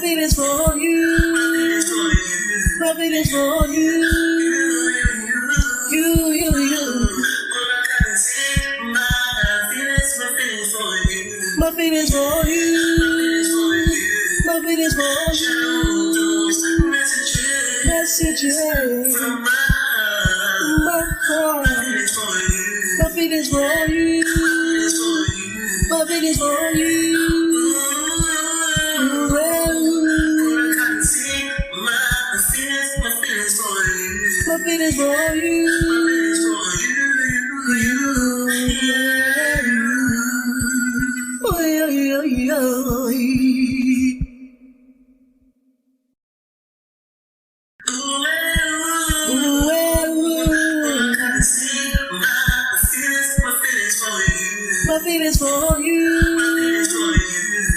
feelings for you. My feelings for you. You. My feelings for you. My feelings for you. Messages from my heart. My feelings for you. My feelings for you. My feelings for you. My feelings for you.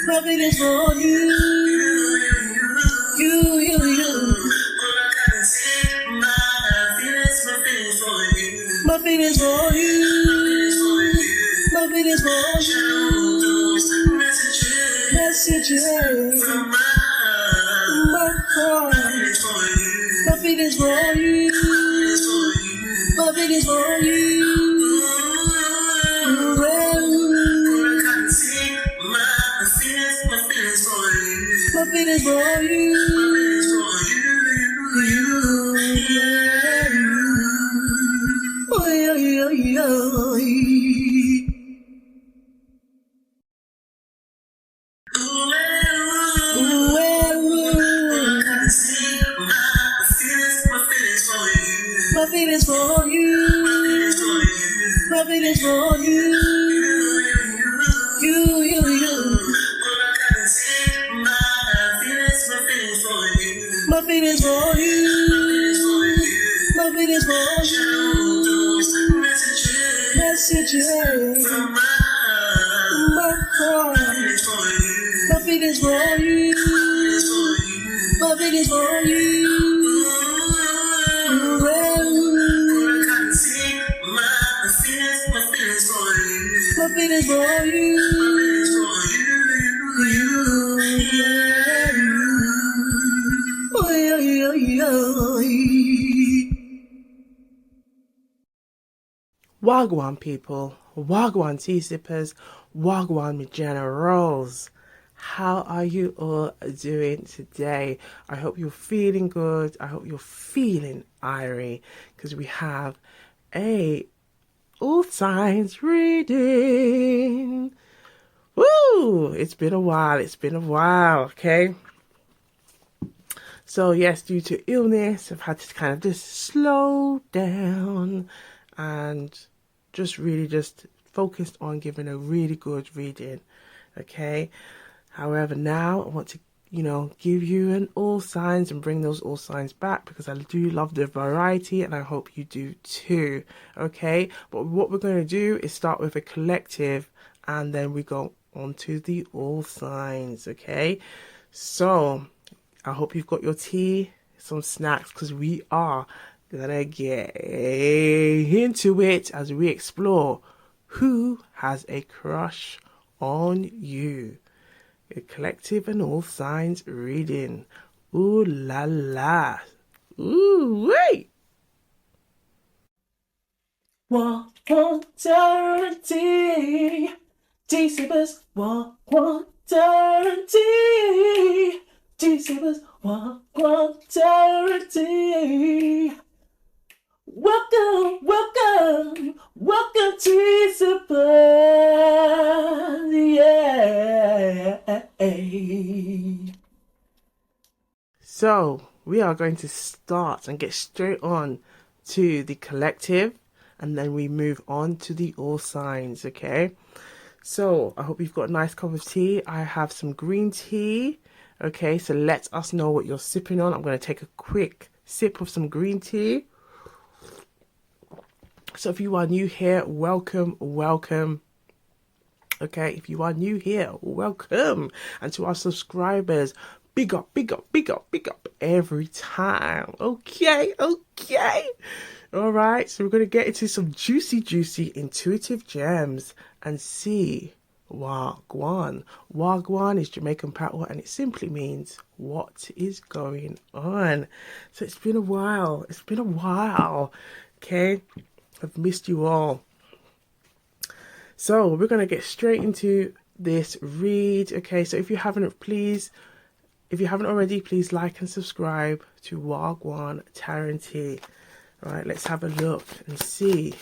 My feelings for you. You. My feelings for you. My feelings for you. Messages from my heart. My feelings for you. My feelings for you. My feelings for you. My feelings for you. My feelings for you. You. My feelings for you. My feelings for you. Messages from my heart. My feelings for you. My feelings for you. My feelings for you. Wagwan people, Wagwan tea sippers, Wagwan me generals. How are you all doing today? I hope you're feeling good. I hope you're feeling irie, because we have a all signs reading. Woo! It's been a while, okay? So yes, due to illness, I've had to kind of just slow down and just focused on giving a really good reading, okay? However, now I want to, give you an all signs and bring those all signs back, because I do love the variety and I hope you do too, okay? But what we're going to do is start with a collective and then we go on to the all signs, okay? So I hope you've got your tea, some snacks, because we are gonna get into it as we explore who has a crush on you. A collective and all signs reading. Ooh la la. Ooh wait. One guarantee. T-Sippers, one guarantee. T-Sippers, one guarantee. Welcome T-Sippers, yeah. So we are going to start and get straight on to the collective, and then we move on to the all signs, okay? So I hope you've got a nice cup of tea. I have some green tea, okay? So let us know what you're sipping on. I'm going to take a quick sip of some green tea. So if you are new here, welcome. Okay, if you are new here, welcome. And to our subscribers, big up every time. Okay. All right, so we're going to get into some juicy, intuitive gems and see Gwan. Gwan is Jamaican patois, and it simply means what is going on. So it's been a while. It's been a while. Okay, I've missed you all. So we're gonna get straight into this read. Okay, so if you haven't already, please like and subscribe to Gwan Tarot. All right, let's have a look and see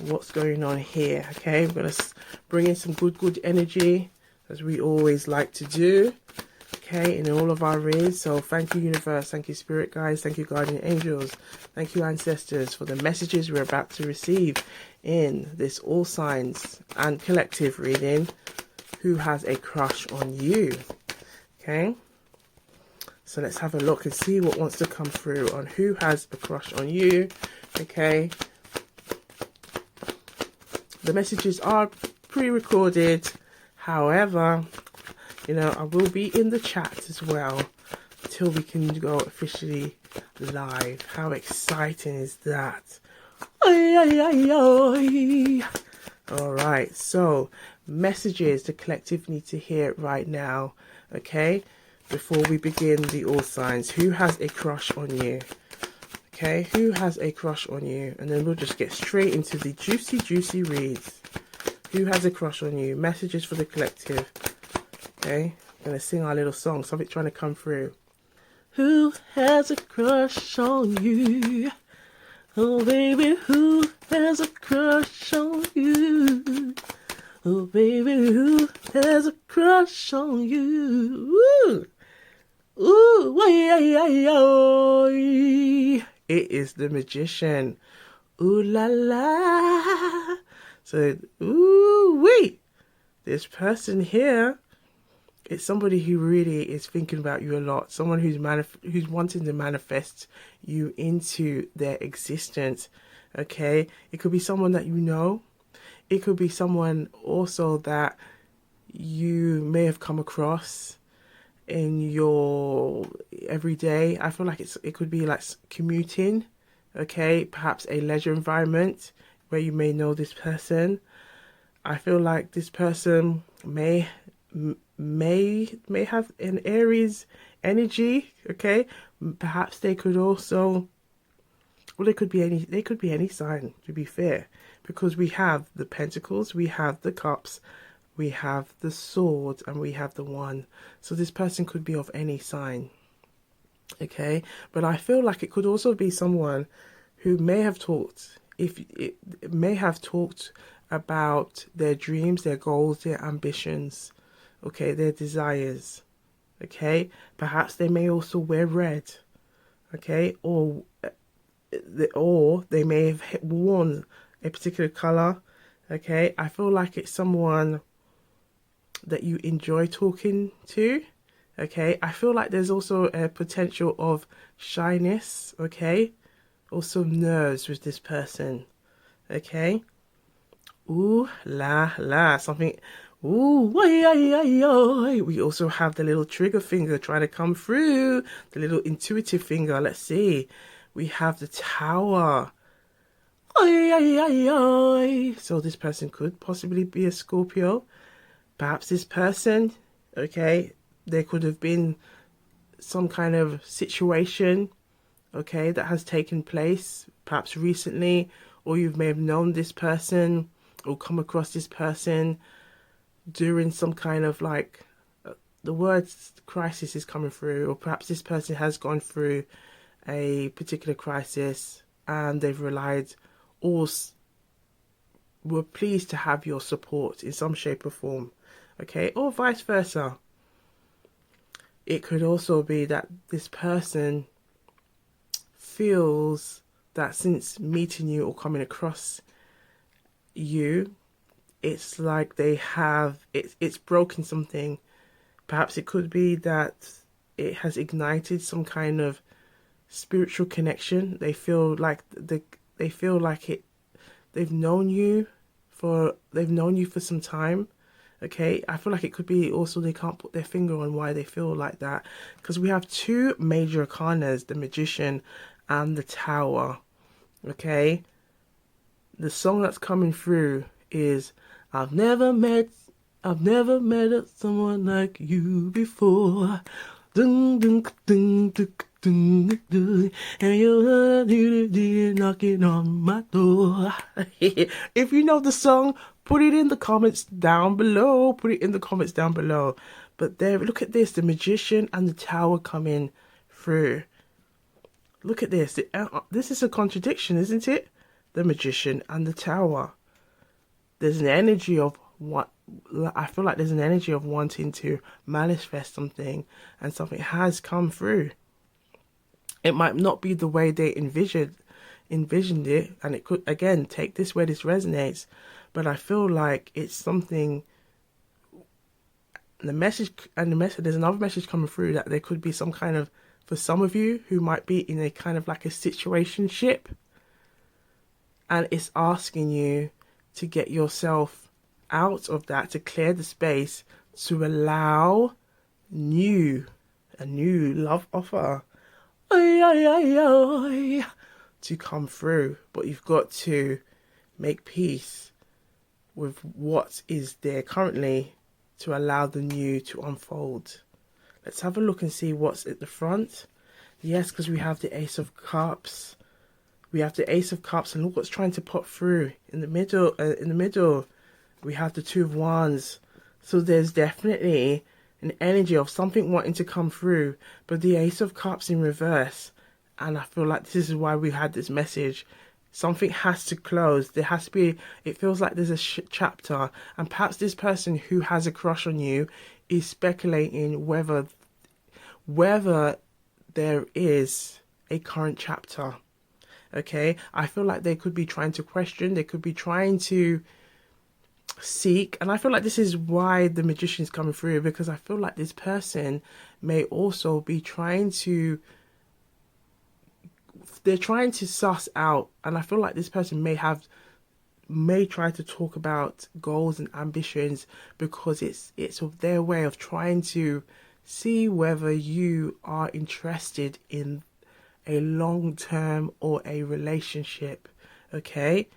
what's going on here. Okay, we're gonna bring in some good energy, as we always like to do, okay, in all of our reads. So thank you, universe, thank you, spirit guides, thank you, guardian angels, thank you, ancestors, for the messages we're about to receive in this all signs and collective reading. Who has a crush on you? Okay, so let's have a look and see what wants to come through on who has a crush on you. Okay, the messages are pre-recorded, however, you know, I will be in the chat as well until we can go officially live. How exciting is that? Alright, so messages the collective need to hear right now, okay, before we begin the all signs. Who has a crush on you? Okay, who has a crush on you? And then we'll just get straight into the juicy reads. Who has a crush on you? Messages for the collective. Okay, I'm going to sing our little song. Something trying to come through. Who has a crush on you? Oh, baby, who has a crush on you? Oh, baby, who has a crush on you? Ooh, ooh, it is the magician. Ooh la la. So, ooh wait. This person here, it's somebody who really is thinking about you a lot. Someone who's wanting to manifest you into their existence. Okay, it could be someone that you know. It could be someone also that you may have come across in your everyday. I feel like it could be like commuting, okay, perhaps a leisure environment where you may know this person. I feel like this person may have an Aries energy, okay. Perhaps they could also, well, they could be any sign, to be fair, because we have the Pentacles, we have the Cups, we have the Swords, and we have the One. So this person could be of any sign, okay. But I feel like it could also be someone who may have talked, about their dreams, their goals, their ambitions, okay, their desires, okay. Perhaps they may also wear red, okay, or they may have worn a particular color, okay. I feel like it's someone that you enjoy talking to, okay. I feel like there's also a potential of shyness, okay, also nerves with this person, okay. Ooh la la, something. Ooh, we also have the little trigger finger trying to come through, the little intuitive finger. Let's see, we have the Tower. So this person could possibly be a Scorpio. Perhaps this person, okay, there could have been some kind of situation, okay, that has taken place perhaps recently, or you may have known this person or come across this person during some kind of, like, the word crisis is coming through, or perhaps this person has gone through a particular crisis and they've relied or were pleased to have your support in some shape or form, okay, or vice versa. It could also be that this person feels that since meeting you or coming across you, it's like they have, it's broken something. Perhaps it could be that it has ignited some kind of spiritual connection. They feel like they've known you for some time, okay. I feel like it could be also they can't put their finger on why they feel like that, because we have two major arcanas, the Magician and the Tower, okay. The song that's coming through is I've never met someone like you before. Dun, dun, dun, dun, dun, dun, and you're knocking on my door. If you know the song, put it in the comments down below. Put it in the comments down below. But there, look at this, the Magician and the Tower coming through. Look at this. This is a contradiction, isn't it? The Magician and the Tower. There's an energy of what I feel like there's an energy of wanting to manifest something, and something has come through. It might not be the way they envisioned it, and it could, again, take this where this resonates, but I feel like it's something. There's another message coming through that there could be some kind of, for some of you who might be in a kind of like a situationship, and it's asking you to get yourself out of that, to clear the space, to allow a new love offer to come through. But you've got to make peace with what is there currently to allow the new to unfold. Let's have a look and see what's at the front. Yes, because we have the Ace of Cups. We have the Ace of Cups, and look what's trying to pop through in the middle. We have the Two of Wands. So there's definitely an energy of something wanting to come through, but the Ace of Cups in reverse. And I feel like this is why we had this message. Something has to close. There has to be, it feels like there's a chapter. And perhaps this person who has a crush on you is speculating whether there is a current chapter. Okay, I feel like they could be trying to question, they could be trying to seek, and I feel like this is why the Magician is coming through, because I feel like this person may also be they're trying to suss out, and I feel like this person may try to talk about goals and ambitions, because it's of their way of trying to see whether you are interested in a long-term or a relationship, okay?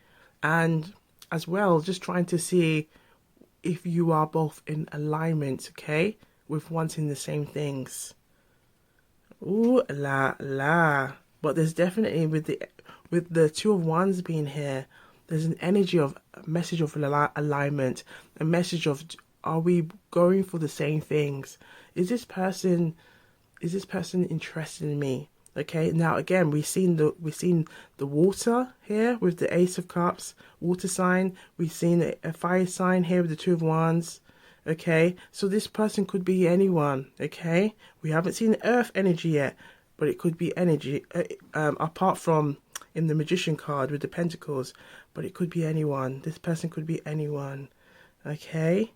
And as well, just trying to see if you are both in alignment, okay, with wanting the same things. Ooh la la. But there's definitely, with the Two of Wands being here, there's an energy of a message of alignment, a message of, are we going for the same things? Is this person interested in me? Okay, now again, we've seen the water here with the Ace of Cups, water sign. We've seen a fire sign here with the Two of Wands. Okay, so this person could be anyone. Okay, we haven't seen the Earth energy yet, but it could be energy, apart from in the Magician card with the Pentacles, but it could be anyone. This person could be anyone. Okay.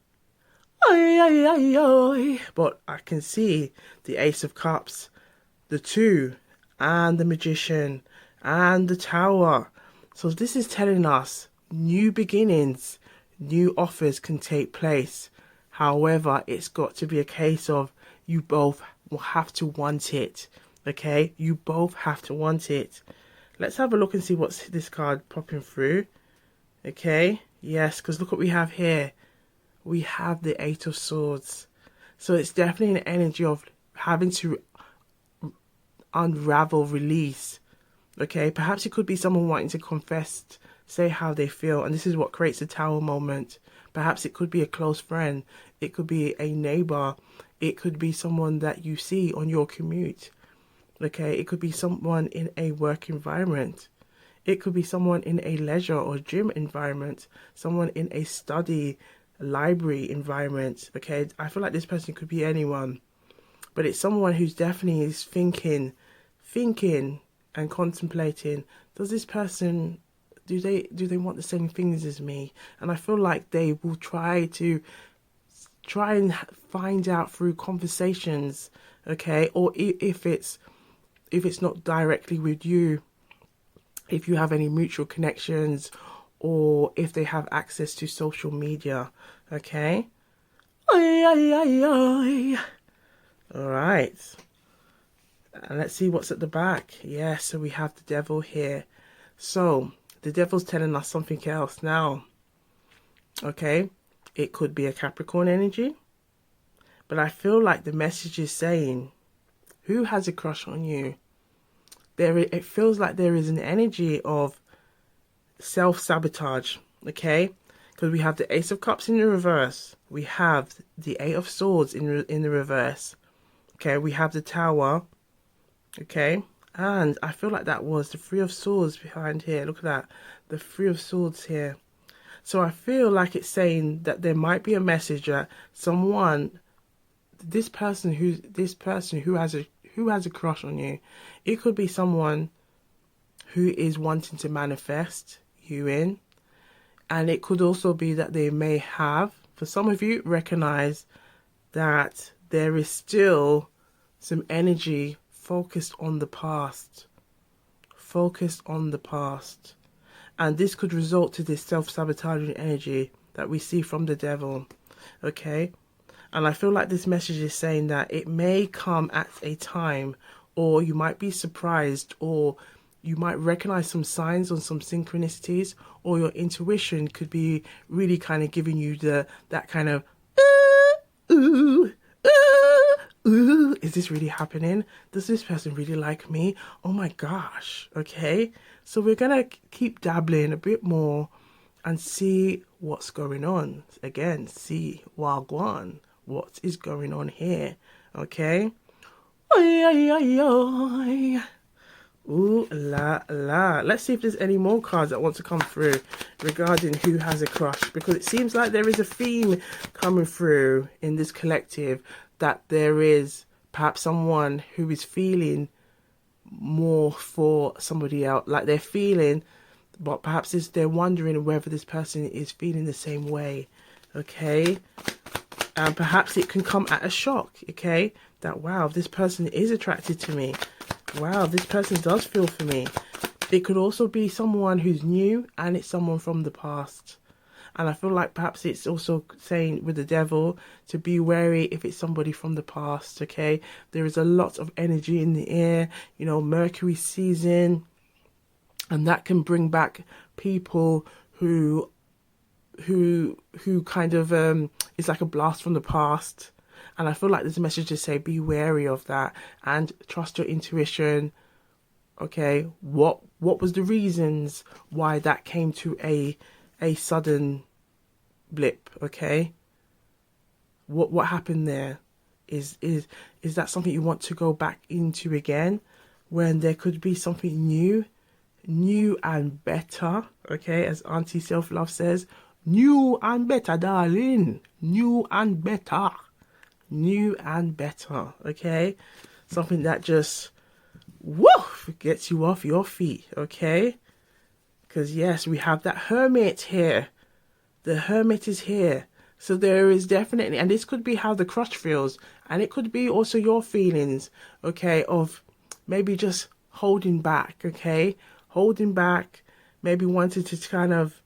But I can see the Ace of Cups, the Two, and the Magician, and the Tower. So this is telling us new beginnings, new offers can take place. However, it's got to be a case of you both will have to want it. Okay, you both have to want it. Let's have a look and see what's this card popping through. Okay, yes, because look what we have here. We have the Eight of Swords. So it's definitely an energy of having to unravel, release. Okay, perhaps it could be someone wanting to confess, say how they feel, and this is what creates a Tower moment. Perhaps it could be a close friend, it could be a neighbor, it could be someone that you see on your commute. Okay, it could be someone in a work environment, it could be someone in a leisure or gym environment, someone in a study library environment. Okay, I feel like this person could be anyone, but it's someone who's definitely is thinking and contemplating, does this person, do they want the same things as me? And I feel like they will try and find out through conversations, okay? Or if it's not directly with you, if you have any mutual connections, or if they have access to social media, okay? All right. And let's see what's at the back. Yeah, so we have the Devil here. So the Devil's telling us something else now. Okay, it could be a Capricorn energy, but I feel like the message is saying, who has a crush on you? It feels like there is an energy of self-sabotage, okay? Because we have the Ace of Cups in the reverse. We have the Eight of Swords in the reverse. Okay, we have the Tower. Okay, and I feel like that was the Three of Swords behind here. Look at that. The Three of Swords here. So I feel like it's saying that there might be a message that this person who has a crush on you, it could be someone who is wanting to manifest you in, and it could also be that they may have, for some of you, recognize that there is still some energy focused on the past, and this could result to this self-sabotaging energy that we see from the devil. Okay, and I feel like this message is saying that it may come at a time, or you might be surprised, or you might recognize some signs on some synchronicities, or your intuition could be really kind of giving you that kind of ooh, ooh, is this really happening? Does this person really like me? Oh my gosh. Okay, so we're gonna keep dabbling a bit more and see what's going on. Again, see Gwan, what is going on here. Okay. Oi, oi, oi, oi. Ooh la la. Let's see if there's any more cards that want to come through regarding who has a crush, because it seems like there is a theme coming through in this collective, that there is perhaps someone who is feeling more for somebody else, like they're feeling, but perhaps they're wondering whether this person is feeling the same way. Okay, and perhaps it can come at a shock. Okay, that wow, this person is attracted to me. Wow, this person does feel for me. It could also be someone who's new, and it's someone from the past. And I feel like perhaps it's also saying with the devil to be wary if it's somebody from the past. Okay, there is a lot of energy in the air, you know, Mercury season, and that can bring back people who kind of it's like a blast from the past. And I feel like there's a message to say be wary of that and trust your intuition. Okay, what was the reasons why that came to a sudden blip? Okay, what happened there? Is that something you want to go back into again, when there could be something new and better? Okay, as Auntie Self Love says, new and better, darling, new and better. New and better. Okay, something that just woof gets you off your feet. Okay, because yes, we have that Hermit here. The Hermit is here, so there is definitely, and this could be how the crush feels, and it could be also your feelings. Okay, of maybe just holding back. Okay, holding back, maybe wanted to kind of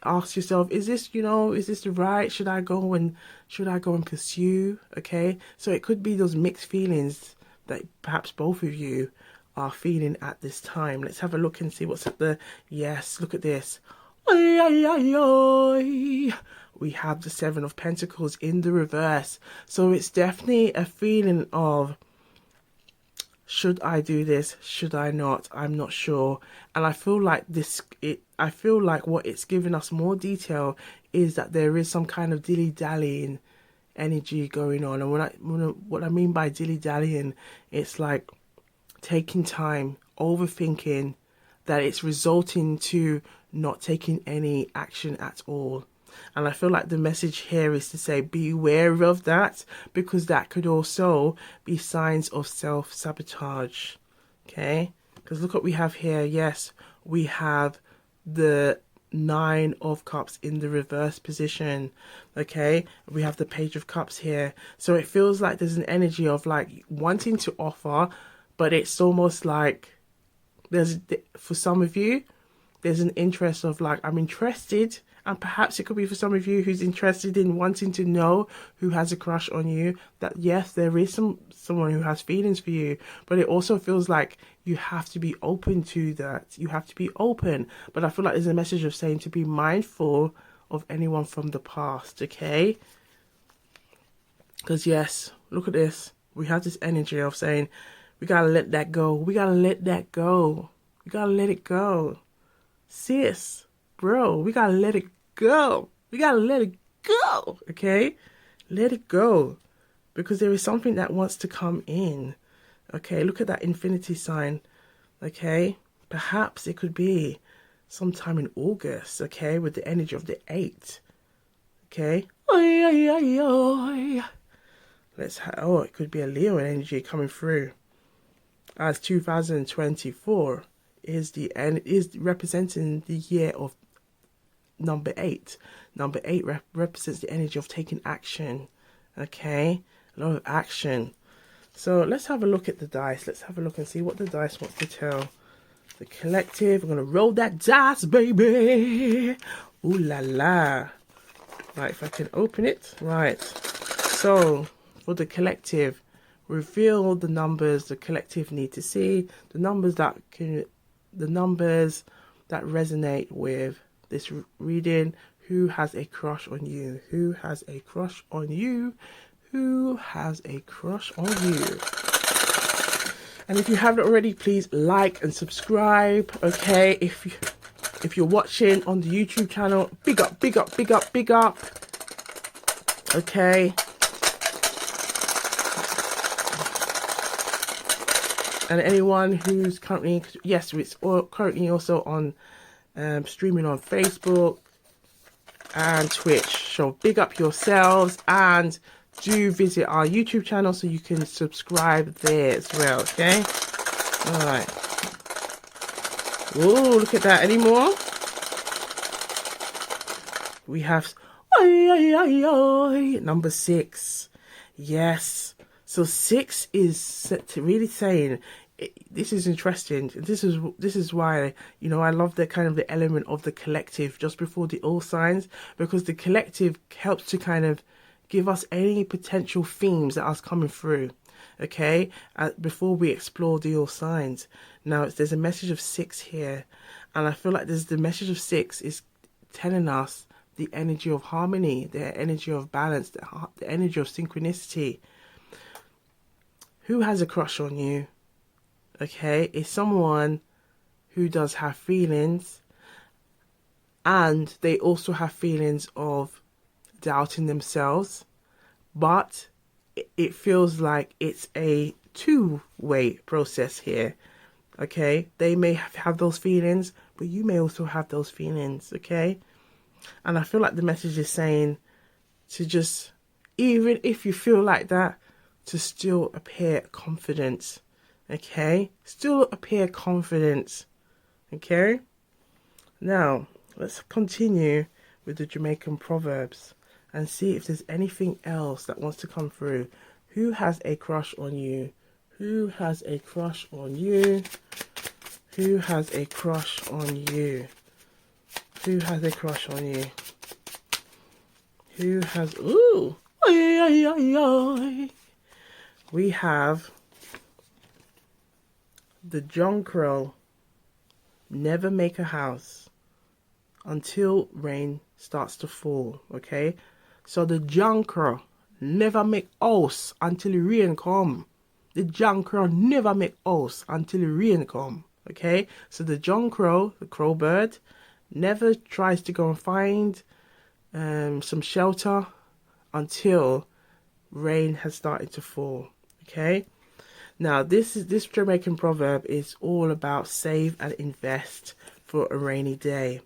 ask yourself, is this the right, should I go and pursue? Okay, so it could be those mixed feelings that perhaps both of you are feeling at this time. Let's have a look and see what's at the, yes, look at this. Oi, oi, oi, oi. We have the Seven of Pentacles in the reverse, so it's definitely a feeling of, should I do this? Should I not? I'm not sure. And I feel like I feel like what it's giving us more detail is that there is some kind of dilly-dallying energy going on. And what I mean by dilly-dallying, it's like taking time, overthinking, that it's resulting to not taking any action at all. And I feel like the message here is to say be aware of that, because that could also be signs of self-sabotage. Okay, because look what we have here. Yes, we have the Nine of Cups in the reverse position. Okay, we have the Page of Cups here, so it feels like there's an energy of like wanting to offer, but it's almost like for some of you there's an interest of like, I'm interested. And perhaps it could be for some of you who's interested in wanting to know who has a crush on you, that yes, there is someone who has feelings for you, but it also feels like you have to be open to that. You have to be open. But I feel like there's a message of saying to be mindful of anyone from the past, okay? Because yes, look at this. We have this energy of saying, we gotta let that go. We gotta let that go. We gotta let it go. Sis, bro, we gotta let it go. We gotta let it go, okay? Let it go. Because there is something that wants to come in. Okay, look at that infinity sign. Okay, perhaps it could be sometime in August, okay, with the energy of the 8. Okay. Oi, oi, oi, oi. Oh, it could be a Leo energy coming through. As 2024 is representing the year of number 8. Number 8 represents the energy of taking action. Okay, a lot of action. So let's have a look at the dice. Let's have a look and see what the dice wants to tell the collective. We're going to roll that dice, baby. Ooh la la. Right, if I can open it. Right. So for the collective, reveal the numbers the collective need to see. The numbers that resonate with this reading. Who has a crush on you? Who has a crush on you? Who has a crush on you? And if you haven't already, please like and subscribe. Okay, if you're watching on the YouTube channel, big up, big up, big up, big up. Okay. And anyone who's currently, yes, it's currently also on streaming on Facebook and Twitch. So big up yourselves and do visit our YouTube channel so you can subscribe there as well, okay? All right. Oh, look at that. Any more? We have number 6. Yes. So 6 is really saying, this is interesting. This is why, you know, I love the kind of the element of the collective just before the all signs, because the collective helps to kind of give us any potential themes that are coming through, okay, before we explore the all signs. Now, there's a message of 6 here, and I feel like the message of 6 is telling us the energy of harmony, the energy of balance, the energy of synchronicity. Who has a crush on you? Okay, it's someone who does have feelings, and they also have feelings of doubting themselves, but it feels like it's a two-way process here. Okay, they may have those feelings, but you may also have those feelings. Okay, and I feel like the message is saying to just, even if you feel like that, to still appear confident. Okay, still appear confident. Okay, now let's continue with the Jamaican Proverbs and see if there's anything else that wants to come through. Who has a crush on you? Who has a crush on you? Who has a crush on you? Who has a crush on you? Who has... Ooh! Oy, oy, oy, oy. We have the jonquil. Never make a house until rain starts to fall, okay? So the jonquil never make house until the rain come. The jonquil never make house until the rain come, okay? So the jonquil, the crow bird, never tries to go and find some shelter until rain has started to fall, okay? Now, this Jamaican proverb is all about save and invest for a rainy day,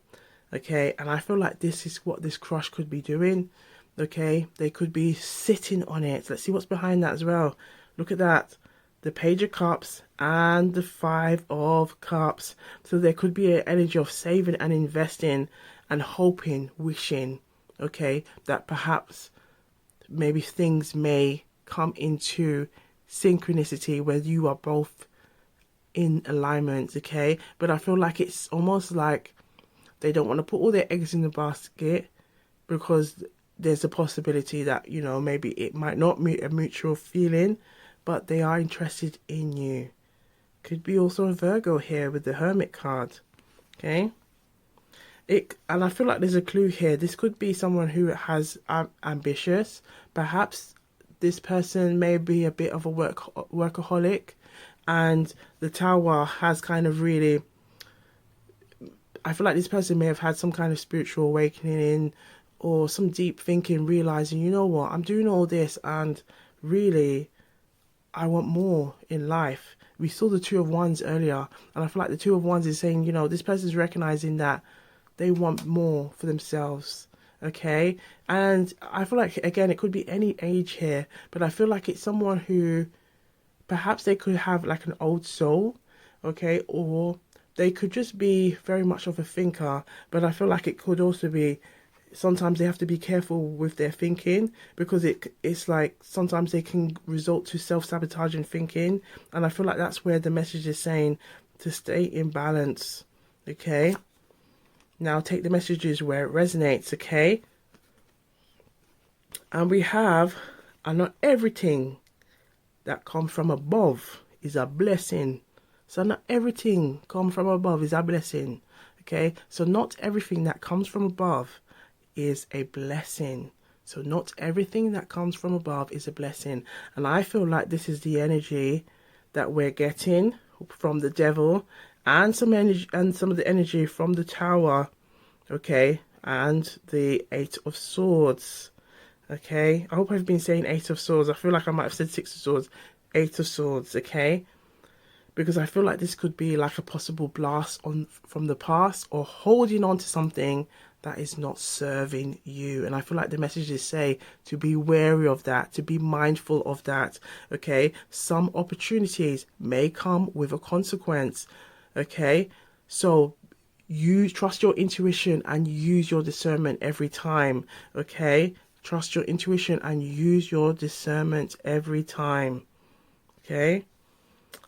okay? And I feel like this is what this crush could be doing, okay? They could be sitting on it. Let's see what's behind that as well. Look at that. The Page of Cups and the 5 of Cups. So there could be an energy of saving and investing and hoping, wishing, okay, that perhaps maybe things may come into synchronicity where you are both in alignment, okay? But I feel like it's almost like they don't want to put all their eggs in the basket because there's a possibility that, you know, maybe it might not be a mutual feeling, but they are interested in you. Could be also a Virgo here with the Hermit card, okay? And I feel like there's a clue here. This could be someone who has ambitious. Perhaps this person may be a bit of a workaholic, and the Tower has kind of really. I feel like this person may have had some kind of spiritual awakening or some deep thinking, realizing, you know what, I'm doing all this and really I want more in life. We saw the Two of Wands earlier, and I feel like the Two of Wands is saying, you know, this person's recognizing that they want more for themselves. Okay. And I feel like, again, it could be any age here, but I feel like it's someone who perhaps they could have like an old soul. Okay. Or they could just be very much of a thinker, but I feel like it could also be sometimes they have to be careful with their thinking, because it's like sometimes they can result to self-sabotaging thinking, and I feel like that's where the message is saying to stay in balance. Okay, now take the messages where it resonates. Okay, and we have, and not everything that comes from above is a blessing. So not everything come from above is a blessing. Okay, so not everything that comes from above is a blessing. So not everything that comes from above is a blessing. And I feel like this is the energy that we're getting from the devil, and some energy, and some of the energy from the Tower. Okay, and the Eight of Swords. Okay, I hope I've been saying Eight of Swords. I feel like I might have said Six of Swords. Eight of Swords. Okay, because I feel like this could be like a possible blast from the past, or holding on to something that is not serving you. And I feel like the messages say to be wary of that, to be mindful of that. Okay, some opportunities may come with a consequence. Okay, so you trust your intuition and use your discernment every time. Okay, trust your intuition and use your discernment every time. Okay,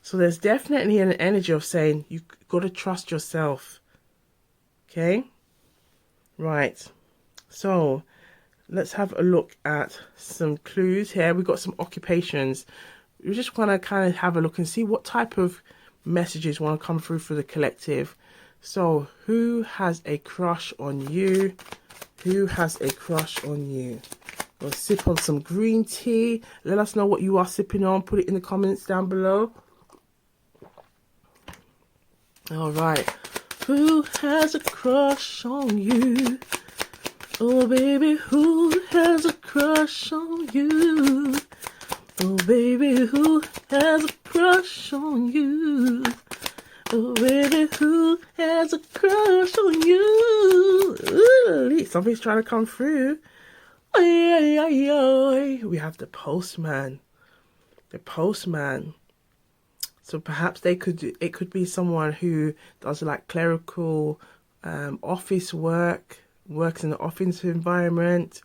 so there's definitely an energy of saying you got to trust yourself. Okay, right. So let's have a look at some clues here. We've got some occupations. We just want to kind of have a look and see what type of messages want to come through for the collective. So who has a crush on you? Who has a crush on you? We'll sip on some green tea. Let us know what you are sipping on. Put it in the comments down below. All right. Who has a crush on you? Oh, baby, who has a crush on you? Oh, baby, who has a crush on you? Oh, baby, who has a crush on you? Ooh, something's trying to come through. Oy, oy, oy, oy. We have the postman. The postman. So perhaps it could be someone who does like clerical office work, works in the office environment.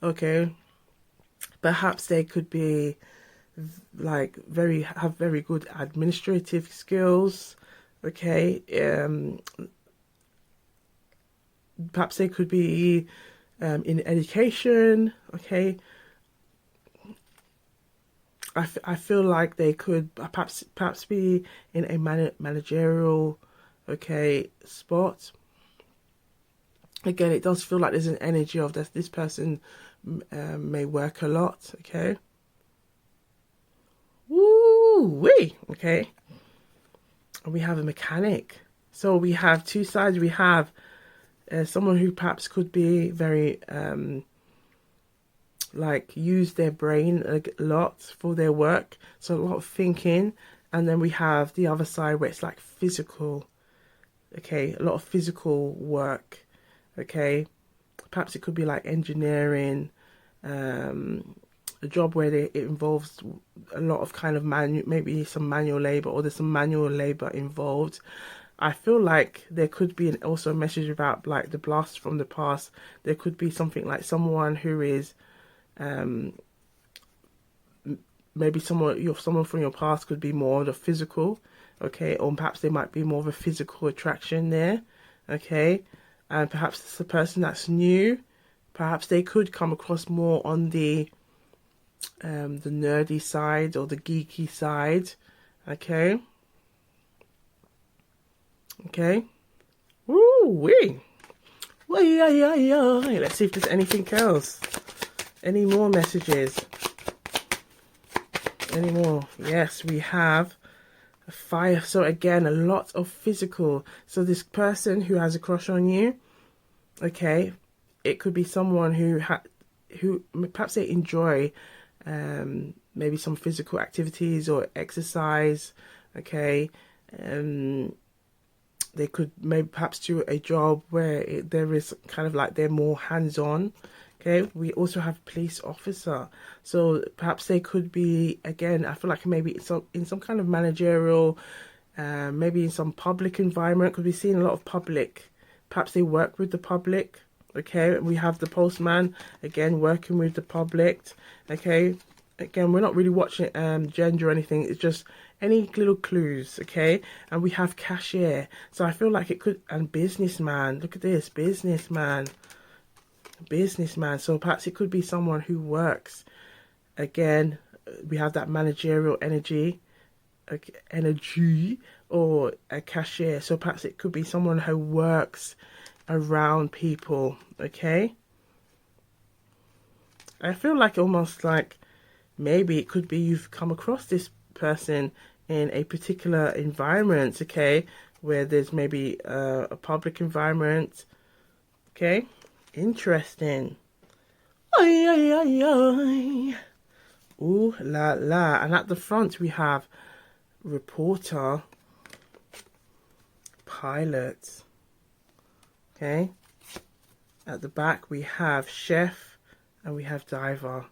Okay. Perhaps they could be like have very good administrative skills. Okay. Perhaps they could be in education. Okay. I feel like they could perhaps be in a managerial, okay, spot. Again, it does feel like there's an energy of this person may work a lot. Okay. Woo wee. Okay. And we have a mechanic. So we have two sides. We have someone who perhaps could be very like use their brain a lot for their work, so a lot of thinking. And then we have the other side where it's like physical. Okay, a lot of physical work. Okay, perhaps it could be like engineering, a job where it involves a lot of kind of maybe some manual labor, or there's some manual labor involved. I feel like there could be also a message about like the blast from the past. There could be something like someone who is maybe someone from your past could be more of the physical, okay, or perhaps there might be more of a physical attraction there, okay, and perhaps it's a person that's new. Perhaps they could come across more on the nerdy side or the geeky side, okay. Woo wee. Let's see if there's anything else. Any more messages? Any more? Yes, we have a fire. So again, a lot of physical. So this person who has a crush on you, okay, it could be someone who perhaps they enjoy maybe some physical activities or exercise, okay. They could maybe perhaps do a job where there is kind of like they're more hands-on. Okay, we also have police officer. So perhaps they could be, again, I feel like maybe in some kind of managerial, maybe in some public environment, because we've seen a lot of public. Perhaps they work with the public. Okay, we have the postman, again, working with the public. Okay, again, we're not really watching gender or anything. It's just any little clues, okay? And we have cashier. So I feel like it could, and businessman. Look at this, businessman. So perhaps it could be someone who works. Again, we have that managerial energy, or a cashier. So perhaps it could be someone who works around people, okay? I feel like almost like maybe it could be you've come across this person in a particular environment, okay, where there's maybe a public environment, okay. Interesting. Ooh la la. And at the front we have reporter, pilot, okay. At the back we have chef and we have diver.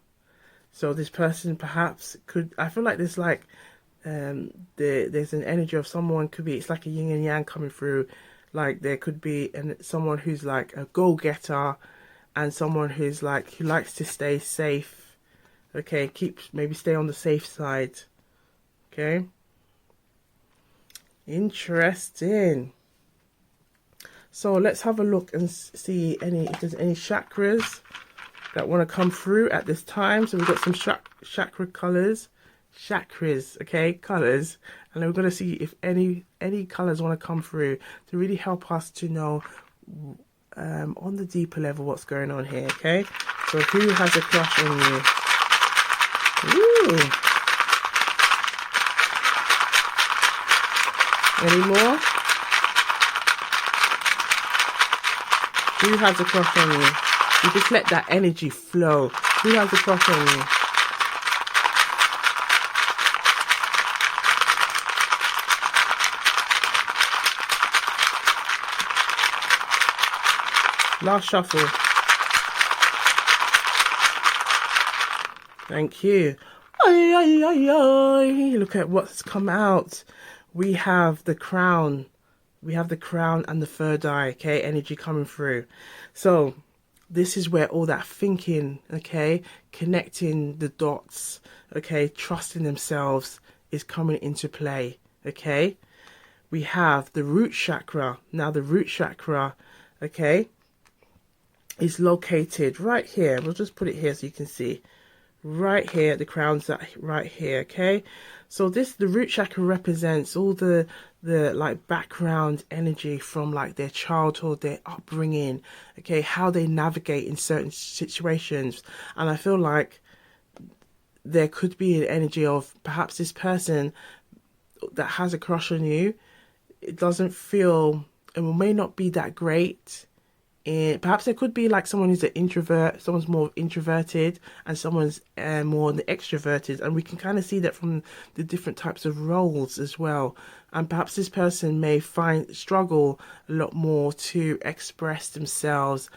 So this person perhaps could, I feel like there's like, there's an energy of someone, could be, it's like a yin and yang coming through. Like there could be someone who's like a go-getter and someone who's like, who likes to stay safe. Okay, maybe stay on the safe side. Okay. Interesting. So let's have a look and see if there's any chakras that want to come through at this time. So we've got some chakra colors, okay, colors, and then we're going to see if any colors want to come through to really help us to know on the deeper level what's going on here. Okay, so who has a crush on you? Ooh. Any more? Who has a crush on you? You just let that energy flow. Who has a crush on you? Last shuffle. Thank you. Look at what's come out. We have the crown. We have the crown and the third eye, okay? Energy coming through. So this is where all that thinking, okay, connecting the dots, okay, trusting themselves is coming into play, okay? We have the root chakra. Now the root chakra, okay, is located right here. We'll just put it here so you can see. Right here, the crown's right here, okay? So the root chakra represents all the like background energy from like their childhood, their upbringing, okay, how they navigate in certain situations. And I feel like there could be an energy of perhaps this person that has a crush on you, it doesn't feel, it may not be that great. And perhaps there could be like someone who's an introvert, someone's more introverted and someone's more the extroverted, and we can kind of see that from the different types of roles as well. And perhaps this person may struggle a lot more to express themselves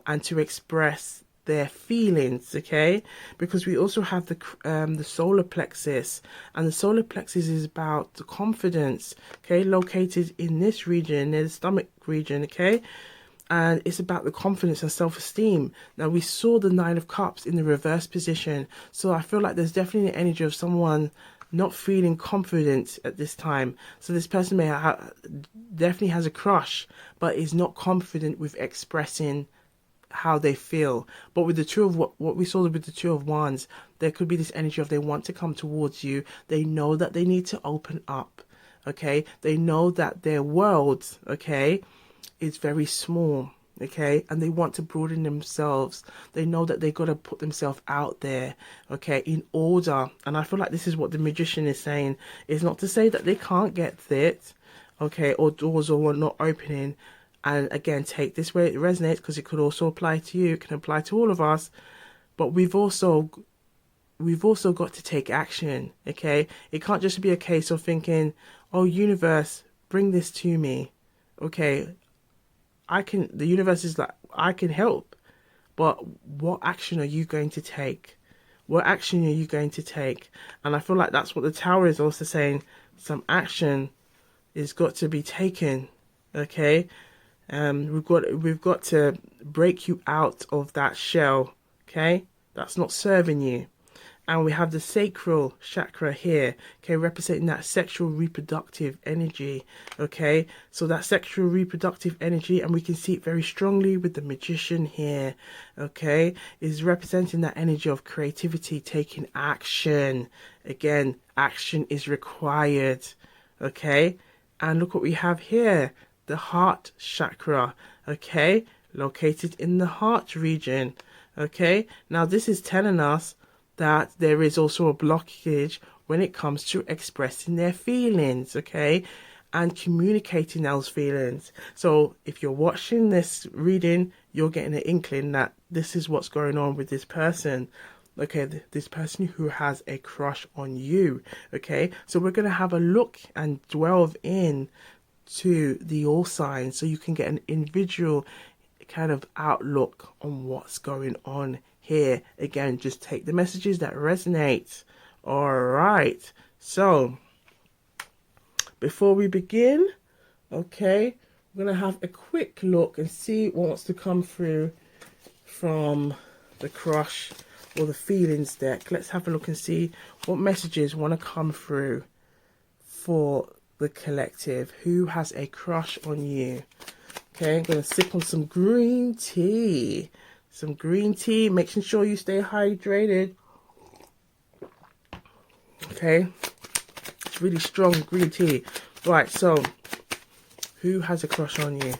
and to express their feelings, okay? Because we also have the solar plexus, and the solar plexus is about the confidence, okay, located in this region, near the stomach region, okay? And it's about the confidence and self-esteem. Now, we saw the 9 of Cups in the reverse position. So I feel like there's definitely an energy of someone not feeling confident at this time. So this person may definitely has a crush, but is not confident with expressing how they feel. But with the two of what we saw with the 2 of Wands, there could be this energy of they want to come towards you. They know that they need to open up, okay? They know that their world, okay, is very small, okay, and they want to broaden themselves. They know that they got to put themselves out there, okay, in order. And I feel like this is what the magician is saying. It's not to say that they can't get fit, okay, or doors are not opening. And again, take this where it resonates, because it could also apply to you. It can apply to all of us. But we've also got to take action, okay? It can't just be a case of thinking, oh, universe, bring this to me, okay? The universe is like, I can help, but what action are you going to take? What action are you going to take? And I feel like that's what the Tower is also saying. Some action is got to be taken, okay? We've got to break you out of that shell, okay? That's not serving you. And we have the sacral chakra here, okay, representing that sexual reproductive energy, okay? So that sexual reproductive energy, and we can see it very strongly with the magician here, okay, is representing that energy of creativity, taking action. Again, action is required, okay? And look what we have here, the heart chakra, okay, located in the heart region, okay? Now this is telling us that there is also a blockage when it comes to expressing their feelings, okay, and communicating those feelings. So if you're watching this reading, you're getting an inkling that this is what's going on with this person, okay, this person who has a crush on you, okay. So we're going to have a look and delve in to the all signs, so you can get an individual kind of outlook on what's going on here. Again, just take the messages that resonate. All right, so before we begin, okay, we're gonna have a quick look and see what wants to come through from the crush or the feelings deck. Let's have a look and see what messages want to come through for the collective. Who has a crush on you? Okay, I'm gonna sip on some green tea. Some green tea, making sure you stay hydrated. Okay, it's really strong green tea. Right, so who has a crush on you?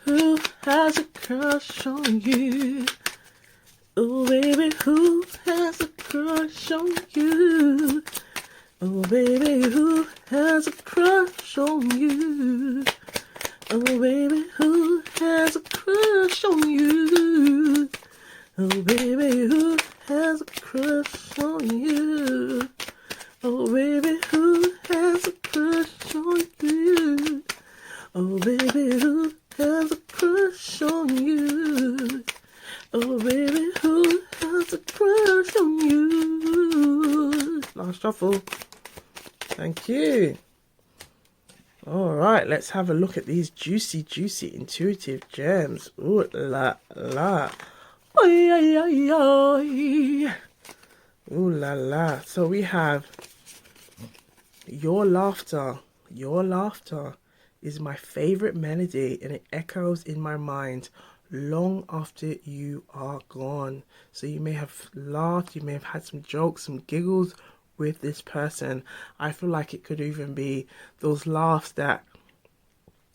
Who has a crush on you? Oh baby, who has a crush on you? Oh baby, who has a crush on you? Oh baby, who has a crush on you? Oh baby, who has a crush on you? Oh baby, who has a crush on you? Oh baby, who has a crush on you? Oh baby, who has a crush on you? Last shuffle. Thank you. All right, let's have a look at these juicy, intuitive gems. Ooh la la. Oy, oy, oy, oy. Ooh la la. So we have your laughter. Your laughter is my favorite melody, and it echoes in my mind long after you are gone. So you may have laughed, you may have had some jokes, some giggles with this person. I feel like it could even be those laughs that,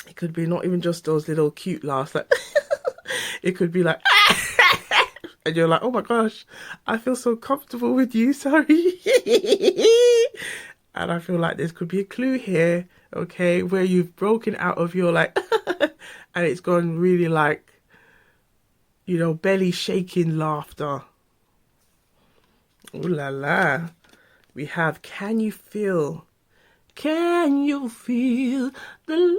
it could be not even just those little cute laughs, like it could be like and you're like, oh my gosh, I feel so comfortable with you, sorry. And I feel like this could be a clue here, okay, where you've broken out of your like and it's gone really like, you know, belly shaking laughter. Ooh la la. We have, can you feel the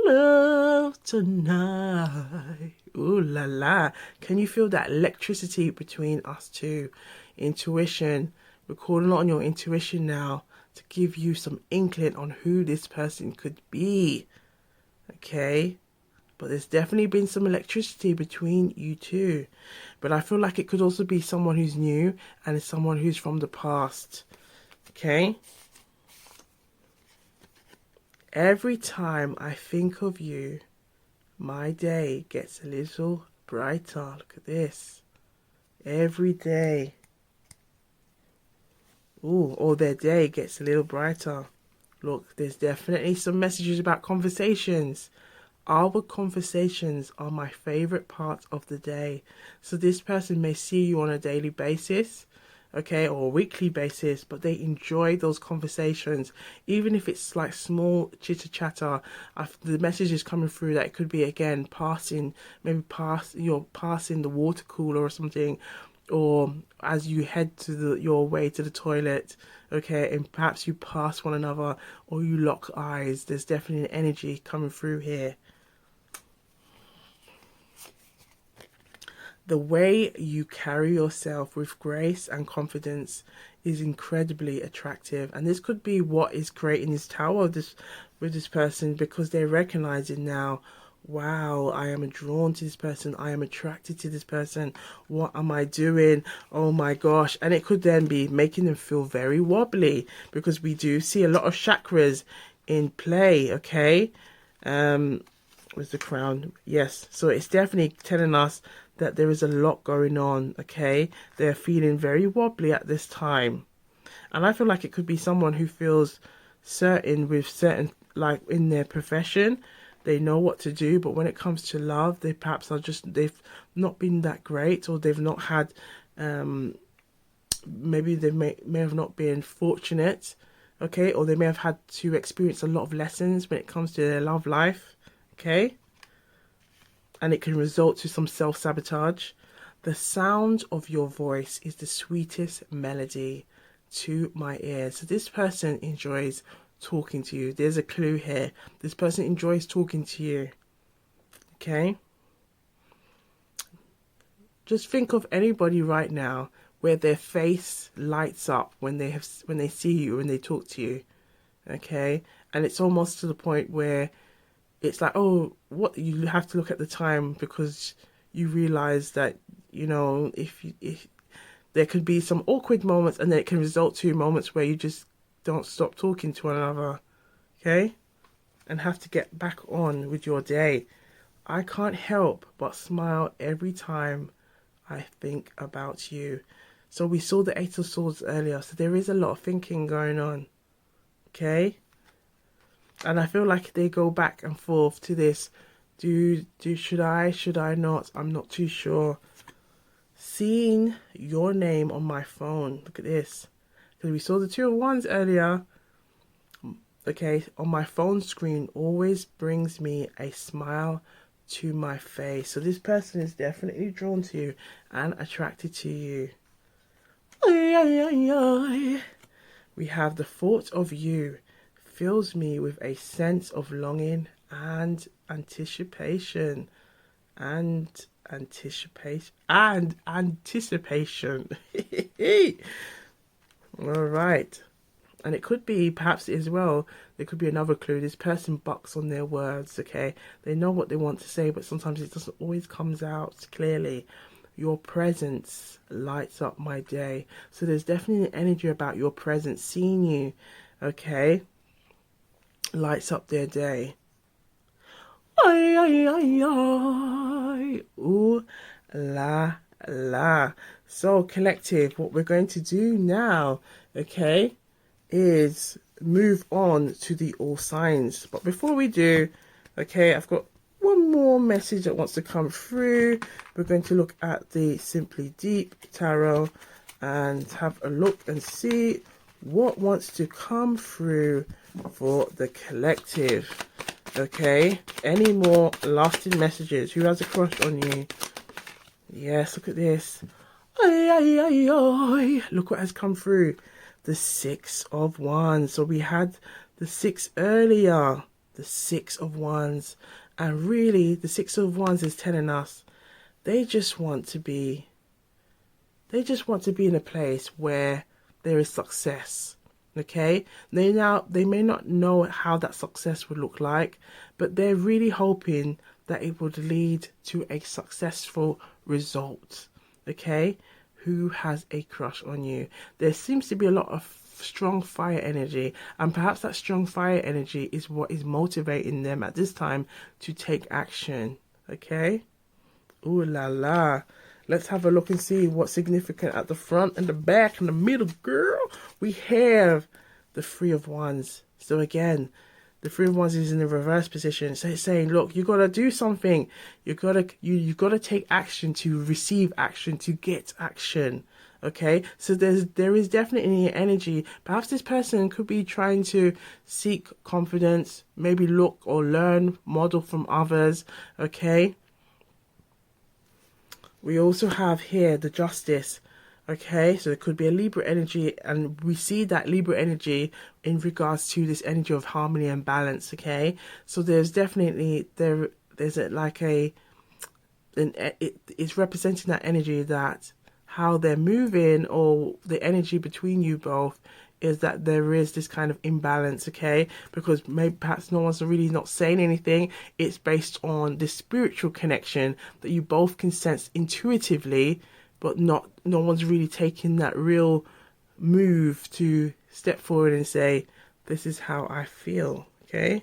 love tonight? Ooh la la. Can you feel that electricity between us two? Intuition. We're calling on your intuition now to give you some inkling on who this person could be. Okay? But there's definitely been some electricity between you two. But I feel like it could also be someone who's new and someone who's from the past. Okay? Every time I think of you, my day gets a little brighter. Look at this. Every day. Ooh, or their day gets a little brighter. Look, there's definitely some messages about conversations. Our conversations are my favorite part of the day. So this person may see you on a daily basis, okay, or a weekly basis, but they enjoy those conversations, even if it's like small chitter chatter. The message is coming through that it could be, again, passing, maybe you're passing the water cooler or something, or as you head to your way to the toilet, okay, and perhaps you pass one another or you lock eyes. There's definitely an energy coming through here. The way you carry yourself with grace and confidence is incredibly attractive. And this could be what is creating this tower with this person, because they're recognizing now, wow, I am drawn to this person. I am attracted to this person. What am I doing? Oh my gosh. And it could then be making them feel very wobbly, because we do see a lot of chakras in play, okay? Where's the crown? Yes. So it's definitely telling us that there is a lot going on, okay? They're feeling very wobbly at this time. And I feel like it could be someone who feels certain with certain, like in their profession, they know what to do, but when it comes to love, they perhaps are just, they've not been that great, or they've not had, maybe they may have not been fortunate, okay? Or they may have had to experience a lot of lessons when it comes to their love life, okay? And it can result to some self-sabotage. The sound of your voice is the sweetest melody to my ears. So this person enjoys talking to you. There's a clue here. This person enjoys talking to you. Okay? Just think of anybody right now where their face lights up when they see you, when they talk to you. Okay? And it's almost to the point where it's like, oh, what, you have to look at the time, because you realize that, you know, if there could be some awkward moments, and then it can result to moments where you just don't stop talking to one another, okay, and have to get back on with your day. I can't help but smile every time I think about you. So we saw the Eight of Swords earlier, so there is a lot of thinking going on, okay? And I feel like they go back and forth to this. Should I not? I'm not too sure. Seeing your name on my phone. Look at this. Because we saw the Two of Wands earlier. Okay, on my phone screen always brings me a smile to my face. So this person is definitely drawn to you and attracted to you. We have the thought of you fills me with a sense of longing and anticipation. All right. And it could be, perhaps as well, there could be another clue. This person bucks on their words, okay? They know what they want to say, but sometimes it doesn't always comes out clearly. Your presence lights up my day. So there's definitely an energy about your presence. Seeing you, okay, lights up their day. Ooh la la. So collective, what we're going to do now, okay, is move on to the all signs. But before we do, okay, I've got one more message that wants to come through. We're going to look at the Simply Deep Tarot and have a look and see what wants to come through for the collective. Okay, any more lasting messages? Who has a crush on you? Yes, look at this. Look what has come through. The Six of Wands. So we had the Six earlier. The Six of Wands. And really, the Six of Wands is telling us they just want to be in a place where there is success. Okay, they may not know how that success would look like, but they're really hoping that it would lead to a successful result. Okay, who has a crush on you? There seems to be a lot of strong fire energy, and perhaps that strong fire energy is what is motivating them at this time to take action. Okay, ooh la la. Let's have a look and see what's significant at the front and the back and the middle, girl. We have the Three of Wands. So again, The Three of Wands is in the reverse position. So it's saying, look, you gotta do something. You gotta take action to receive action, to get action. Okay, so there is definitely energy. Perhaps this person could be trying to seek confidence, maybe look or learn, model from others. Okay. We also have here the Justice. Okay, so it could be a Libra energy, and we see that Libra energy in regards to this energy of harmony and balance. Okay, so there's definitely it's representing that energy, that how they're moving, or the energy between you both is that there is this kind of imbalance. Okay, because maybe perhaps no one's really not saying anything. It's based on this spiritual connection that you both can sense intuitively, but no one's really taking that real move to step forward and say, this is how I feel. Okay,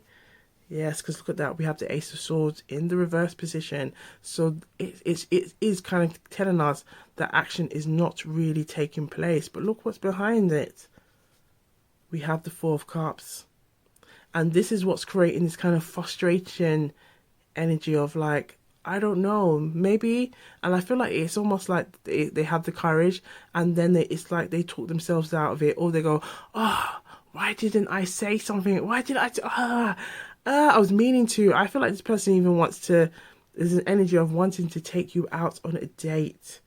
yes, because look at that, we have the Ace of Swords in the reverse position. So it is kind of telling us that action is not really taking place. But look what's behind it. We have the Four of Cups, and this is what's creating this kind of frustration energy of like, I don't know, maybe. And I feel like it's almost like they have the courage, and then it's like they talk themselves out of it, or they go, oh, why didn't I say something? Why did I was meaning to. I feel like this person even wants to, there's an energy of wanting to take you out on a date.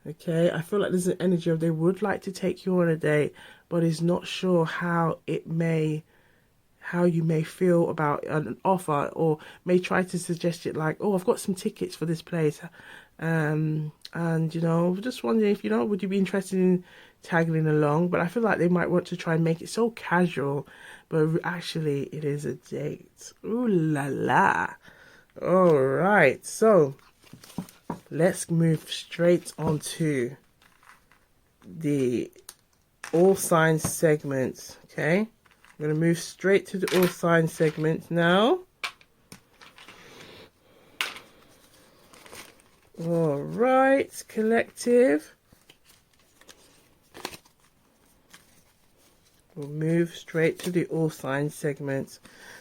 Okay, I feel like there's an energy of they would like to take you on a date, but is not sure how you may feel about an offer, or may try to suggest it like, oh, I've got some tickets for this place, and just wondering if would you be interested in tagging along? But I feel like they might want to try and make it so casual, but actually it is a date. Ooh la la. All right, so let's move straight on to the all signs segment. Okay, I'm going to move straight to the all signs segment now. All right, collective. We'll move straight to the all signs segment.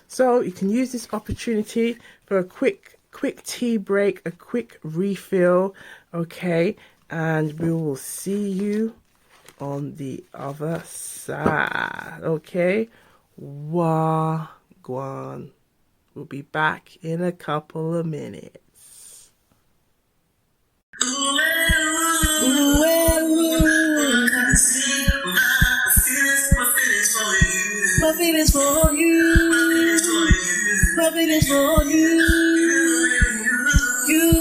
So you can use this opportunity for a quick tea break, a quick refill. Okay, and we will see you on the other side. Okay, Gwan. We'll be back in a couple of minutes. My feelings for you. My feelings for you. You.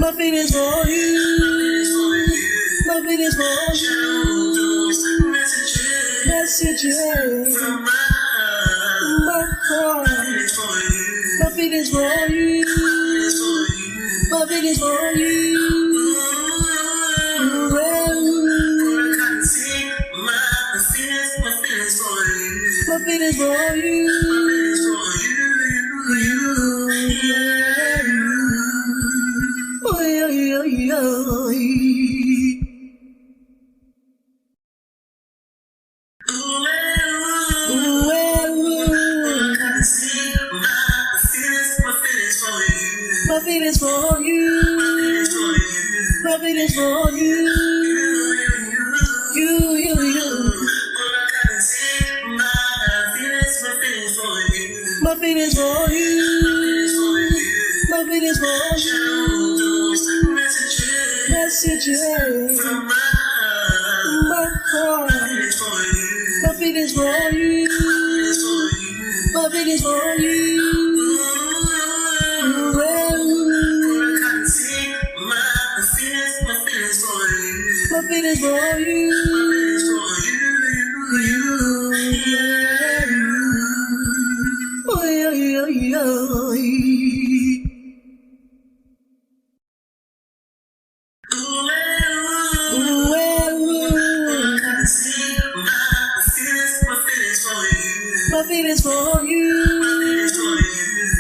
My feelings for you. My feelings for you. Messages from my heart. My feelings for you. My feelings for you. My feelings for you. My feelings for you. My feelings for you. You. My feelings for you. My feelings for you. Messages from my heart. My feelings for you. My feelings for you. My feelings for you. My feelings for you.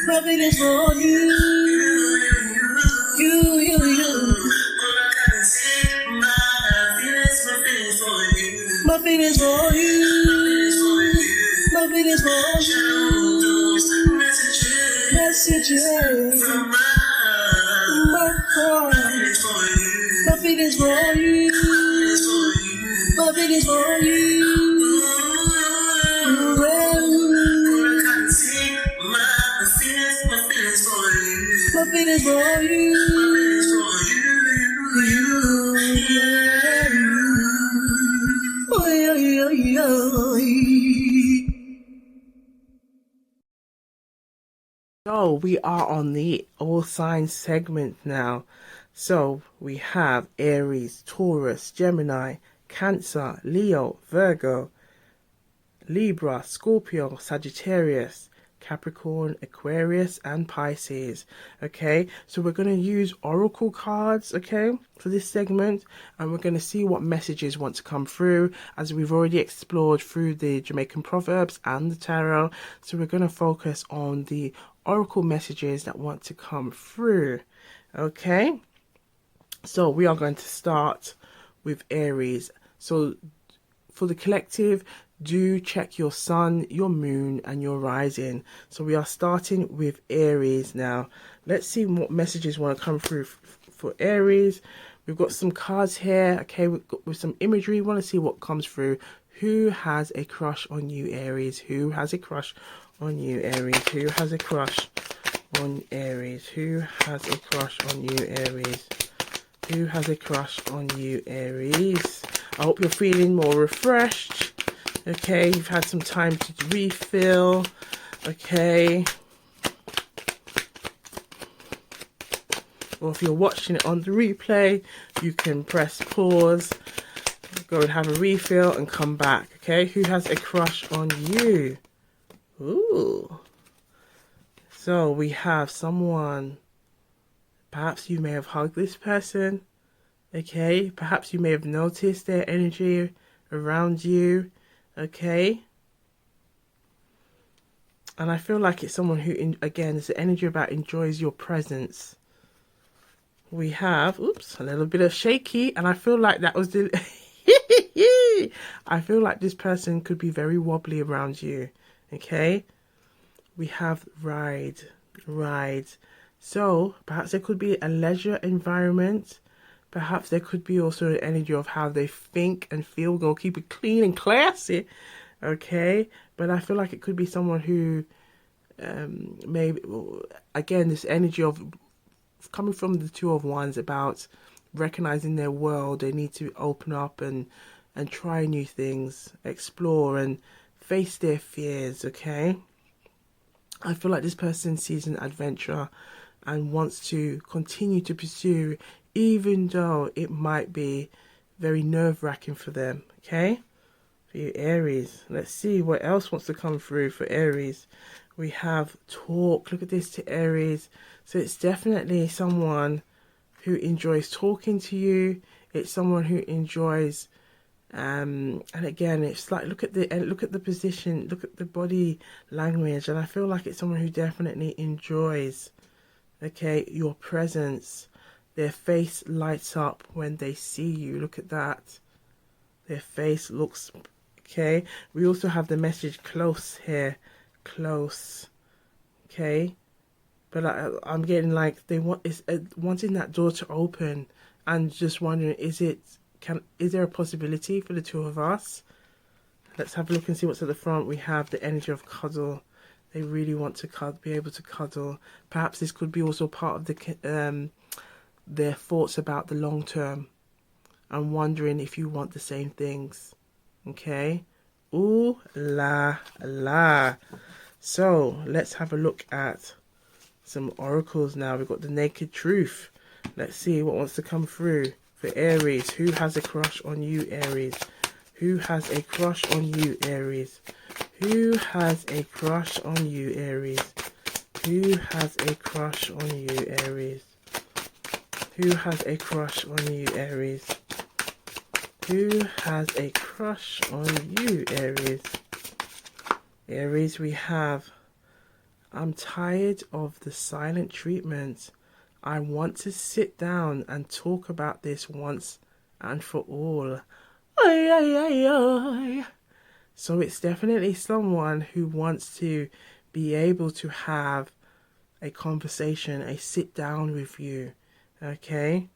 My feelings for you. You. My Nothing is for you. Nothing is for you. Messages from my heart. Nothing is for you. Nothing is for you. Nothing is for you. So we are on the all signs segment now. So we have Aries, Taurus, Gemini, Cancer, Leo, Virgo, Libra, Scorpio, Sagittarius, Capricorn, Aquarius, and Pisces. Okay, so we're going to use oracle cards, okay, for this segment, and we're going to see what messages want to come through, as we've already explored through the Jamaican Proverbs and the Tarot. So we're going to focus on the oracle messages that want to come through. Okay, so we are going to start with Aries. So for the collective, do check your sun, your moon, and your rising. So we are starting with Aries now. Let's see what messages want to come through for Aries. We've got some cards here, okay, with some imagery. We want to see what comes through. Who has a crush on you, Aries? Who has a crush on you, Aries? Who has a crush on Aries? Who has a crush on you, Aries? Who has a crush on you, Aries? I hope you're feeling more refreshed. Okay, you've had some time to refill. Okay. Or if you're watching it on the replay, you can press pause, go and have a refill and come back. Okay, who has a crush on you? Ooh. So we have someone, perhaps you may have hugged this person. Okay, perhaps you may have noticed their energy around you. Okay, and I feel like it's someone who, again, it's the energy about enjoys your presence. We have, oops, a little bit of shaky, and I feel like that was the, I feel like this person could be very wobbly around you. Okay, we have ride. So perhaps there could be a leisure environment. Perhaps there could be also an energy of how they think and feel. We're going to keep it clean and classy, okay? But I feel like it could be someone who maybe, again, this energy of coming from the Two of Wands about recognizing their world. They need to open up and try new things, explore and face their fears, okay? I feel like this person sees an adventure and wants to continue to pursue, even though it might be very nerve-wracking for them, okay? For you, Aries. Let's see what else wants to come through for Aries. We have talk. Look at this to Aries. So it's definitely someone who enjoys talking to you. It's someone who enjoys, and again, it's like, look at the position, look at the body language, and I feel like it's someone who definitely enjoys, okay, your presence. Their face lights up when they see you. Look at that. Their face looks, okay. We also have the message close here. Close. Okay. But I'm getting like they want, is wanting that door to open and just wondering, is there a possibility for the two of us? Let's have a look and see what's at the front. We have the energy of cuddle. They really want to be able to cuddle. Perhaps this could be also part of the their thoughts about the long term and wondering if you want the same things. Okay, ooh la la. So let's have a look at some oracles now. We've got the naked truth. Let's see what wants to come through for Aries. Who has a crush on you, Aries? Who has a crush on you, Aries? Who has a crush on you, Aries? Who has a crush on you, Aries? Who has a crush on you, Aries? Who has a crush on you, Aries? Aries, we have, I'm tired of the silent treatment. I want to sit down and talk about this once and for all. Ay, ay, ay, ay. So it's definitely someone who wants to be able to have a conversation, a sit down with you, okay,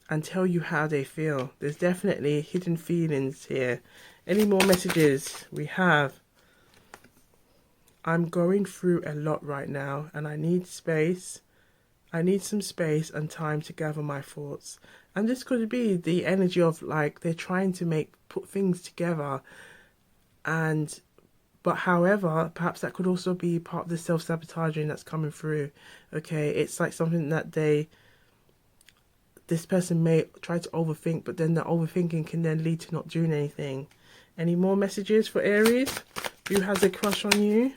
and tell you how they feel. There's definitely hidden feelings here. Any more messages? We have, I'm going through a lot right now and I need space. I need some space and time to gather my thoughts. And this could be the energy of like they're trying to put things together, and but however, perhaps that could also be part of the self-sabotaging that's coming through. Okay, it's like something that this person may try to overthink, but then the overthinking can then lead to not doing anything. Any more messages for Aries? Who has a crush on you?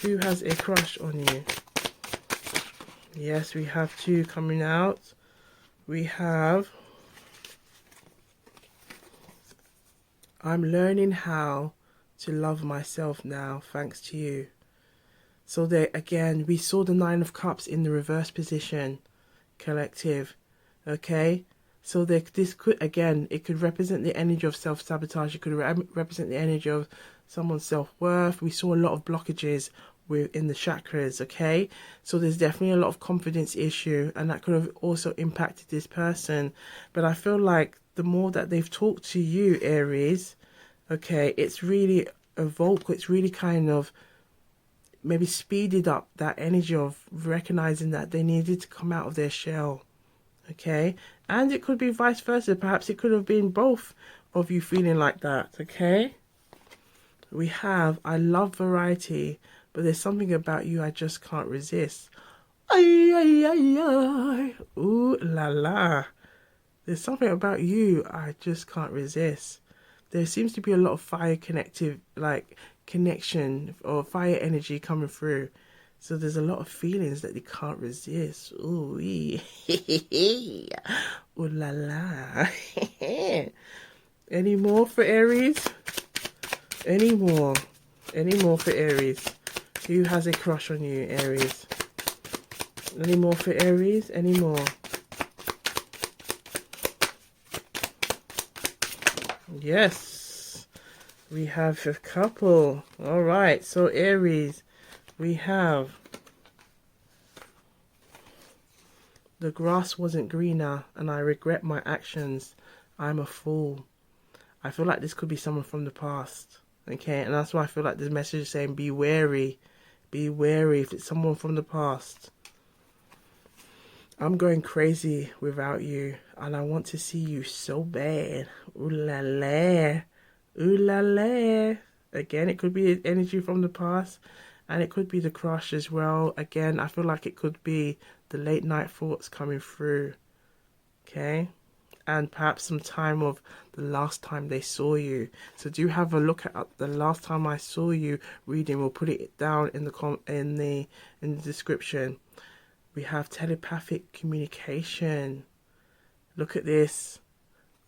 Who has a crush on you? Yes, we have two coming out. We have, I'm learning how to love myself now, thanks to you. So there again, we saw the Nine of Cups in the reverse position, collective. Okay, so this could, again, it could represent the energy of self-sabotage. It could represent the energy of someone's self-worth. We saw a lot of blockages in the chakras. Okay, so there's definitely a lot of confidence issue, and that could have also impacted this person. But I feel like the more that they've talked to you, Aries, okay, it's really evoked, it's really kind of maybe speeded up that energy of recognizing that they needed to come out of their shell. Okay, and it could be vice versa. Perhaps it could have been both of you feeling like that. Okay, we have, I love variety, but there's something about you I just can't resist. Ay, ay, ay, ay. Ooh la la. There's something about you I just can't resist. There seems to be a lot of fire connection or fire energy coming through. So there's a lot of feelings that you can't resist. Ooh, ooh la la. Any more for Aries? Any more? Any more for Aries? Who has a crush on you, Aries? Any more for Aries? Any more? Yes, we have a couple. All right, so Aries, we have the grass wasn't greener and I regret my actions. I'm a fool. I feel like this could be someone from the past. Okay, and that's why I feel like this message is saying be wary. Be wary if it's someone from the past. I'm going crazy without you and I want to see you so bad. Ooh la la. Ooh la la. Again, it could be energy from the past and it could be the crush as well. Again, I feel like it could be the late night thoughts coming through. Okay, and perhaps some time of the last time they saw you. So do have a look at the last time I saw you reading. We'll put it down in the description. We have telepathic communication. Look at this.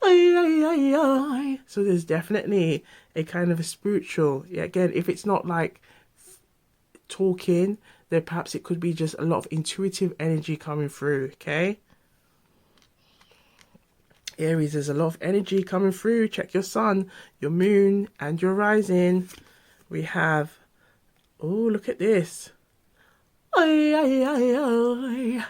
Ay, ay, ay, ay. So there's definitely a kind of a spiritual. Yeah, again, if it's not like talking, then perhaps it could be just a lot of intuitive energy coming through. Okay, Aries, there's a lot of energy coming through. Check your sun, your moon, and your rising. We have, oh, look at this. Ay, ay, ay, ay.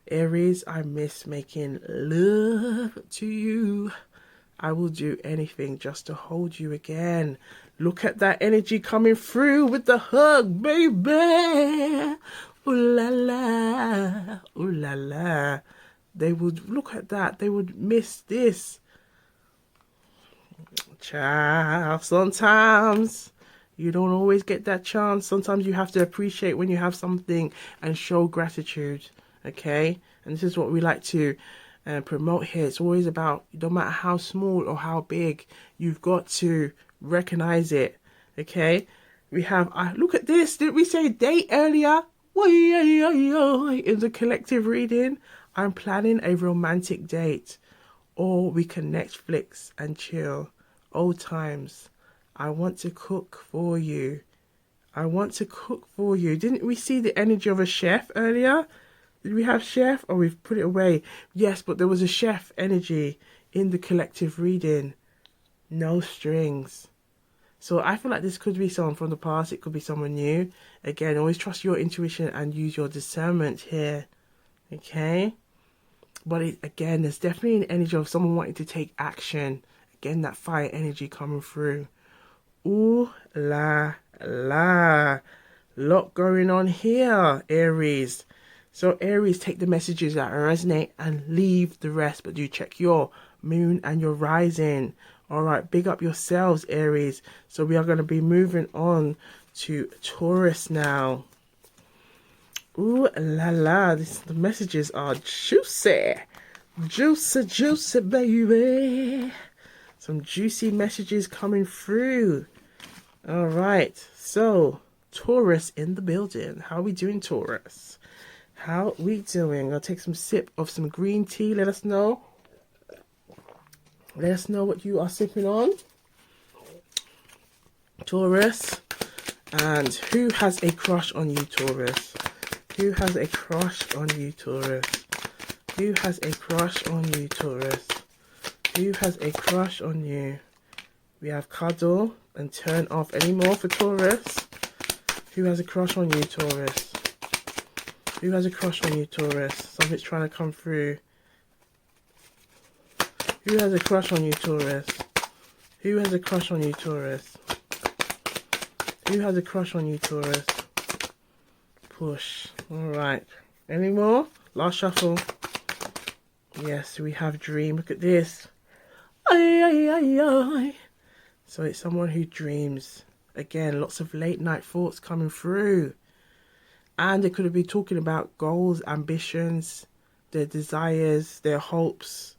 Aries, I miss making love to you. I will do anything just to hold you again. Look at that energy coming through with the hug, baby. Ooh la la. Ooh la la. They would, look at that. They would miss this. Child, sometimes you don't always get that chance. Sometimes you have to appreciate when you have something and show gratitude. Okay, and this is what we like to promote here. It's always about, no matter how small or how big, you've got to recognize it. Okay, we have, look at this. Didn't we say date earlier? In the collective reading, I'm planning a romantic date, or we can Netflix and chill. Old times. I want to cook for you. I want to cook for you. Didn't we see the energy of a chef earlier? Did we have chef? Or we've put it away? Yes, but there was a chef energy in the collective reading. No strings. So I feel like this could be someone from the past. It could be someone new. Again, always trust your intuition and use your discernment here. Okay? But again, there's definitely an energy of someone wanting to take action. Again, that fire energy coming through. Ooh la la. Lot going on here, Aries. So Aries, take the messages that resonate and leave the rest. But do check your moon and your rising. All right, big up yourselves, Aries. So we are going to be moving on to Taurus now. Ooh la la, the messages are juicy. Juicy, juicy, baby. Some juicy messages coming through. All right, so Taurus in the building. How are we doing, Taurus? How we doing? I'll take some sip of some green tea. Let us know. Let us know what you are sipping on, Taurus. And who has a crush on you, Taurus? Who has a crush on you, Taurus? Who has a crush on you, Taurus? Who has a crush on you? We have cuddle and turn off. Any more for Taurus? Who has a crush on you, Taurus? Who has a crush on you, Taurus? Something's trying to come through. Who has a crush on you, Taurus? Who has a crush on you, Taurus? Who has a crush on you, Taurus? Push. Alright. Any more? Last shuffle. Yes, we have dream. Look at this. Ay, ay, ay, ay. So it's someone who dreams. Again, lots of late night thoughts coming through. And they could be talking about goals, ambitions, their desires, their hopes,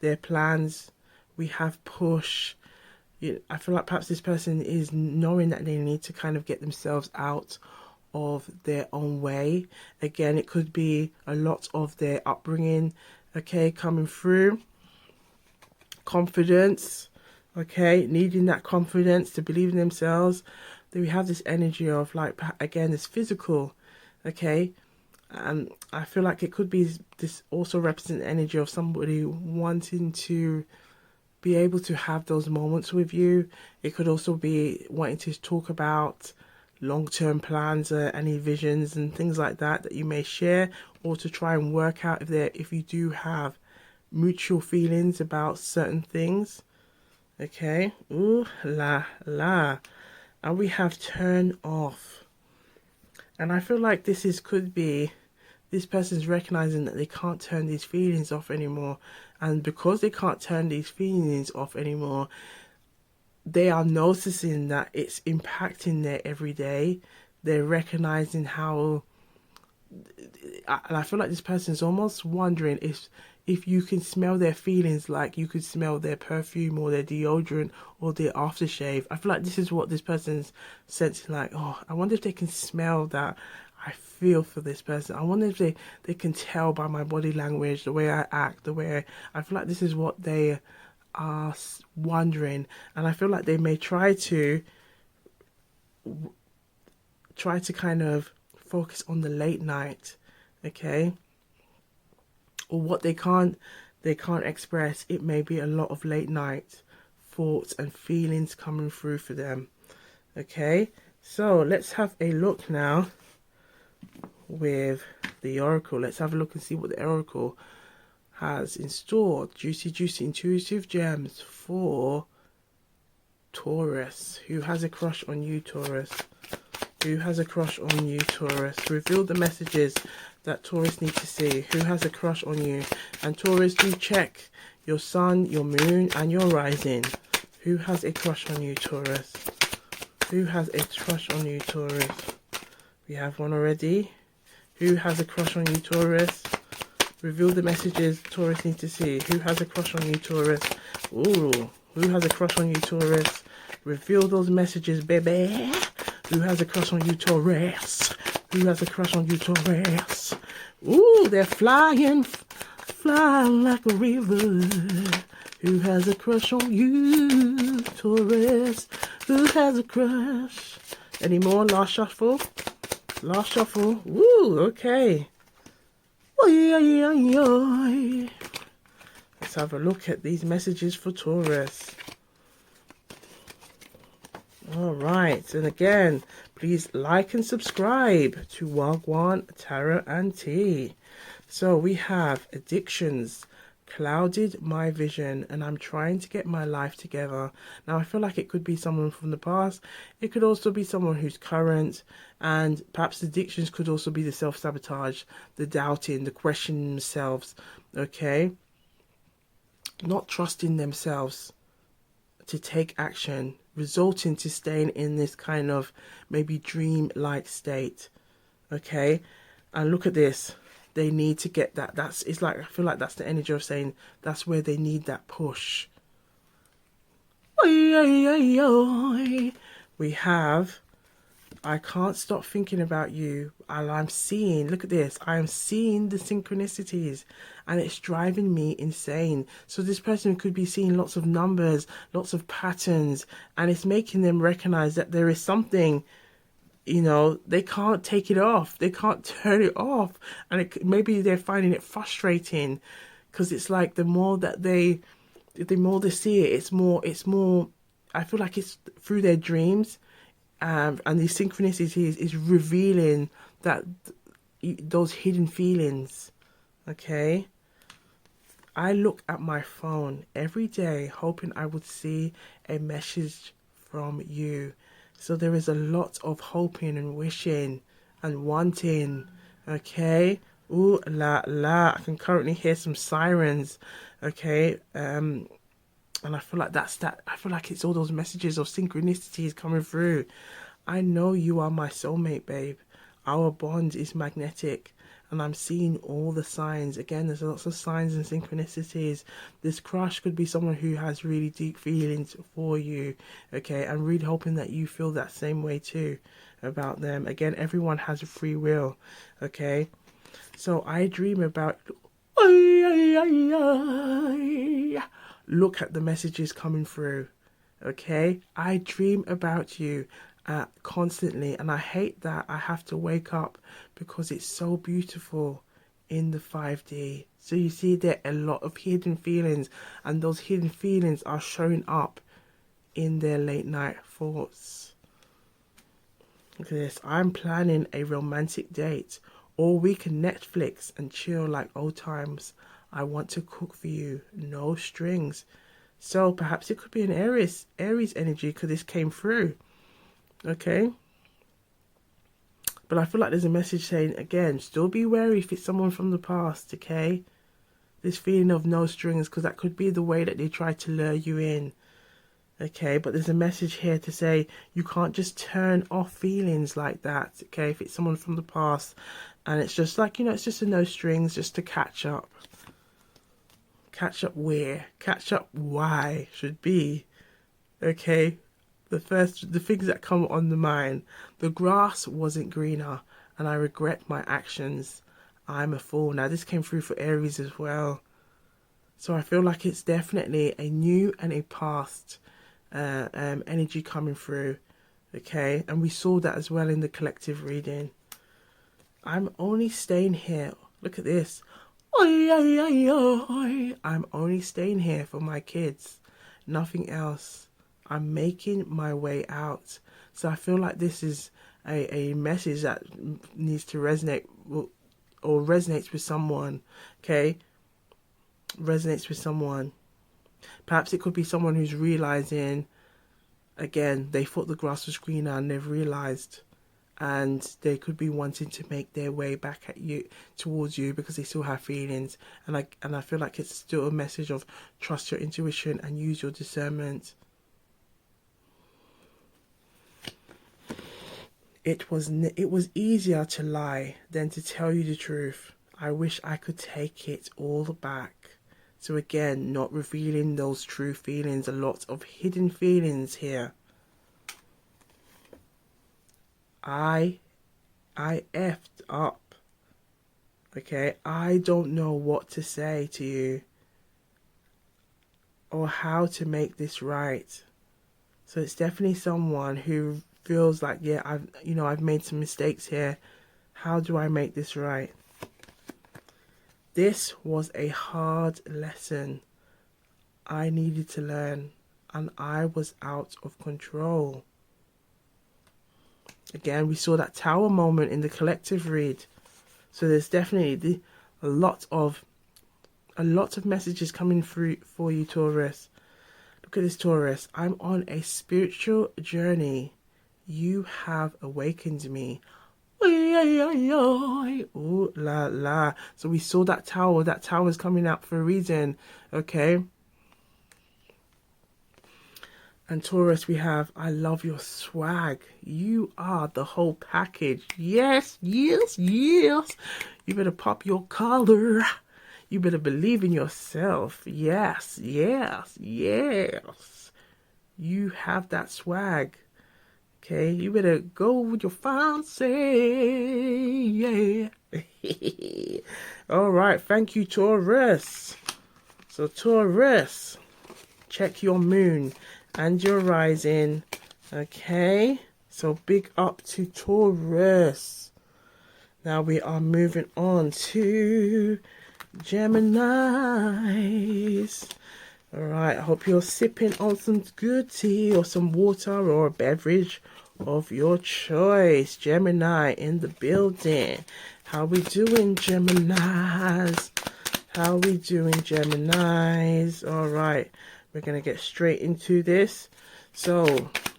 their plans. We have push. I feel like perhaps this person is knowing that they need to kind of get themselves out of their own way. Again, it could be a lot of their upbringing, okay, coming through. Confidence, okay, needing that confidence to believe in themselves. Then we have this energy of, like, again, this physical, okay. I feel like it could be this also represent the energy of somebody wanting to be able to have those moments with you. It could also be wanting to talk about long-term plans, any visions and things like that you may share, or to try and work out if you do have mutual feelings about certain things. Okay. Ooh la la. And we have turn off. And I feel like could be this person's recognizing that they can't turn these feelings off anymore. And because they can't turn these feelings off anymore, they are noticing that it's impacting their everyday. They're recognizing how, and I feel like this person's almost wondering if you can smell their feelings, like you could smell their perfume or their deodorant or their aftershave. I feel like this is what this person's sensing, like, oh, I wonder if they can smell that I feel for this person. I wonder if they can tell by my body language, the way I act, the way I feel like this is what they are wondering. And I feel like they may try to kind of focus on the late night, okay, or what they can't express. It may be a lot of late night thoughts and feelings coming through for them. Okay, so let's have a look now with the oracle. Let's have a look and see what the oracle has in store. Juicy intuitive gems for Taurus. Who has a crush on you, Taurus? Who has a crush on you, Taurus? Reveal the messages that Taurus needs to see. Who has a crush on you? And Taurus, do check your sun, your moon, and your rising. Who has a crush on you, Taurus? Who has a crush on you, Taurus? We have one already. Who has a crush on you, Taurus? Reveal the messages Taurus needs to see. Who has a crush on you, Taurus? Ooh. Who has a crush on you, Taurus? Reveal those messages, baby. Who has a crush on you, Taurus? Who has a crush on you, Taurus? Ooh, they're flying like a river. Who has a crush on you, Taurus? Who has a crush? Any more? Last shuffle. Last shuffle. Woo, okay. Let's let's have a look at these messages for Taurus. All right, and again, please like and subscribe to Gwan, Tarot and Tea. So we have addictions clouded my vision, and I'm trying to get my life together. Now I feel like it could be someone from the past. It could also be someone who's current, and perhaps addictions could also be the self-sabotage, the doubting, the questioning themselves, okay? Not trusting themselves to take action, resulting to staying in this kind of maybe dream-like state, okay? And look at this. They need to get that. It's like, I feel like that's the energy of saying that's where they need that push. We have, I can't stop thinking about you. And I'm seeing, look at this, I am seeing the synchronicities, and it's driving me insane. So this person could be seeing lots of numbers, lots of patterns, and it's making them recognize that there is something, you know, they can't take it off. They can't turn it off. And maybe they're finding it frustrating, because it's like the more they see it, it's more, I feel like it's through their dreams. And these synchronicities is revealing that those hidden feelings, okay? I look at my phone every day hoping I would see a message from you. So there is a lot of hoping and wishing and wanting, okay? Ooh la la, I can currently hear some sirens, okay? And I feel like I feel like it's all those messages of synchronicities coming through. I know you are my soulmate, babe. Our bond is magnetic, and I'm seeing all the signs. Again, there's lots of signs and synchronicities. This crush could be someone who has really deep feelings for you, okay? I'm really hoping that you feel that same way too about them. Again, everyone has a free will, okay? So I dream about... Look at the messages coming through, okay? I dream about you constantly, and I hate that I have to wake up because it's so beautiful in the 5D. So you see there are a lot of hidden feelings, and those hidden feelings are showing up in their late night thoughts. Look at this. I'm planning a romantic date, or we can Netflix and chill like old times. I want to cook for you, no strings. So perhaps it could be an Aries energy, because this came through. Okay, but I feel like there's a message saying, again, still be wary if it's someone from the past, okay? This feeling of no strings, because that could be the way that they try to lure you in, okay? But there's a message here to say you can't just turn off feelings like that, okay? If it's someone from the past, and it's just like, you know, it's just a no strings, just to catch up. Catch up where? Catch up why should be, okay? The things that come on the mind. The grass wasn't greener, and I regret my actions. I'm a fool. Now this came through for Aries as well. So I feel like it's definitely a new and a past energy coming through. Okay, and we saw that as well in the collective reading. I'm only staying here. Look at this. I'm only staying here for my kids. Nothing else. I'm making my way out. So I feel like this is a message that needs to resonate or resonates with someone, okay? Resonates with someone. Perhaps it could be someone who's realizing, again, they thought the grass was greener and they've realized, and they could be wanting to make their way back at you, towards you, because they still have feelings. And I feel like it's still a message of trust your intuition and use your discernment. It was easier to lie than to tell you the truth. I wish I could take it all back. So again, not revealing those true feelings. A lot of hidden feelings here. I effed up. Okay, I don't know what to say to you or how to make this right. So it's definitely someone who feels like, yeah, I've made some mistakes here. How do I make this right? This was a hard lesson. I needed to learn, and I was out of control. Again, we saw that tower moment in the collective read. So there's definitely a lot of messages coming through for you, Taurus. Look at this, Taurus. I'm on a spiritual journey. You have awakened me. Ooh la la. So we saw that tower. That tower is coming out for a reason. Okay. And Taurus, we have, I love your swag. You are the whole package. Yes, yes, yes. You better pop your collar. You better believe in yourself. Yes, yes, yes. You have that swag. Okay, you better go with your fancy. Yeah. All right, thank you, Taurus. So, Taurus, check your moon and your rising. Okay, so big up to Taurus. Now we are moving on to Geminis. All right, I hope you're sipping on some good tea or some water or a beverage of your choice. Gemini in the building. How we doing, Geminis? How we doing, Geminis? All right, we're going to get straight into this. So,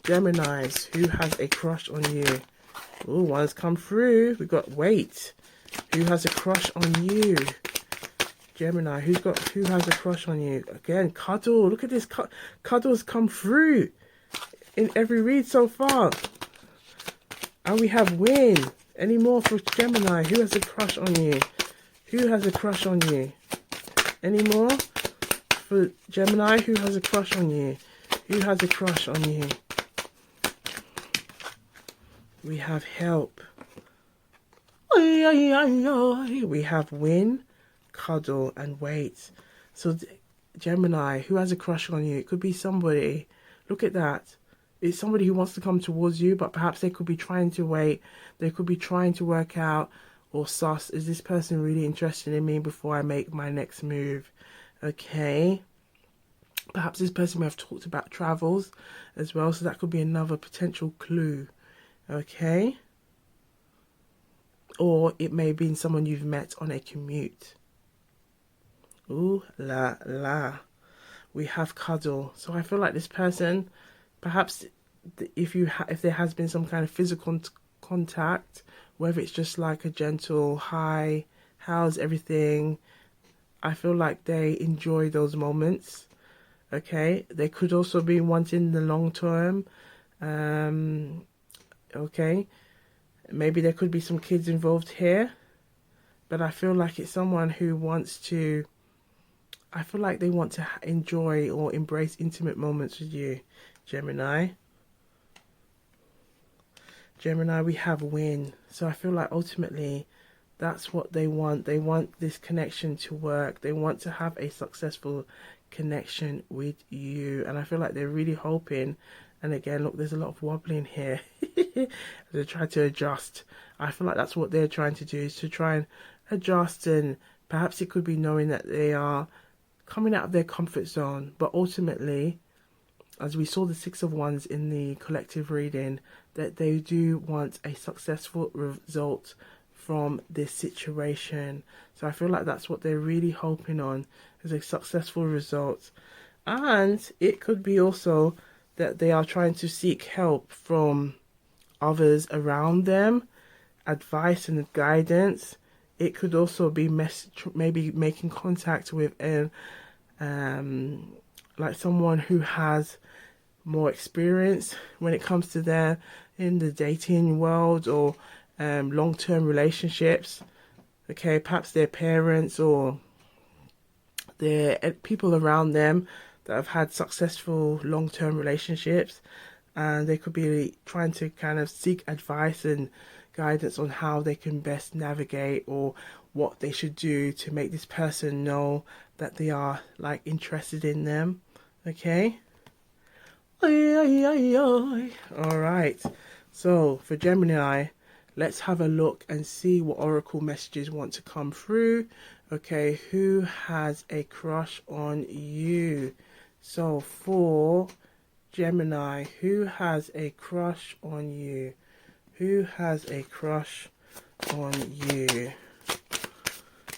Geminis, who has a crush on you? Oh, one's come through. We got wait. Who has a crush on you? Gemini, who has a crush on you? Again, cuddle. Look at this. Cuddles come through in every read so far. And we have win. Any more for Gemini? Who has a crush on you? Who has a crush on you? Any more for Gemini? Who has a crush on you? Who has a crush on you? We have help. We have win, cuddle, and wait. So Gemini, who has a crush on you? It could be somebody. Look at that. It's somebody who wants to come towards you, but perhaps they could be trying to wait. They could be trying to work out or suss, is this person really interested in me before I make my next move? Okay. Perhaps this person may have talked about travels as well, so that could be another potential clue. Okay. Or it may be someone you've met on a commute. Ooh la la. We have cuddle. So I feel like this person, perhaps if there has been some kind of physical contact, whether it's just like a gentle hi, how's everything, I feel like they enjoy those moments. Okay, they could also be wanting the long term. Okay, maybe there could be some kids involved here, but I feel like it's someone who wants to, I feel like they want to enjoy or embrace intimate moments with you, Gemini. Gemini, we have win. So I feel like ultimately that's what they want. They want this connection to work. They want to have a successful connection with you. And I feel like they're really hoping. And again, look, there's a lot of wobbling here. They try to adjust. I feel like that's what they're trying to do, is to try and adjust. And perhaps it could be knowing that they are coming out of their comfort zone. But ultimately, as we saw the Six of Wands in the collective reading, that they do want a successful result from this situation. So I feel like that's what they're really hoping on, is a successful result. And it could be also that they are trying to seek help from others around them, advice and guidance. It could also be maybe making contact with like someone who has more experience when it comes to their in the dating world, or long-term relationships. Okay, perhaps their parents or their people around them that have had successful long-term relationships, and they could be trying to kind of seek advice and guidance on how they can best navigate, or what they should do to make this person know that they are like interested in them. Okay. All right. So for Gemini, let's have a look and see what oracle messages want to come through. Okay, who has a crush on you? So for Gemini, who has a crush on you? Who has a crush on you?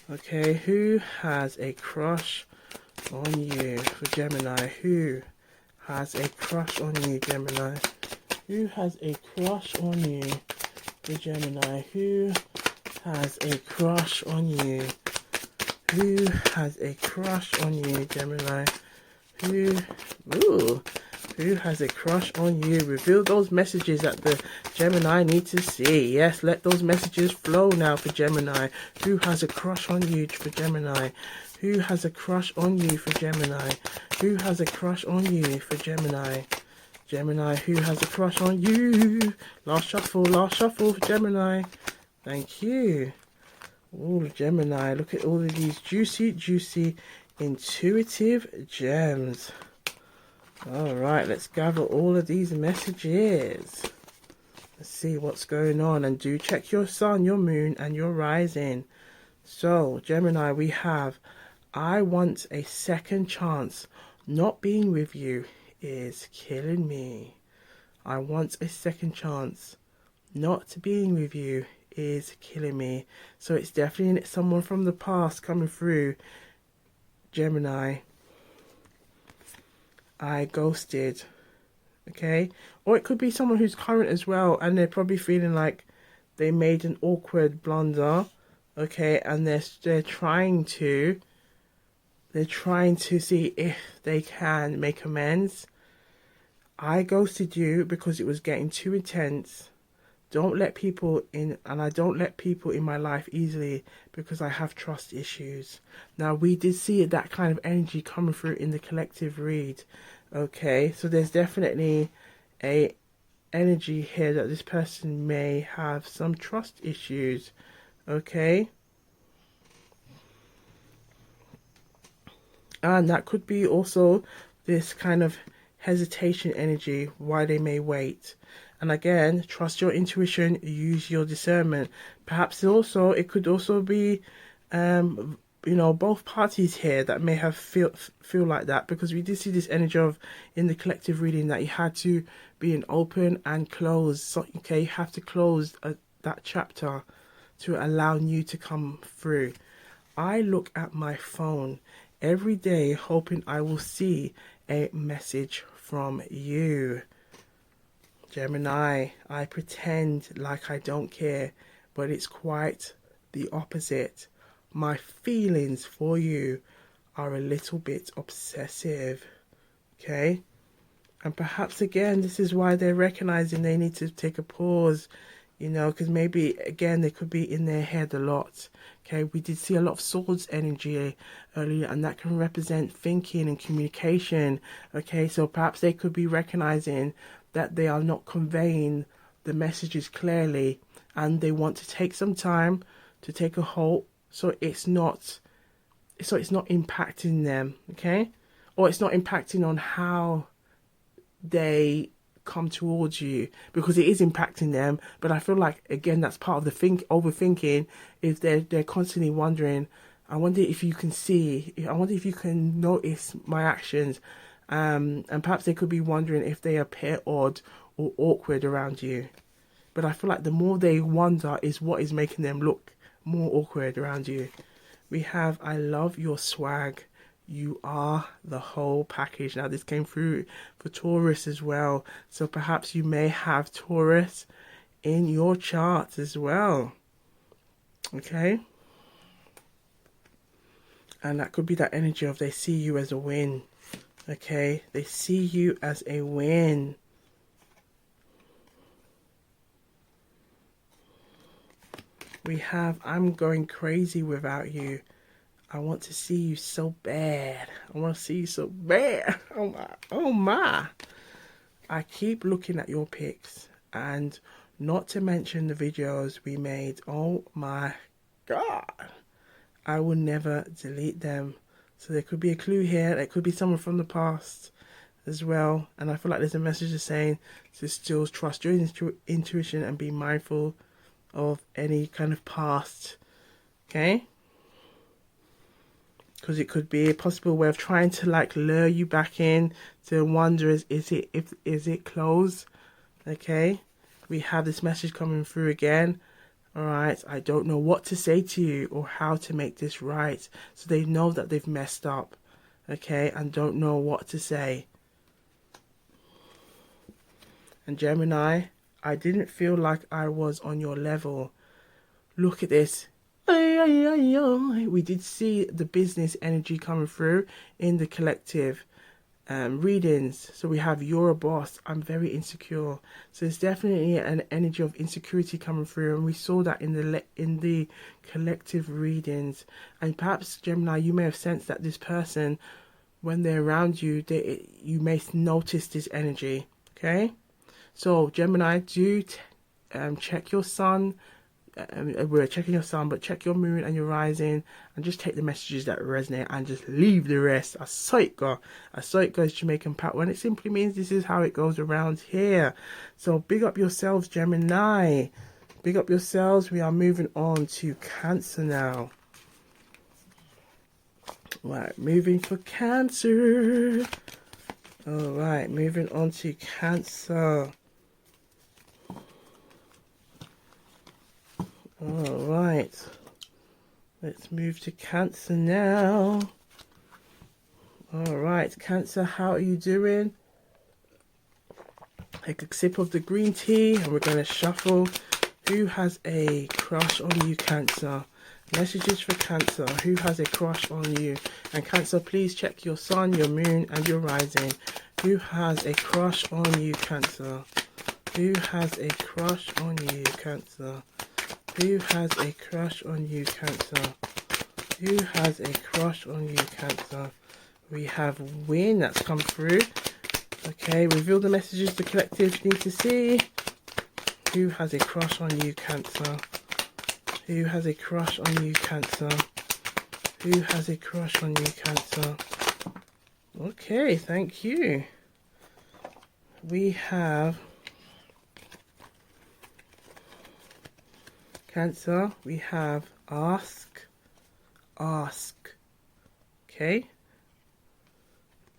Okay, who has a crush on you for Gemini? Who has a crush on you, Gemini? Who has a crush on you for Gemini? Who has a crush on you? Who has a crush on you, Gemini? Who has a crush on you? Reveal those messages that the Gemini need to see. Yes, let those messages flow now for Gemini. Who has a crush on you for Gemini? Who has a crush on you for Gemini? Who has a crush on you for Gemini? Gemini, who has a crush on you? Last shuffle for Gemini. Thank you. Oh, Gemini, look at all of these juicy, intuitive gems. All right, let's gather all of these messages. Let's see what's going on. And do check your sun, your moon, and your rising. So, Gemini, we have, I want a second chance. Not being with you is killing me. I want a second chance. Not being with you is killing me. So it's definitely someone from the past coming through, Gemini. I ghosted. Okay, or it could be someone who's current as well, and they're probably feeling like they made an awkward blunder. Okay, and they're trying to see if they can make amends. I ghosted you because it was getting too intense. Don't let people in, and I don't let people in my life easily because I have trust issues. Now, we did see that kind of energy coming through in the collective read. Okay, so there's definitely a energy here that this person may have some trust issues. Okay, and that could be also this kind of hesitation energy, why they may wait. And again, trust your intuition, use your discernment. Perhaps also, it could also be, both parties here that may have feel like that, because we did see this energy of, in the collective reading, that you had to be an open and close. So, okay, you have to close that chapter to allow new to come through. I look at my phone every day hoping I will see a message from you. Gemini, I pretend like I don't care, but it's quite the opposite. My feelings for you are a little bit obsessive. Okay? And perhaps again, this is why they're recognizing they need to take a pause, because maybe again, they could be in their head a lot. Okay, we did see a lot of swords energy earlier, and that can represent thinking and communication. Okay, so perhaps they could be recognizing that they are not conveying the messages clearly, and they want to take some time to take a halt, so it's not impacting them. Okay, or it's not impacting on how they come towards you, because it is impacting them. But I feel like, again, that's part of the overthinking, is they're constantly wondering, I wonder if you can see, I wonder if you can notice my actions, and perhaps they could be wondering if they appear odd or awkward around you. But I feel like the more they wonder is what is making them look more awkward around you. We have, I love your swag. You are the whole package. Now, this came through for Taurus as well. So perhaps you may have Taurus in your chart as well. Okay? And that could be that energy of they see you as a win. Okay? They see you as a win. We have, I'm going crazy without you. I want to see you so bad. I want to see you so bad. Oh my. Oh my. I keep looking at your pics, and not to mention the videos we made. Oh my God. I will never delete them. So there could be a clue here. There could be someone from the past as well. And I feel like there's a message just saying to still trust your intuition and be mindful of any kind of past. Okay? because it could be a possible way of trying to like lure you back in to wonder is it closed. Okay, we have this message coming through again. All right, I don't know what to say to you or how to make this right. So they know that they've messed up, okay, and don't know what to say. And Gemini, I didn't feel like I was on your level. Look at this. We did see the business energy coming through in the collective readings. So we have you're a boss, I'm very insecure. So it's definitely an energy of insecurity coming through, and we saw that in the collective readings. And perhaps Gemini, you may have sensed that this person, when they're around you, you may notice this energy. Okay, so Gemini, do check your sun. We're checking your sun, but check your moon and your rising, and just take the messages that resonate and just leave the rest. I saw it go is Jamaican pat, when it simply means this is how it goes around here. So big up yourselves, Gemini. Big up yourselves. We are moving on to Cancer now. Right, moving for Cancer. All right, moving on to Cancer. All right, let's move to Cancer now. All right, Cancer, how are you doing? Take a sip of the green tea, and we're going to shuffle. Who has a crush on you, Cancer? Messages for Cancer. Who has a crush on you? And Cancer, please check your sun, your moon, and your rising. Who has a crush on you, Cancer? Who has a crush on you, Cancer? Who has a crush on you, Cancer? Who has a crush on you, Cancer? We have Win that's come through. Okay, reveal the messages the collective need to see. Who has a crush on you, Cancer? Who has a crush on you, Cancer? Who has a crush on you, Cancer? Okay, thank you. We have Cancer, we have ask, okay,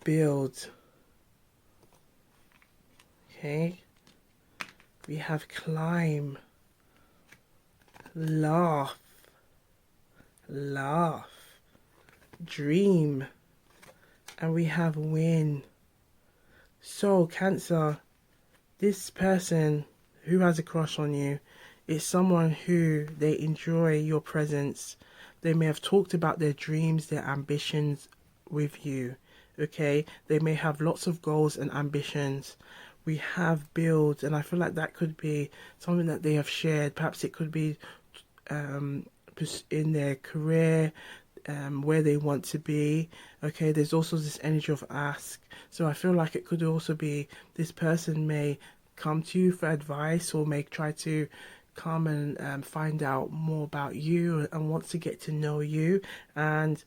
build, okay, we have climb, laugh, dream, and we have win. So Cancer, this person who has a crush on you, it's someone who they enjoy your presence. They may have talked about their dreams, their ambitions with you. Okay, they may have lots of goals and ambitions. We have build, and I feel like that could be something that they have shared. Perhaps it could be in their career, where they want to be. Okay, there's also this energy of ask. So I feel like it could also be this person may come to you for advice, or may try to come and find out more about you and wants to get to know you, and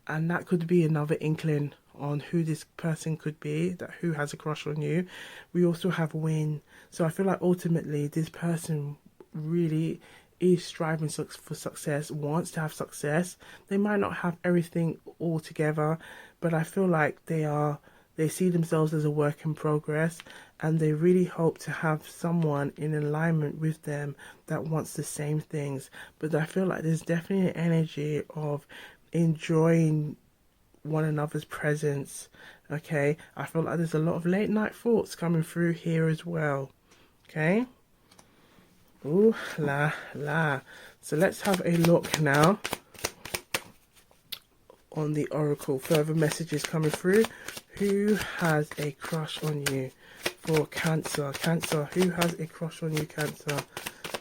that could be another inkling on who this person could be, that who has a crush on you. We also have win. So I feel like ultimately this person really is striving for success, wants to have success. They might not have everything all together, but I feel like they see themselves as a work in progress, and they really hope to have someone in alignment with them that wants the same things. But I feel like there's definitely an energy of enjoying one another's presence. Okay, I feel like there's a lot of late night thoughts coming through here as well. Okay, ooh la la. So let's have a look now on the oracle. Further messages coming through. Who has a crush on you? For Cancer. Cancer, who has a crush on you, Cancer?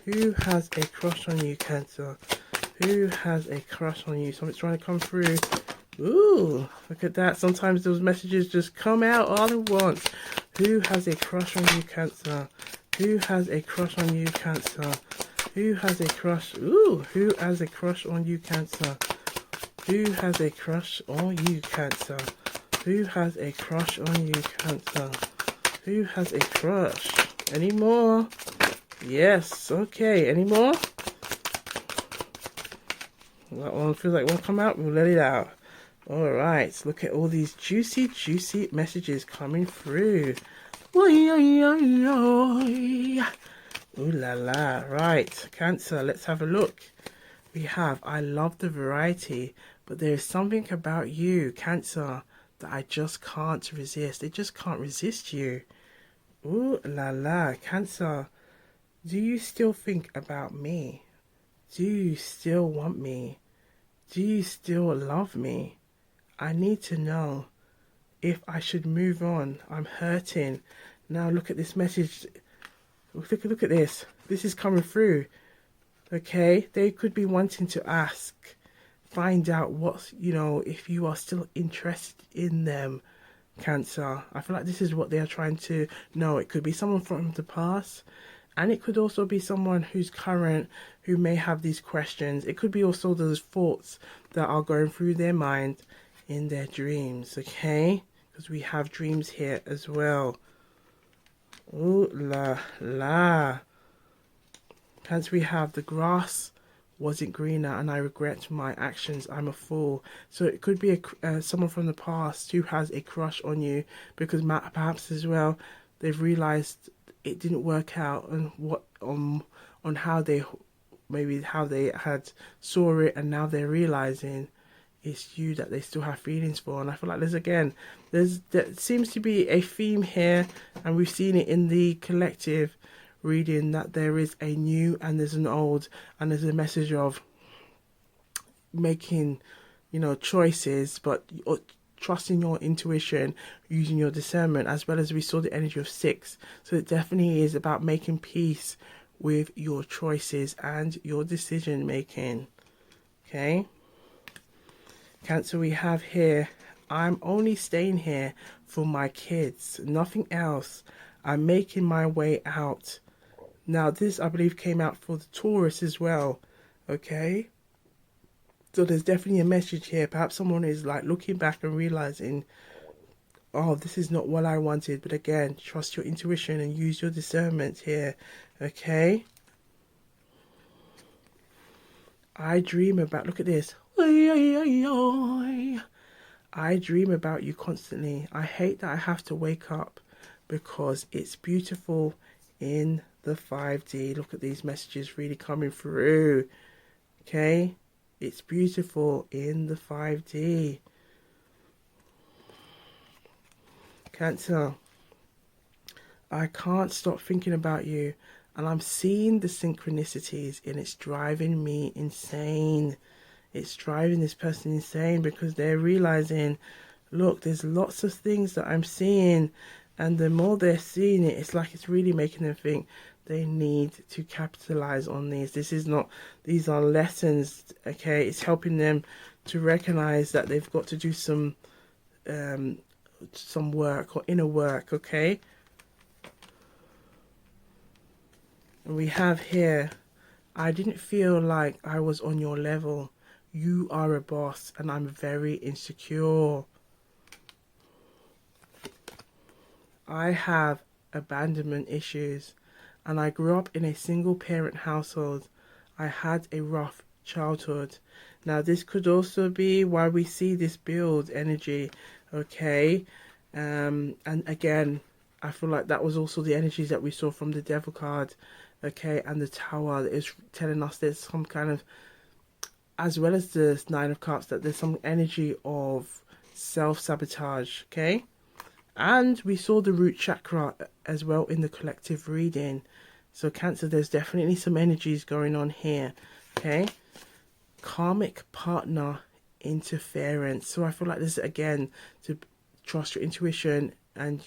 Who has a crush on you, Cancer? Who has a crush on you? Something's trying to come through. Ooh, look at that. Sometimes those messages just come out all at once. Who has a crush on you, Cancer? Who has a crush on you, Cancer? Who has a crush? Ooh, who has a crush on you, Cancer? Who has a crush on you, Cancer? Who has a crush on you, Cancer? Who has a crush? Any more? Yes. Okay. Any more? That one feels like won't come out. We'll let it out. All right, look at all these juicy messages coming through. Oi, oi, oi, oi. Ooh la la. Right, Cancer, let's have a look. We have, I love the variety, but there is something about you, Cancer, that I just can't resist. They just can't resist you. Ooh la la. Cancer, do you still think about me? Do you still want me? Do you still love me? I need to know if I should move on. I'm hurting. Now look at this message. Look at this. This is coming through. Okay, they could be wanting to ask, find out what, if you are still interested in them, Cancer. I feel like this is what they are trying to know. It could be someone from the past, and it could also be someone who's current, who may have these questions. It could be also those thoughts that are going through their mind in their dreams, okay? Because we have dreams here as well. Ooh la la. Hence we have the grass wasn't greener and I regret my actions. I'm a fool. So it could be someone from the past who has a crush on you, because perhaps as well they've realized it didn't work out, and what on how they had saw it, and now they're realizing it's you that they still have feelings for. And I feel like there seems to be a theme here, and we've seen it in the collective reading, that there is a new and there's an old, and there's a message of making choices, but trusting your intuition, using your discernment, as well as we saw the energy of 6. So it definitely is about making peace with your choices and your decision making. Okay, Cancer, we have here, I'm only staying here for my kids, nothing else. I'm making my way out. Now this, I believe, came out for the Taurus as well. Okay, so there's definitely a message here. Perhaps someone is like looking back and realizing, oh, this is not what I wanted. But again, trust your intuition and use your discernment here. Okay, I dream about, look at this. I dream about you constantly. I hate that I have to wake up because it's beautiful in the 5D. Look at these messages really coming through. Okay, it's beautiful in the 5D. Cancer, I can't stop thinking about you, and I'm seeing the synchronicities, and it's driving me insane. It's driving this person insane, because they're realizing, look, there's lots of things that I'm seeing, and the more they're seeing it, it's like it's really making them think they need to capitalize on these. These are lessons, okay? It's helping them to recognize that they've got to do some work or inner work, okay? And we have here, I didn't feel like I was on your level. You are a boss, and I'm very insecure. I have abandonment issues, and I grew up in a single parent household. I had a rough childhood. Now this could also be why we see this build energy, okay? And again, I feel like that was also the energies that we saw from the Devil card, okay? And the Tower is telling us there's some kind of, as well as the 9 of Cups, that there's some energy of self-sabotage, okay? And we saw the root chakra as well in the collective reading. So Cancer, there's definitely some energies going on here, okay? Karmic partner interference. So I feel like this, again, to trust your intuition and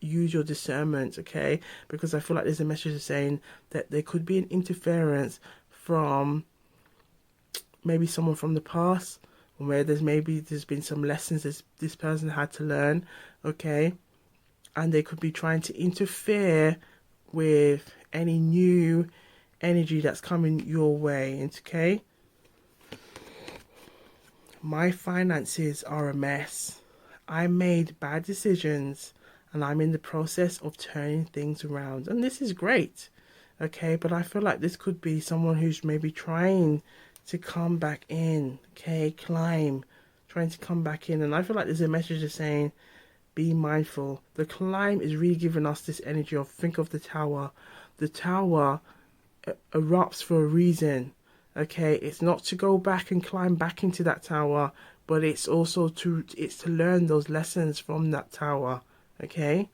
use your discernment, okay? Because I feel like there's a message saying that there could be an interference from maybe someone from the past, where there's been some lessons this person had to learn, okay? And they could be trying to interfere with any new energy that's coming your way, okay? My finances are a mess. I made bad decisions, and I'm in the process of turning things around. And this is great, okay? But I feel like this could be someone who's maybe trying to come back in, okay? Climb, trying to come back in. And I feel like there's a message that's saying, be mindful. The climb is really giving us this energy of, think of the tower. The tower erupts for a reason, okay? It's not to go back and climb back into that tower, but it's also to learn those lessons from that tower, okay?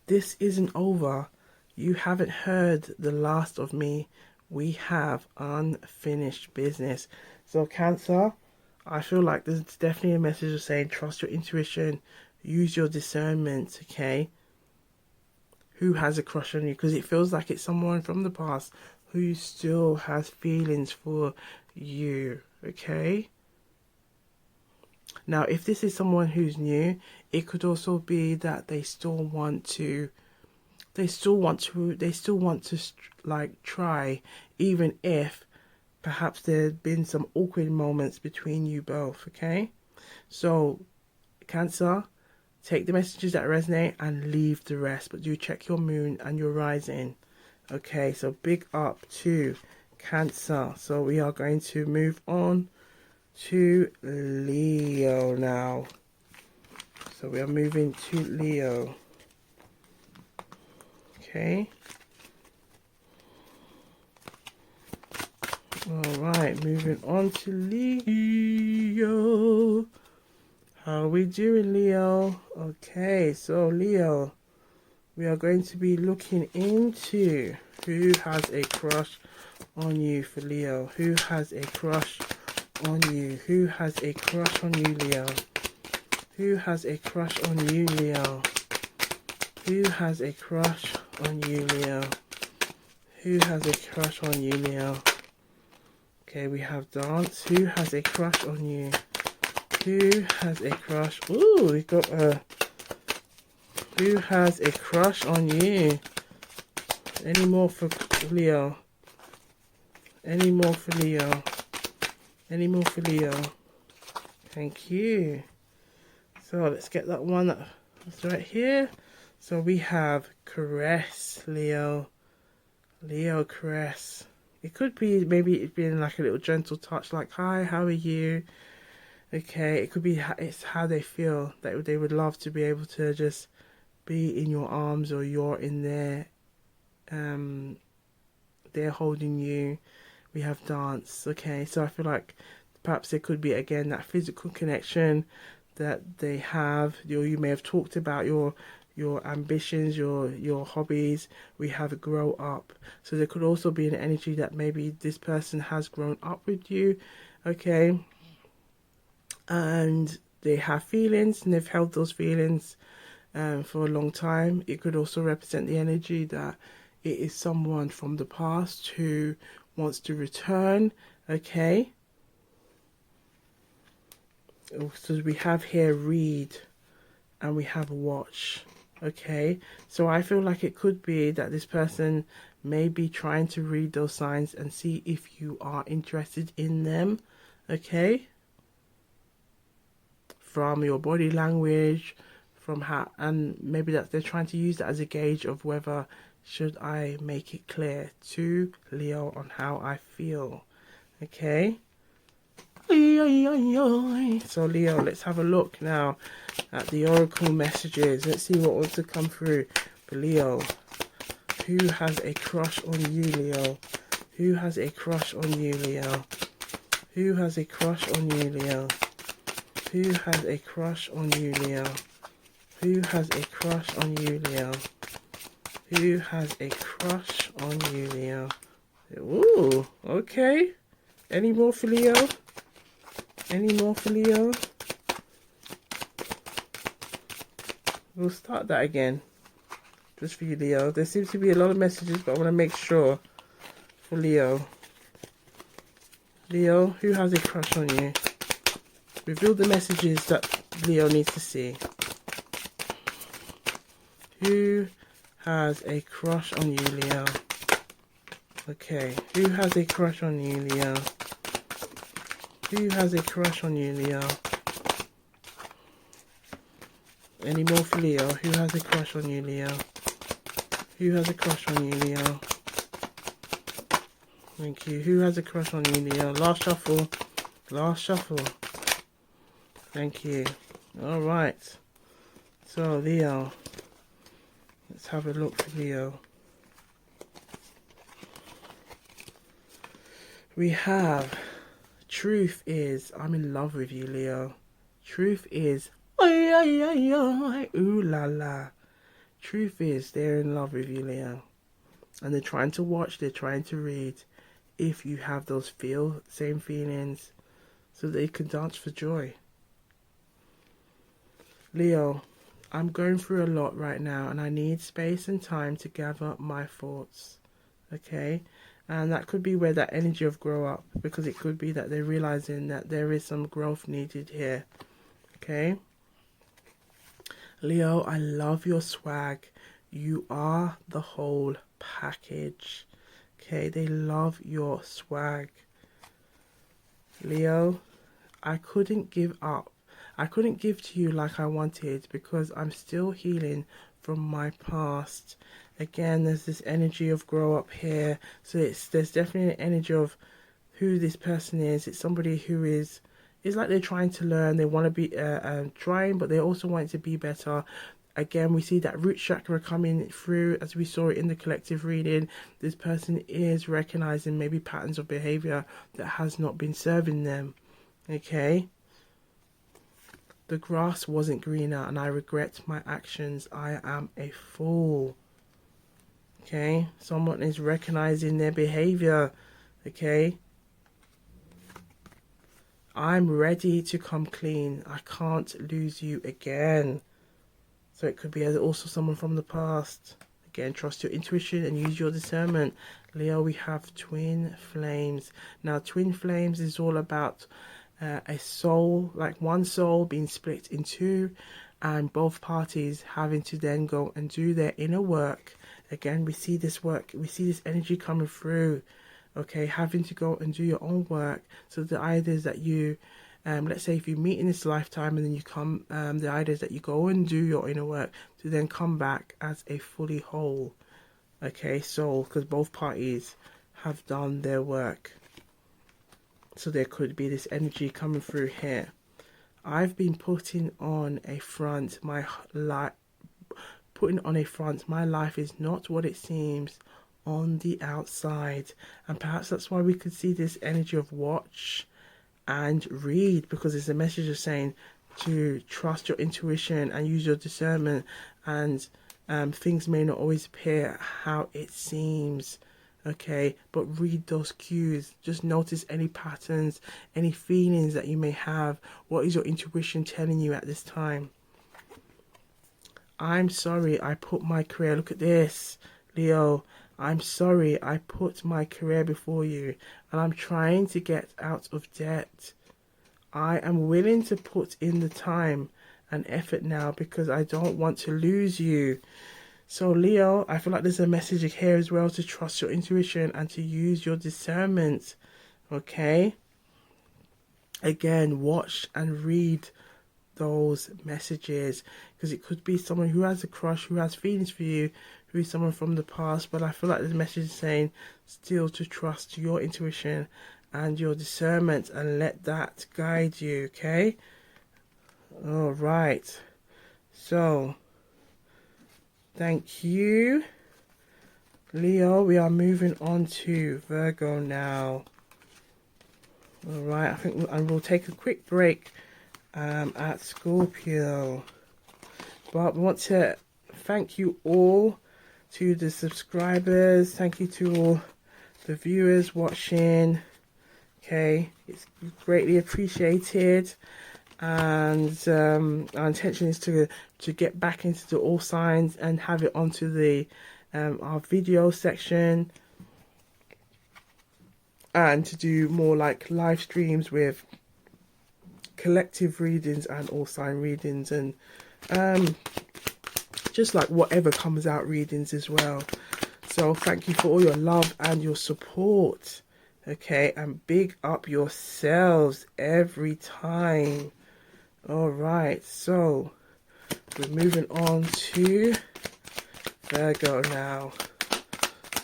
This isn't over. You haven't heard the last of me. We have unfinished business. So Cancer, I feel like there's definitely a message of saying, trust your intuition, use your discernment, okay? Who has a crush on you? Because it feels like it's someone from the past who still has feelings for you, okay? Now, if this is someone who's new, it could also be that they still want to like try, even if perhaps there's been some awkward moments between you both, okay? So, Cancer, take the messages that resonate and leave the rest, but do check your moon and your rising, okay? So, big up to Cancer. So, we are going to move on to Leo now. So, we are moving to Leo, okay? Alright, moving on to Leo. How are we doing, Leo? Okay, so Leo, we are going to be looking into who has a crush on you for Leo. Who has a crush on you? Who has a crush on you, Leo? Who has a crush on you, Leo? Who has a crush on you, Leo? Who has a crush on you, Leo? Okay, we have Dance. Who has a crush on you? Who has a crush? Ooh, we got a... Who has a crush on you? Any more for Leo? Any more for Leo? Any more for Leo? Thank you. So let's get that one that's right here. So we have Caress, Leo. Leo, Caress. It could be maybe it being like a little gentle touch, like, hi, how are you? Okay, it could be it's how they feel, that they would love to be able to just be in your arms, or you're in there, they're holding you. We have Dance. Okay, so I feel like perhaps there could be, again, that physical connection that they have. You may have talked about your ambitions, your hobbies. We have grow up. So there could also be an energy that maybe this person has grown up with you, okay? And they have feelings, and they've held those feelings for a long time. It could also represent the energy that it is someone from the past who wants to return, okay? So we have here read, and we have watch, okay? So I feel like it could be that this person may be trying to read those signs and see if you are interested in them, okay? From your body language, from how, and maybe that they're trying to use that as a gauge of whether should I make it clear to Leo on how I feel, okay? So Leo, let's have a look now at the oracle messages. Let's see what wants to come through for Leo. Who has a crush on you, Leo? Who has a crush on you, Leo? Who has a crush on you, Leo? Who has a crush on you, Leo? Who has a crush on you, Leo? Who has a crush on you, Leo? Ooh, okay. Any more for Leo? Any more for Leo? We'll start that again. Just for you, Leo. There seems to be a lot of messages, but I want to make sure for Leo. Leo, who has a crush on you? Reveal the messages that Leo needs to see. Who has a crush on you, Leo? Okay. Who has a crush on you, Leo? Who has a crush on you, Leo? Any more for Leo? Who has a crush on you, Leo? Who has a crush on you, Leo? Thank you. Who has a crush on you, Leo? Last shuffle. Last shuffle. Thank you. Alright. So, Leo. Let's have a look for Leo. We have, truth is, I'm in love with you, Leo. Truth is, ooh la la. Truth is, they're in love with you, Leo. And they're trying to watch, they're trying to read if you have those same feelings, so they can dance for joy. Leo, I'm going through a lot right now and I need space and time to gather my thoughts. Okay? And that could be where that energy of grow up, because it could be that they're realizing that there is some growth needed here. Okay? Leo, I love your swag. You are the whole package. Okay? They love your swag. Leo, I couldn't give up. I couldn't give to you like I wanted because I'm still healing from my past. Again, there's this energy of grow up here. So there's definitely an energy of who this person is. It's somebody who is like they're trying to learn. They want to be trying, but they also want to be better. Again, we see that root chakra coming through as we saw it in the collective reading. This person is recognizing maybe patterns of behavior that has not been serving them. Okay? The grass wasn't greener and I regret my actions. I am a fool. Okay? Someone is recognizing their behavior. Okay? I'm ready to come clean. I can't lose you again. So it could be also someone from the past. Again, trust your intuition and use your discernment. Leo, we have twin flames. Now, twin flames is all about a soul, like one soul being split in two, and both parties having to then go and do their inner work. Again, we see this work, we see this energy coming through. Okay, having to go and do your own work. So the idea is that you, let's say if you meet in this lifetime and then you come, the idea is that you go and do your inner work to then come back as a fully whole, okay, soul, because both parties have done their work. So there could be this energy coming through here. I've been putting on a front. My life is not what it seems on the outside. And perhaps that's why we could see this energy of watch and read, because it's a message of saying to trust your intuition and use your discernment, and things may not always appear how it seems. Okay, but read those cues. Just notice any patterns, any feelings that you may have. What is your intuition telling you at this time? I'm sorry I put my career, look at this, Leo. I'm sorry I put my career before you, and I'm trying to get out of debt. I am willing to put in the time and effort now because I don't want to lose you. So Leo, I feel like there's a message here as well to trust your intuition and to use your discernment. Okay? Again, watch and read those messages, because it could be someone who has a crush, who has feelings for you, who is someone from the past. But I feel like there's a message saying still to trust your intuition and your discernment and let that guide you. Okay? All right. So thank you, Leo. We are moving on to Virgo now. All right, I think we'll take a quick break at Scorpio. But we want to thank you all, to the subscribers. Thank you to all the viewers watching. Okay, it's greatly appreciated. And our intention is to get back into the all signs and have it onto the our video section, and to do more like live streams with collective readings and all sign readings, and just like whatever comes out readings as well. So thank you for all your love and your support. Okay, and big up yourselves every time. Alright, so we're moving on to Virgo now.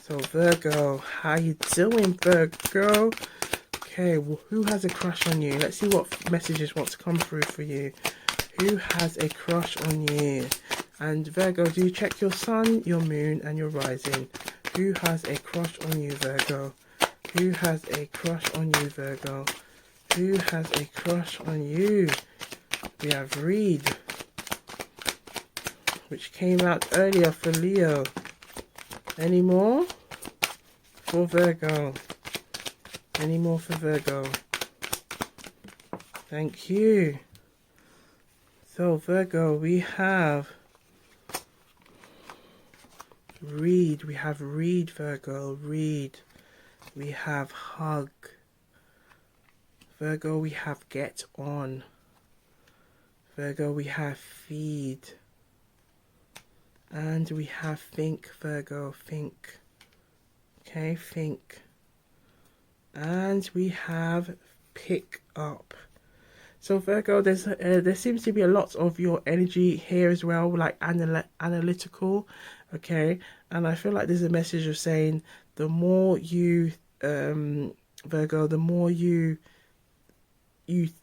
So Virgo, how you doing, Virgo? Okay, well, who has a crush on you? Let's see what messages want to come through for you. Who has a crush on you? And Virgo, do you check your sun, your moon, and your rising? Who has a crush on you, Virgo? Who has a crush on you, Virgo? Who has a crush on you? We have Read, which came out earlier for Leo. Any more for Virgo? Any more for Virgo? Thank you. So Virgo, we have Read. We have Read, Virgo. Read. We have Hug. Virgo, we have Get On. Virgo, we have Feed. And we have Think, Virgo. Think. Okay, Think. And we have Pick Up. So Virgo, there seems to be a lot of your energy here as well, like analytical, okay? And I feel like there's a message of saying the more you, Virgo, the more you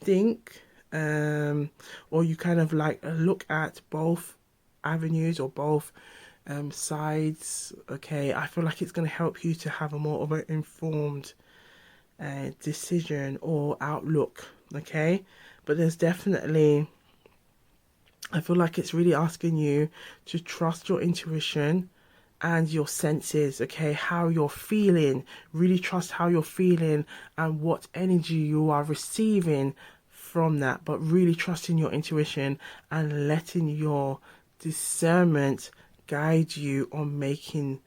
think, or you kind of like look at both avenues or both sides, okay? I feel like it's going to help you to have a more of an informed decision or outlook, okay? But there's definitely, I feel like it's really asking you to trust your intuition and your senses, okay? How you're feeling, really trust how you're feeling and what energy you are receiving from that, but really trusting your intuition and letting your discernment guide you on making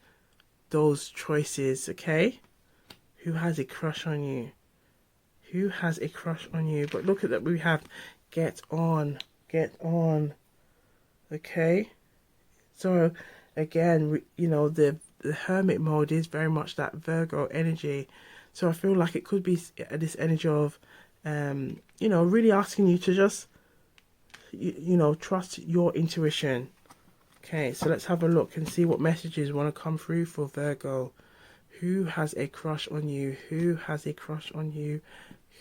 those choices, okay? Who has a crush on you? Who has a crush on you? But look at that, we have Get On. Get On. Okay? So, again, you know, the hermit mode is very much that Virgo energy. So I feel like it could be this energy of, you know, really asking you to just, you know, trust your intuition. Okay, so let's have a look and see what messages want to come through for Virgo. Who has a crush on you? Who has a crush on you?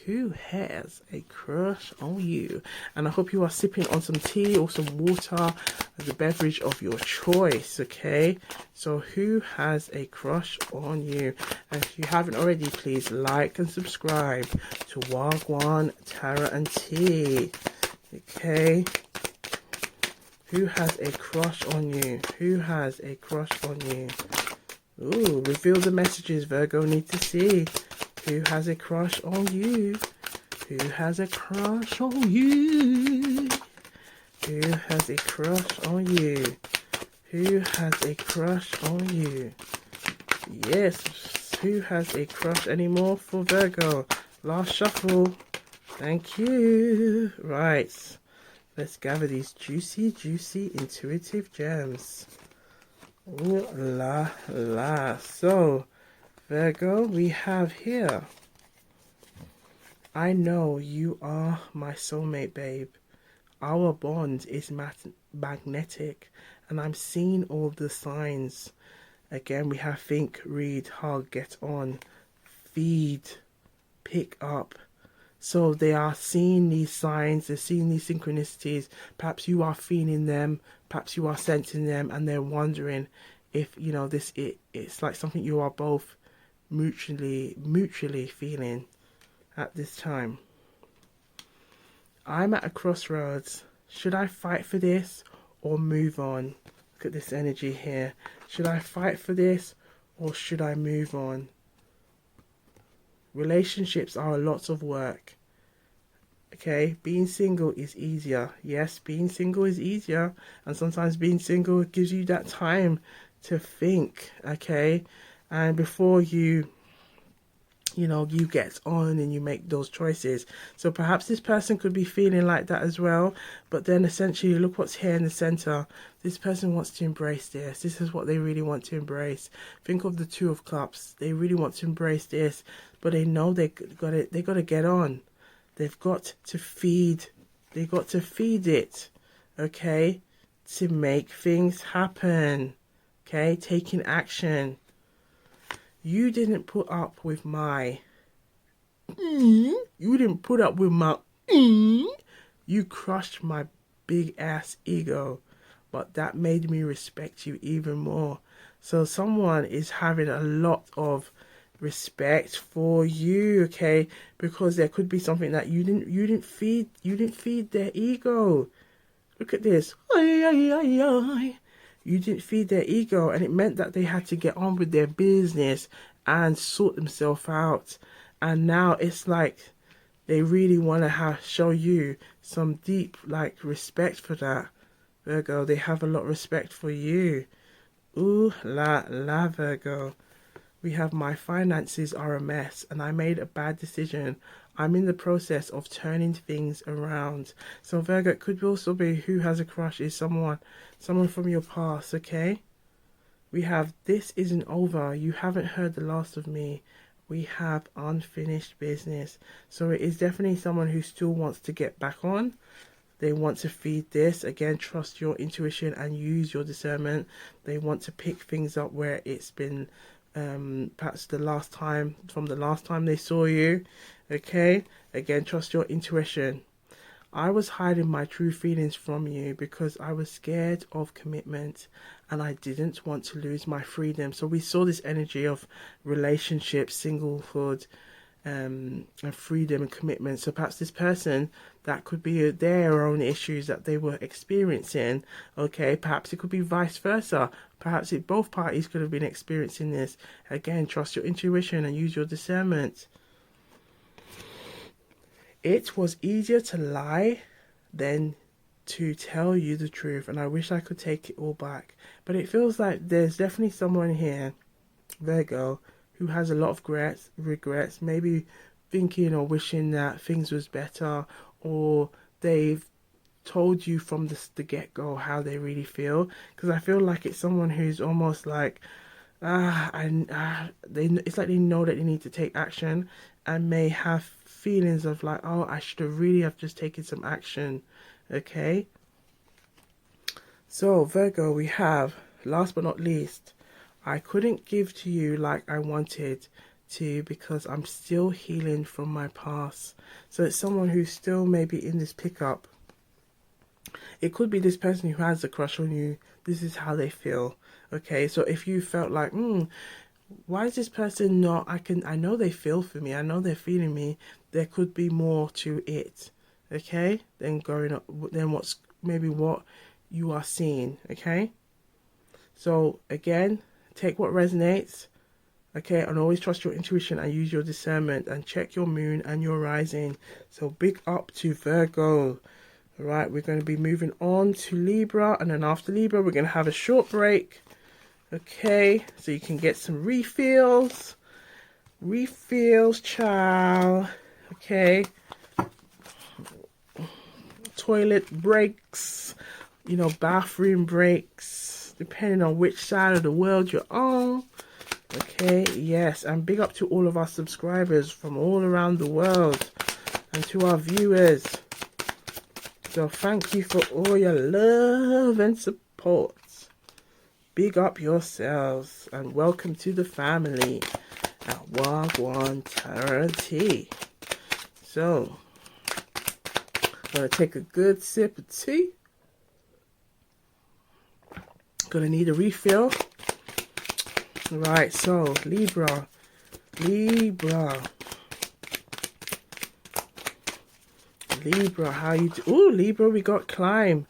Who has a crush on you? And I hope you are sipping on some tea or some water as a beverage of your choice, okay? So who has a crush on you? And if you haven't already, please like and subscribe to Gwan, Tarot and Tea, okay? Who has a crush on you? Who has a crush on you? Ooh, reveal the messages Virgo need to see. Who has a crush on you? Who has a crush on you? Who has a crush on you? Who has a crush on you? Yes, who has a crush anymore for Virgo? Last shuffle. Thank you. Right, let's gather these juicy, intuitive gems. Ooh la la. So, Virgo, we have here, I know you are my soulmate, babe. Our bond is magnetic, and I'm seeing all the signs. Again, we have Think, Read, Hug, Get On, Feed, Pick Up. So they are seeing these signs, they're seeing these synchronicities. Perhaps you are feeling them, perhaps you are sensing them, and they're wondering if, you know, it's like something you are both mutually feeling at this time. I'm at a crossroads. Should I fight for this or move on? Look at this energy here. Should I fight for this or should I move on? Relationships are a lot of work. Okay, being single is easier. Yes, being single is easier, and sometimes being single gives you that time to think, okay? And before you get on and you make those choices. So perhaps this person could be feeling like that as well, but then essentially look what's here in the center. This person wants to embrace this. This is what they really want to embrace. Think of the Two of Cups. They really want to embrace this, but they know they got to get on. They've got to feed. They got to feed it, okay, to make things happen. Okay, taking action. You didn't put up with my you didn't put up with my you crushed my big ass ego, but that made me respect you even more. So someone is having a lot of respect for you, okay? Because there could be something that you didn't feed their ego. Look at this. You didn't feed their ego, and it meant that they had to get on with their business and sort themselves out. And now it's like they really want to show you some deep like respect for that, Virgo. They have a lot of respect for you. Ooh la la, Virgo. We have my finances are a mess and I made a bad decision. I'm in the process of turning things around. So Virgo, it could also be who has a crush is someone from your past, okay? We have this isn't over. You haven't heard the last of me. We have unfinished business. So it is definitely someone who still wants to get back on. They want to feed this. Again, trust your intuition and use your discernment. They want to pick things up where it's been perhaps from the last time they saw you. Okay, again, trust your intuition. I was hiding my true feelings from you because I was scared of commitment and I didn't want to lose my freedom. So we saw this energy of relationship, singlehood, and freedom and commitment. So perhaps this person, that could be their own issues that they were experiencing. Okay, perhaps it could be vice versa. Perhaps both parties could have been experiencing this. Again, trust your intuition and use your discernment. It was easier to lie than to tell you the truth, and I wish I could take it all back. But it feels like there's definitely someone here, Virgo, who has a lot of regrets, maybe thinking or wishing that things was better, or they've told you from the get-go how they really feel. Because I feel like it's someone who's almost like, it's like they know that they need to take action and may have feelings of like, oh, I should have really have just taken some action. Okay, so Virgo, we have, last but not least, I couldn't give to you like I wanted to because I'm still healing from my past. So it's someone who's still maybe in this pickup. It could be this person who has a crush on you. This is how they feel. Okay, so if you felt like, why is this person not, I know they feel for me, I know they're feeling me, there could be more to it, okay, than what you are seeing, okay? So again, take what resonates, okay, and always trust your intuition and use your discernment and check your moon and your rising. So big up to Virgo. All right, we're going to be moving on to Libra, and then after Libra, we're going to have a short break. Okay, so you can get some refills, child. Okay, toilet breaks, bathroom breaks, depending on which side of the world you're on. Okay, yes, and big up to all of our subscribers from all around the world and to our viewers. So thank you for all your love and support. Big up yourselves and welcome to the family at Gwan Tea. So, I'm going to take a good sip of tea. Going to need a refill. Right, so Libra. How you do? Ooh, Libra, we got climb.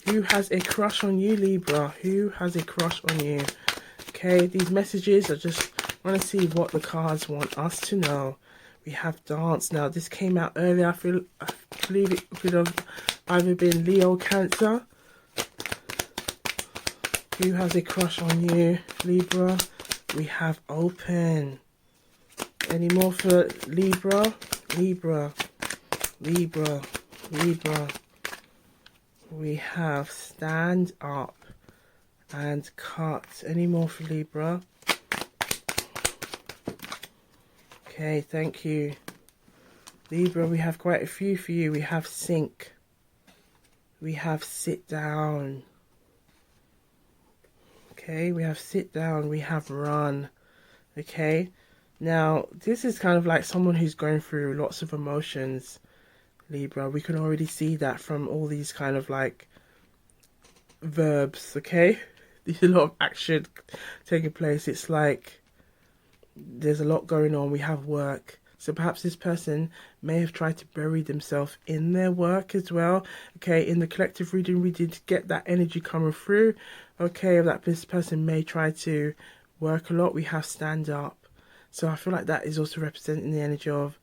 Who has a crush on you, Libra? Who has a crush on you? Okay, these messages, I just want to see what the cards want us to know. We have dance. Now, this came out earlier. I believe it could have either been Leo, Cancer. Who has a crush on you, Libra? We have open. Any more for Libra? Libra. We have stand up and cut. Any more for Libra? Okay, thank you. Libra, we have quite a few for you. We have sink. We have sit down. Okay, we have sit down. We have run. Okay, now this is kind of like someone who's going through lots of emotions, Libra. We can already see that from all these kind of like verbs. Okay, there's a lot of action taking place. It's like there's a lot going on. We have work. So perhaps this person may have tried to bury themselves in their work as well. Okay, in the collective reading, we did get that energy coming through. Okay, that this person may try to work a lot. We have stand up. So I feel like that is also representing the energy of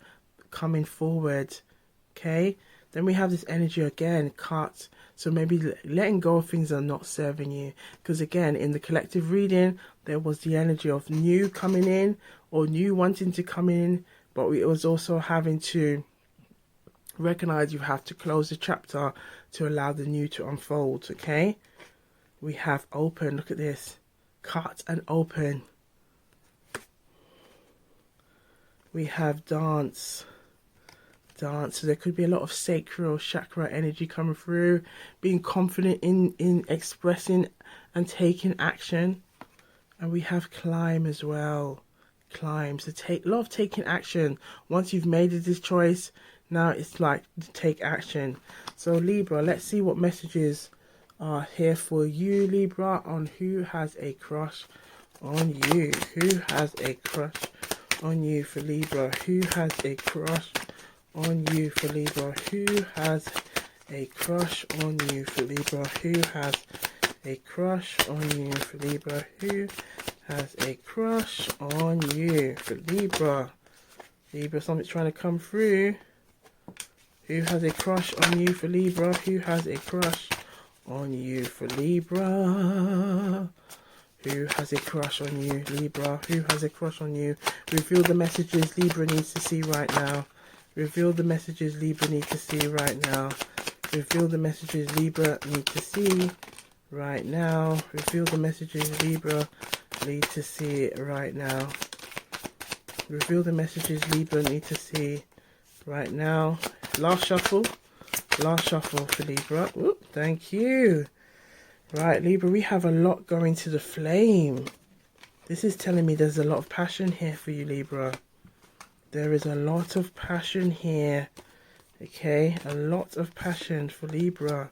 coming forward. Okay, then we have this energy again, cut. So maybe letting go of things that are not serving you. Because again, in the collective reading, there was the energy of new coming in or new wanting to come in. But it was also having to recognize you have to close the chapter to allow the new to unfold. Okay, we have open. Look at this. Cut and open. We have dance. So there could be a lot of sacral chakra energy coming through, being confident in expressing and taking action. And we have climb as well. Climb. So take a lot of taking action. Once you've made this choice, now it's like to take action. So Libra, let's see what messages are here for you, Libra, on who has a crush on you. Who has a crush on you for Libra? Who has a crush on you for Libra? Who has a crush on you for Libra? Who has a crush on you for Libra? Who has a crush on you for Libra? Libra, something's trying to come through. Who has a crush on you for Libra? Who has a crush on you for Libra? Who has a crush on you, Libra? Who has a crush on you? Reveal the messages Libra needs to see right now. Reveal the messages Libra need to see right now. Reveal the messages Libra need to see right now. Reveal the messages Libra need to see right now. Reveal the messages Libra need to see right now. Last shuffle. Last shuffle for Libra. Whoop, thank you. Right, Libra, we have a lot going to the flame. This is telling me there's a lot of passion here for you, Libra. There is a lot of passion here. Okay, a lot of passion for Libra.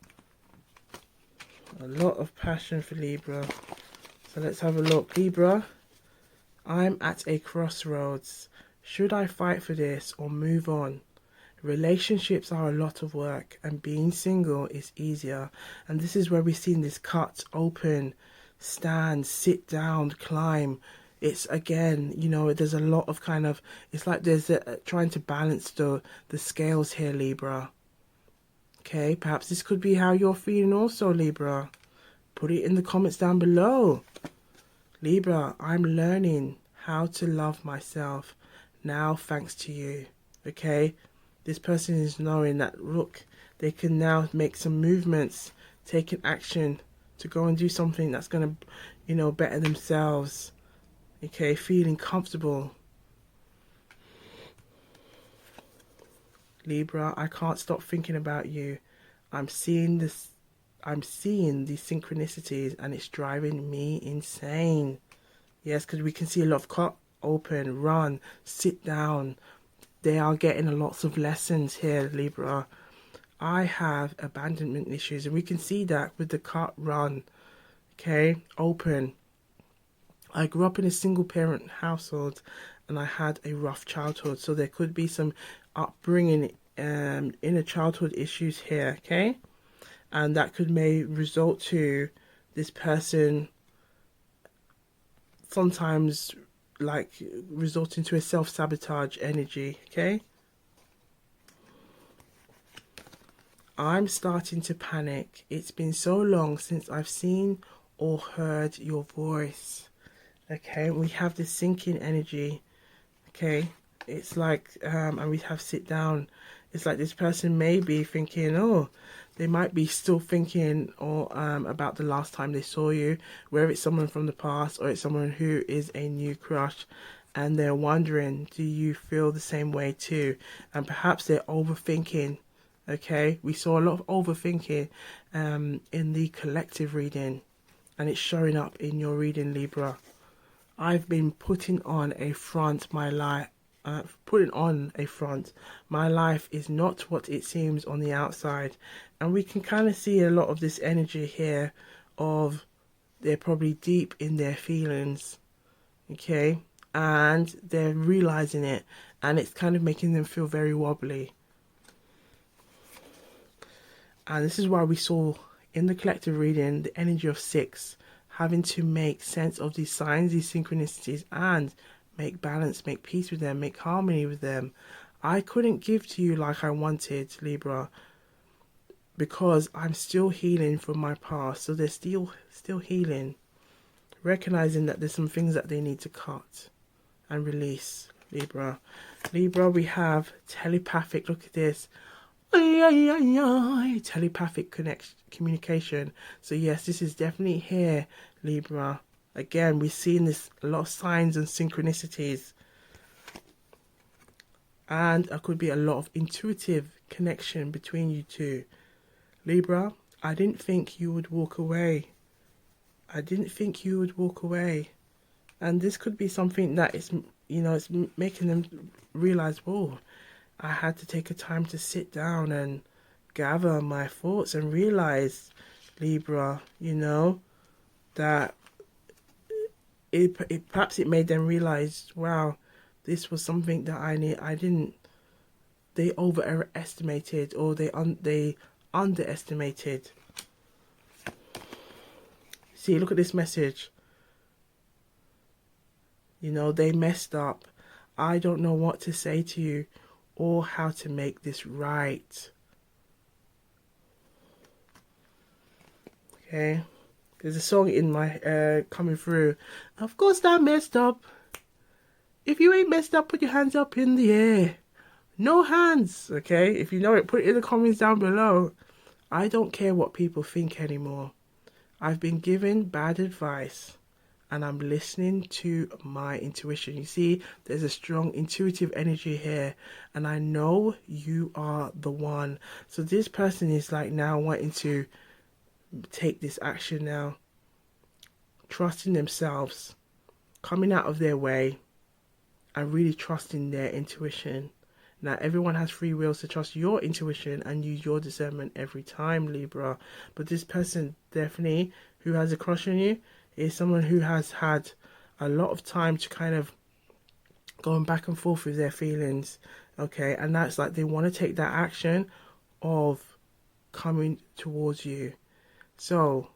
A lot of passion for Libra. So let's have a look. Libra, I'm at a crossroads. Should I fight for this or move on? Relationships are a lot of work and being single is easier. And this is where we've seen this cut, open, stand, sit down, climb. It's again, you know, there's a lot of kind of, it's like there's trying to balance the scales here, Libra. Okay, perhaps this could be how you're feeling also, Libra. Put it in the comments down below. Libra, I'm learning how to love myself now thanks to you. Okay, this person is knowing that, look, they can now make some movements, take an action to go and do something that's going to, you know, better themselves. Okay, feeling comfortable. Libra, I can't stop thinking about you. I'm seeing these synchronicities and it's driving me insane. Yes, because we can see a lot of cut, open, run, sit down. They are getting lots of lessons here, Libra. I have abandonment issues and we can see that with the cut, run. Okay, open. I grew up in a single parent household and I had a rough childhood. So there could be some upbringing, inner childhood issues here, okay? And that may result to this person sometimes like resorting to a self-sabotage energy, okay? I'm starting to panic. It's been so long since I've seen or heard your voice. Okay, we have this sinking energy. Okay, it's like, and we have sit down. It's like this person may be thinking, oh, they might be still thinking or about the last time they saw you, whether it's someone from the past or it's someone who is a new crush, and they're wondering, do you feel the same way too? And perhaps they're overthinking. Okay, we saw a lot of overthinking in the collective reading, and it's showing up in your reading, Libra. I've been putting on a front. Putting on a front. My life is not what it seems on the outside. And we can kind of see a lot of this energy here of they're probably deep in their feelings, okay? And they're realizing it, and it's kind of making them feel very wobbly. And this is why we saw in the collective reading the energy of 6, having to make sense of these signs, these synchronicities, and make balance, make peace with them, make harmony with them. I couldn't give to you like I wanted, Libra, because I'm still healing from my past. So they're still healing, recognizing that there's some things that they need to cut and release. Libra, we have telepathic. Look at this. Telepathic communication. So yes, this is definitely here, Libra. Again, we're seeing this, a lot of signs and synchronicities, and there could be a lot of intuitive connection between you two. Libra, I didn't think you would walk away. And this could be something that is, it's making them realize, whoa, I had to take a time to sit down and gather my thoughts and realize, Libra, that perhaps it made them realize, wow, this was something that they overestimated, or they underestimated. See, look at this message. They messed up. I don't know what to say to you or how to make this right. Okay. There's a song in my coming through. Of course I messed up. If you ain't messed up, put your hands up in the air. No hands, okay? If you know it, put it in the comments down below. I don't care what people think anymore. I've been given bad advice, and I'm listening to my intuition. You see, there's a strong intuitive energy here, and I know you are the one. So this person is like now wanting to take this action now, trusting themselves, coming out of their way, and really trusting their intuition. Now, everyone has free will, to trust your intuition and use your discernment every time, Libra. But this person, definitely, who has a crush on you, is someone who has had a lot of time to kind of going back and forth with their feelings, okay? And that's like they want to take that action of coming towards you. So,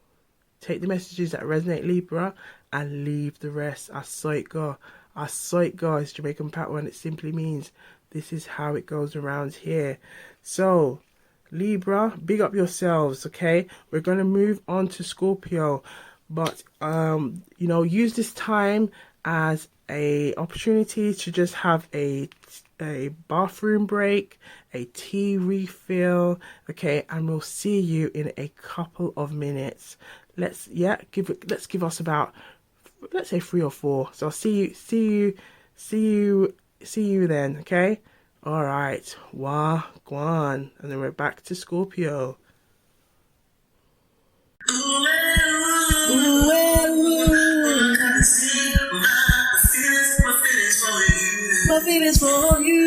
take the messages that resonate, Libra, and leave the rest. I saw it go. It's Jamaican pattern, and it simply means this is how it goes around here. So, Libra, big up yourselves, okay? We're going to move on to Scorpio. But, use this time as a opportunity to just have a bathroom break, a tea refill, okay? And we'll see you in a couple of minutes. Let's give us about, let's say 3 or 4. So I'll see you then, okay? All right, Gwan, and then we're back to Scorpio. My feelings for you.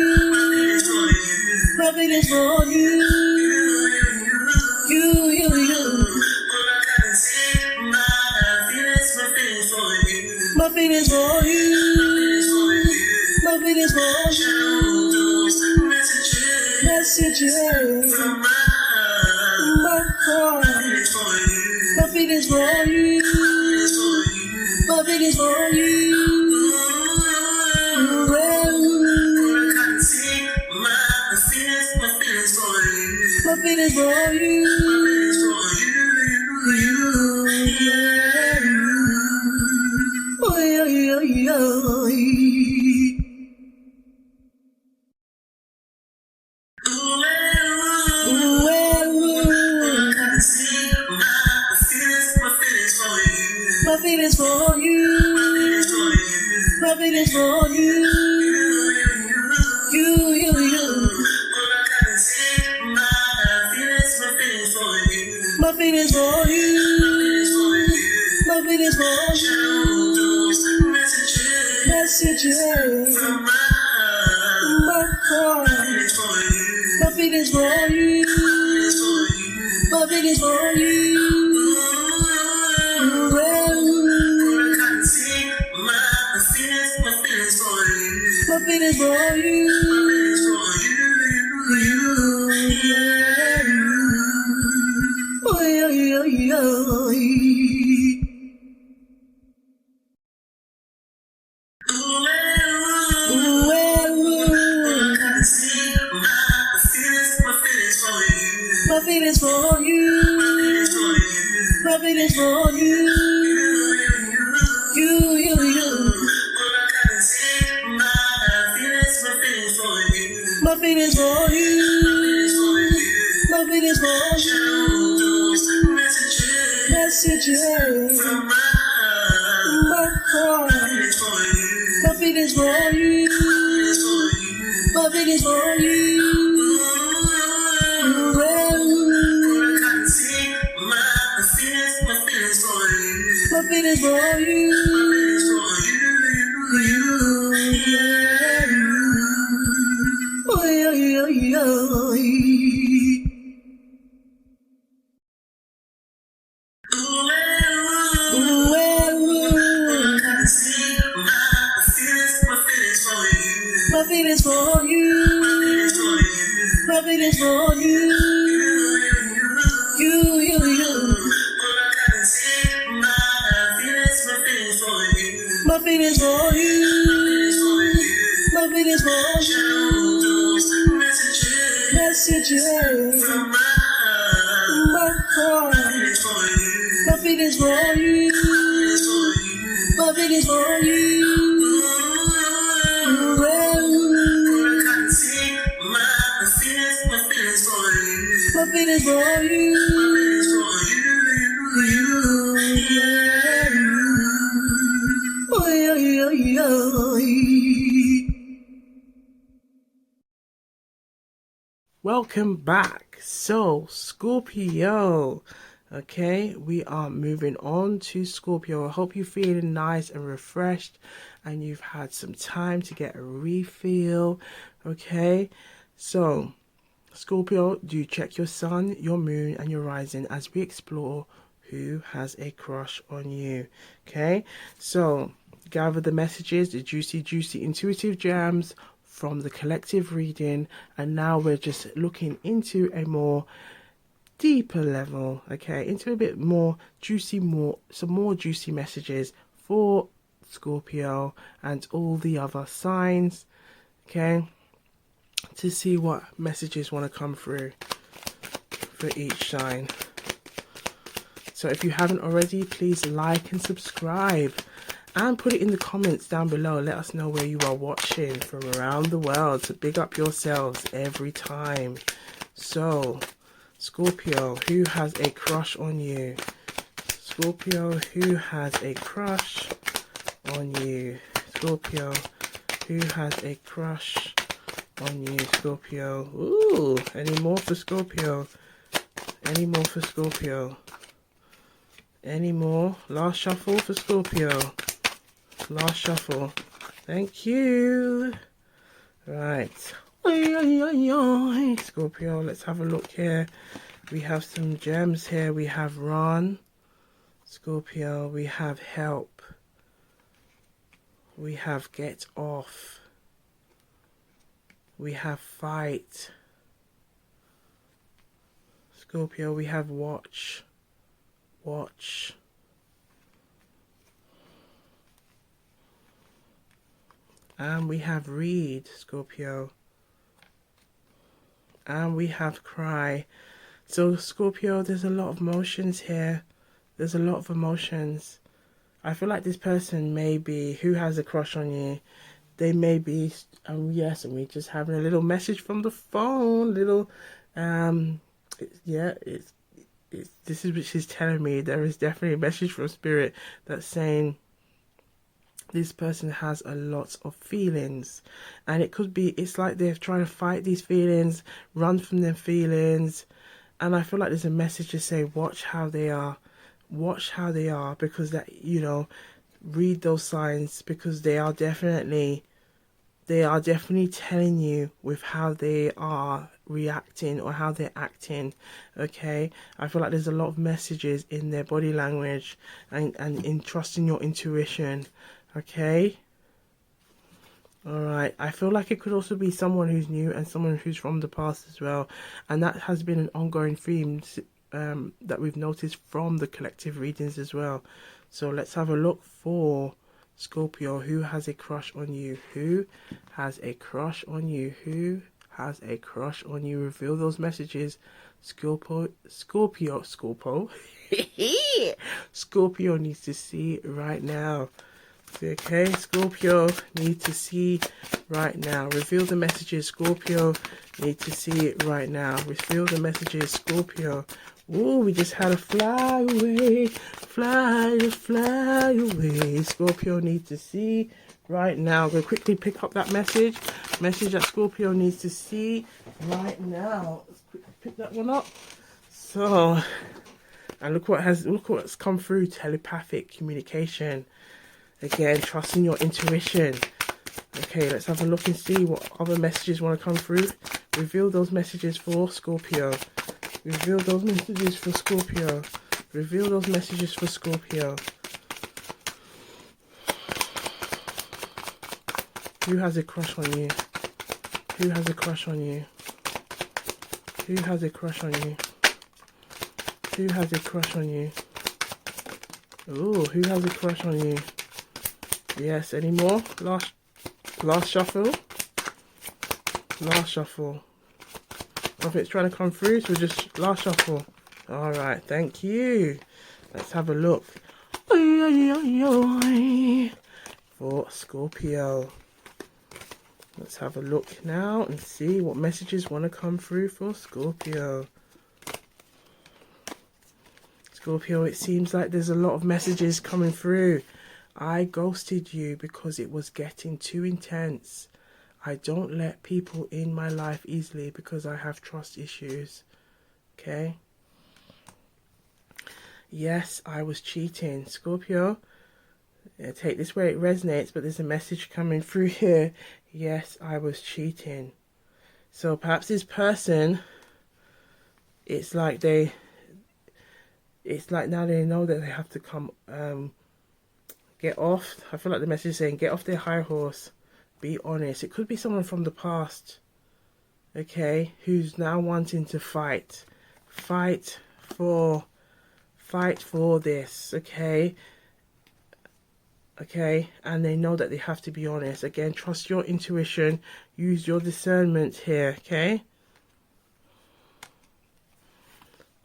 My feelings for you. You. My feelings for you. My feelings for you. Messages from my heart. My feelings for you. My feelings for you. My feelings for you. My feelings for you. My feelings for you. You. My feelings for you. My feelings for you. Sagittarius. From my heart. My feelings for you. My feelings for you. My feelings for you. My feelings for you. My feelings for you. My feelings for you. My feelings for you. Messages from my heart. My feelings for you. My feelings for you. My feelings for you. My feelings for you. My feelings for you. My feelings for you. My feelings for you. Messages from my heart. My feelings for you. My feelings for you. My feelings for you. Welcome back. So, Scorpio. Okay, we are moving on to Scorpio. I hope you're feeling nice and refreshed and you've had some time to get a refill. Okay, so Scorpio, do check your sun, your moon, and your rising as we explore who has a crush on you. Okay, so gather the messages, the juicy intuitive gems from the collective reading, and now we're just looking into a more deeper level, okay, into a bit more juicy, some more juicy messages for Scorpio and all the other signs, okay, to see what messages want to come through for each sign. So if you haven't already, please like and subscribe and put it in the comments down below. Let us know where you are watching from around the world, to big up yourselves every time. So Scorpio, who has a crush on you? Scorpio, who has a crush on you? Scorpio, who has a crush on you? Scorpio. Ooh, any more for Scorpio? Any more for Scorpio? Any more? Last shuffle for Scorpio. Last shuffle. Thank you. Right. Scorpio, let's have a look here. We have some gems here. We have run. Scorpio, we have help. We have get off. We have fight. Scorpio, we have watch. Watch. And we have read, Scorpio. And we have cry. So Scorpio, there's a lot of emotions here. There's a lot of emotions. I feel like this person may be, who has a crush on you, they may be, yes, and we're just having a little message from the phone, little, yeah, this is what she's telling me. There is definitely a message from Spirit that's saying this person has a lot of feelings, and it could be, it's like they're trying to fight these feelings, run from their feelings, and I feel like there's a message to say, watch how they are, because that, you know, read those signs, because they are definitely telling you with how they are reacting or how they're acting. Okay, I feel like there's a lot of messages in their body language and in trusting your intuition. Okay. All right, I feel like it could also be someone who's new and someone who's from the past as well, and that has been an ongoing theme that we've noticed from the collective readings as well. So let's have a look for Scorpio. Who has a crush on you? Who has a crush on you? Who has a crush on you? Reveal those messages. Scorpio. Scorpio needs to see right now. Okay, Scorpio need to see right now. Reveal the messages. Scorpio need to see it right now. Reveal the messages. Scorpio. Ooh, we just had a fly away, fly away. Scorpio needs to see right now. I'm going to quickly pick up that message that Scorpio needs to see right now. Let's quickly pick that one up. So, and look what's come through. Telepathic communication. Again, trusting your intuition. Okay, let's have a look and see what other messages want to come through. Reveal those messages for Scorpio. Reveal those messages for Scorpio. Reveal those messages for Scorpio. Who has a crush on you? Who has a crush on you? Who has a crush on you? Who has a crush on you? Ooh, who has a crush on you? Yes, any more? Last shuffle. Last shuffle. Nothing's trying to come through, so just last shuffle. Alright, thank you. Let's have a look. For Scorpio. Let's have a look now and see what messages want to come through for Scorpio. Scorpio, it seems like there's a lot of messages coming through. I ghosted you because it was getting too intense. I don't let people in my life easily because I have trust issues. Okay? Yes, I was cheating. Scorpio, take this where it resonates, but there's a message coming through here. Yes, I was cheating. So perhaps this person, it's like now they know that they have to come, get off. I feel like the message is saying, get off their high horse. Be honest. It could be someone from the past, okay, who's now wanting to fight for this, okay, and they know that they have to be honest. Again, trust your intuition, use your discernment here, okay.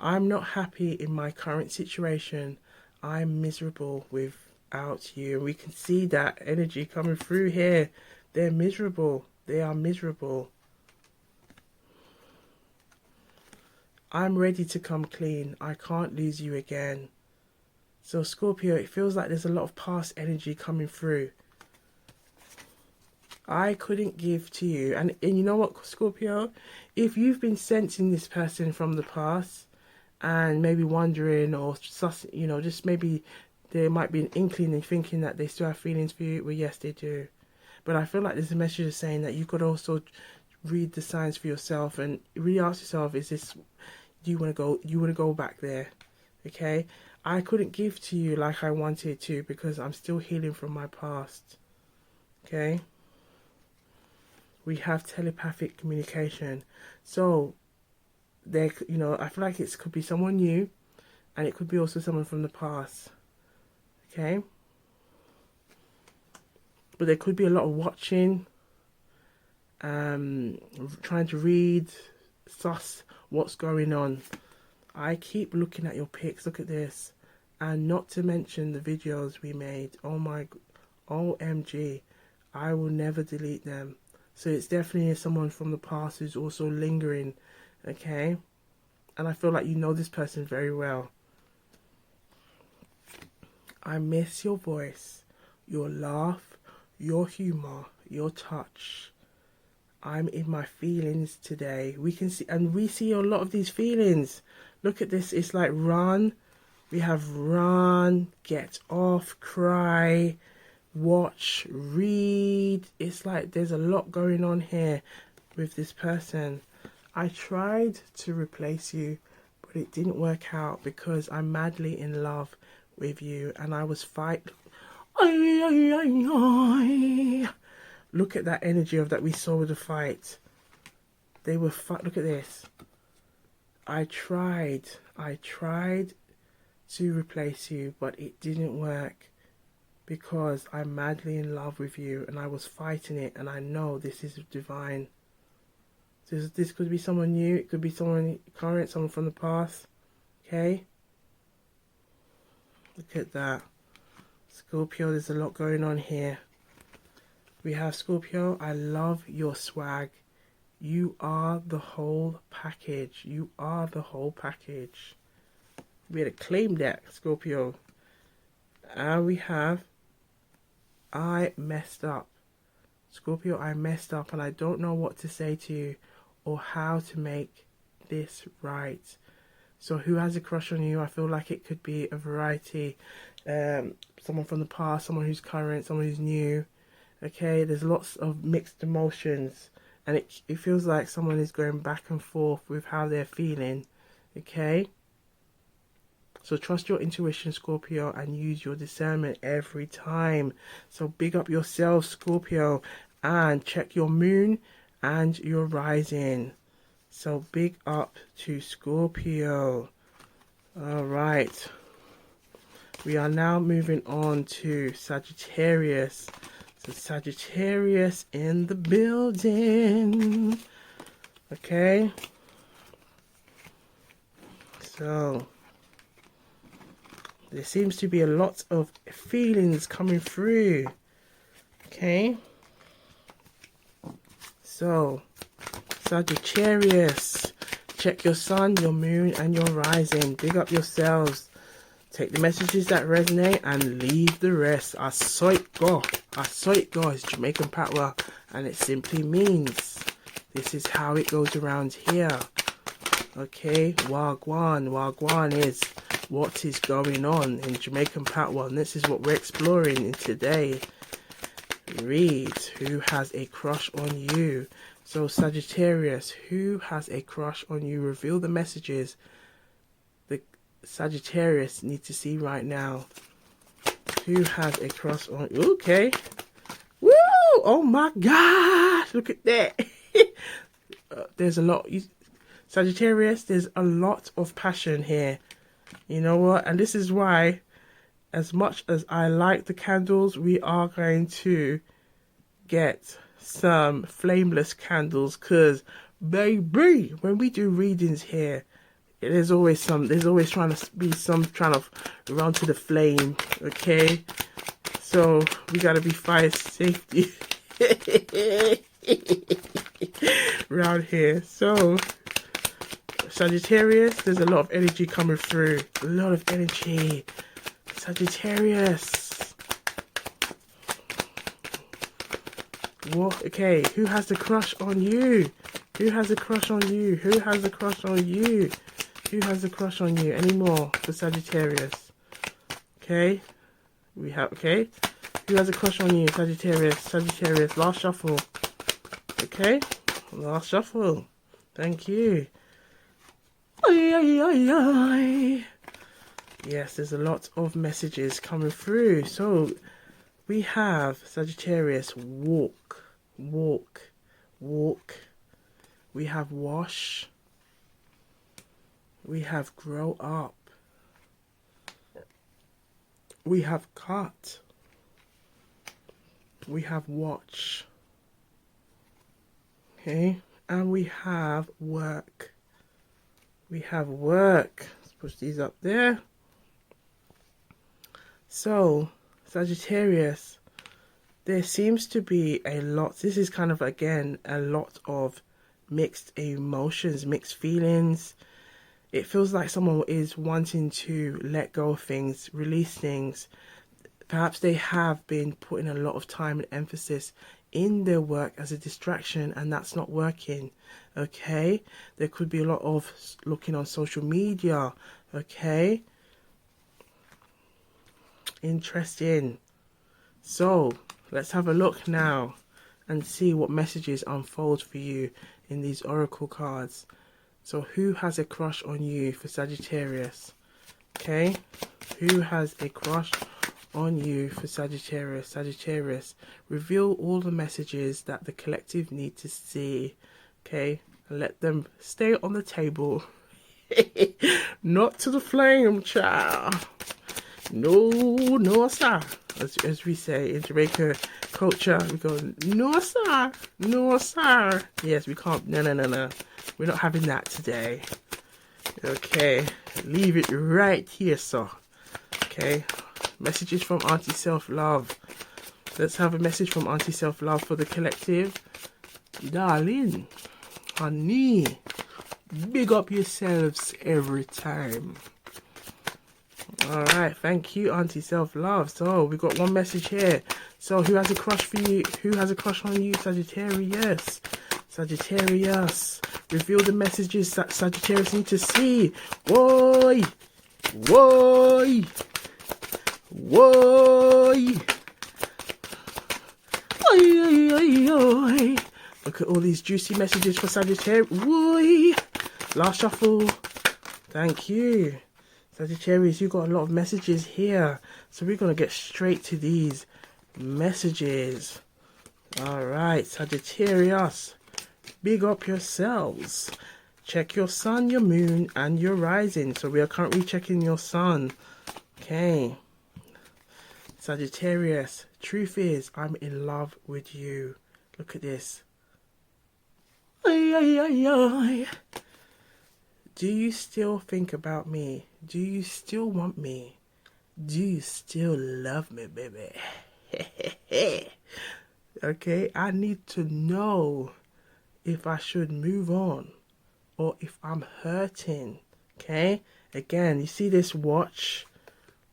I'm not happy in my current situation. I'm miserable without you. We can see that energy coming through here. They're miserable. They are miserable. I'm ready to come clean. I can't lose you again. So Scorpio, it feels like there's a lot of past energy coming through. I couldn't give to you. And you know what, Scorpio? If you've been sensing this person from the past and maybe wondering or, just maybe there might be an inkling in thinking that they still have feelings for you, well, yes, they do. But I feel like there's a message saying that you've got to also read the signs for yourself and really ask yourself, do you want to go back there? Okay? I couldn't give to you like I wanted to because I'm still healing from my past. Okay? We have telepathic communication. So, I feel like it could be someone new and it could be also someone from the past. Okay? But there could be a lot of watching, trying to read, suss what's going on. I keep looking at your pics, look at this. And not to mention the videos we made. Oh my, OMG. I will never delete them. So it's definitely someone from the past who's also lingering, okay? And I feel like you know this person very well. I miss your voice, your laugh, your humor, your touch. I'm in my feelings today. We see a lot of these feelings. Look at this. It's like run, We have run, get off, cry, watch, read. It's like there's a lot going on here with this person. I tried to replace you, but it didn't work out because I'm madly in love with you and I was fighting. Look at that energy of that we saw with the fight. They were look at this. I tried to replace you, but it didn't work because I'm madly in love with you and I was fighting it, and I know this is divine. This could be someone new, it could be someone current, someone from the past. Okay? Look at that. Scorpio, there's a lot going on here. We have Scorpio, I love your swag. You are the whole package. You are the whole package. We had a claim deck, Scorpio. And we have, I messed up. Scorpio, I messed up and I don't know what to say to you or how to make this right. So who has a crush on you? I feel like it could be a variety. Someone from the past, someone who's current, someone who's new. Okay, there's lots of mixed emotions. And it feels like someone is going back and forth with how they're feeling. Okay? So trust your intuition, Scorpio, and use your discernment every time. So big up yourself, Scorpio, and check your moon and your rising. So big up to Scorpio. All right. We are now moving on to Sagittarius. So Sagittarius in the building. Okay. So there seems to be a lot of feelings coming through. Okay. So Sagittarius, check your sun, your moon, and your rising. Big up yourselves. Take the messages that resonate and leave the rest. I saw it go. I saw it go. It's Jamaican patois, and it simply means this is how it goes around here. Okay, Gwan. Gwan is what is going on in Jamaican patois, and this is what we're exploring in today. Read who has a crush on you. So Sagittarius, who has a crush on you? Reveal the messages the Sagittarius need to see right now. Who has a crush on you? Okay. Woo! Oh my God! Look at that. There's a lot. Sagittarius, there's a lot of passion here. You know what? And this is why, as much as I like the candles, we are going to get some flameless candles, because baby, when we do readings here, there's always trying to run to the flame. Okay, so we got to be fire safety around here. So Sagittarius, there's a lot of energy coming through. A lot of energy. Sagittarius. What? Okay, who has a crush on you? Who has a crush on you? Who has a crush on you? Who has a crush on you? Any more for Sagittarius? Okay. We have, okay. Who has a crush on you? Sagittarius. Sagittarius. Last shuffle. Okay. Last shuffle. Thank you. Yes, there's a lot of messages coming through. So we have Sagittarius, walk. We have wash. We have grow up. We have cut. We have watch. Okay, and we have work. We have work. Let's push these up there. So, Sagittarius, there seems to be a lot. This is kind of, again, a lot of mixed emotions, mixed feelings. It feels like someone is wanting to let go of things, release things. Perhaps they have been putting a lot of time and emphasis in their work as a distraction, and that's not working. Okay, there could be a lot of looking on social media. Okay, Interesting. So let's have a look now and see what messages unfold for you in these oracle cards. So who has a crush on you for Sagittarius? Okay, who has a crush on you for Sagittarius? Sagittarius, reveal all the messages that the collective need to see. Okay, and let them stay on the table. Not to the flame, child. No, no, sir. As we say in Jamaican culture, we go, no, sir. No, sir. Yes, we can't. No, no, no, no. We're not having that today. Okay, leave it right here, sir. Okay, messages from Auntie Self-Love. Let's have a message from Auntie Self-Love for the collective. Darling, honey, big up yourselves every time. Alright, thank you, Auntie Self-Love. So, we got one message here. So, who has a crush for you? Who has a crush on you? Sagittarius. Sagittarius. Reveal the messages that Sagittarius need to see. Whoa! Whoa! Whoa! Look at all these juicy messages for Sagittarius. Whoa! Last shuffle. Thank you. Sagittarius, you got a lot of messages here. So we're going to get straight to these messages. Alright, Sagittarius. Big up yourselves. Check your sun, your moon, and your rising. So we are currently checking your sun. Okay. Sagittarius, truth is, I'm in love with you. Look at this. Ay, ay, ay, ay. Do you still think about me? Do you still want me? Do you still love me, baby? Okay, I need to know if I should move on or if I'm hurting. Okay, again, you see this watch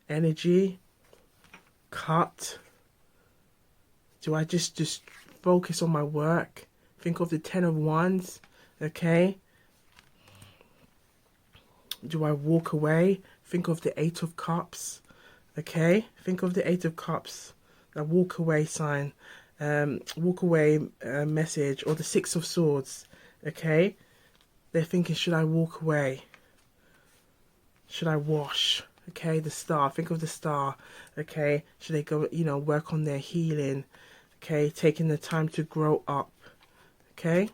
energy cut. Do I just focus on my work? Think of the 10 of Wands. Okay, do I walk away? Think of the 8 of Cups. Okay, think of the 8 of Cups. A walk away sign. Walk away message, or the 6 of Swords. Okay, they're thinking, should I walk away? Should I wash? Okay, the Star. Think of the Star. Okay, should they go, work on their healing? Okay, taking the time to grow up. Okay.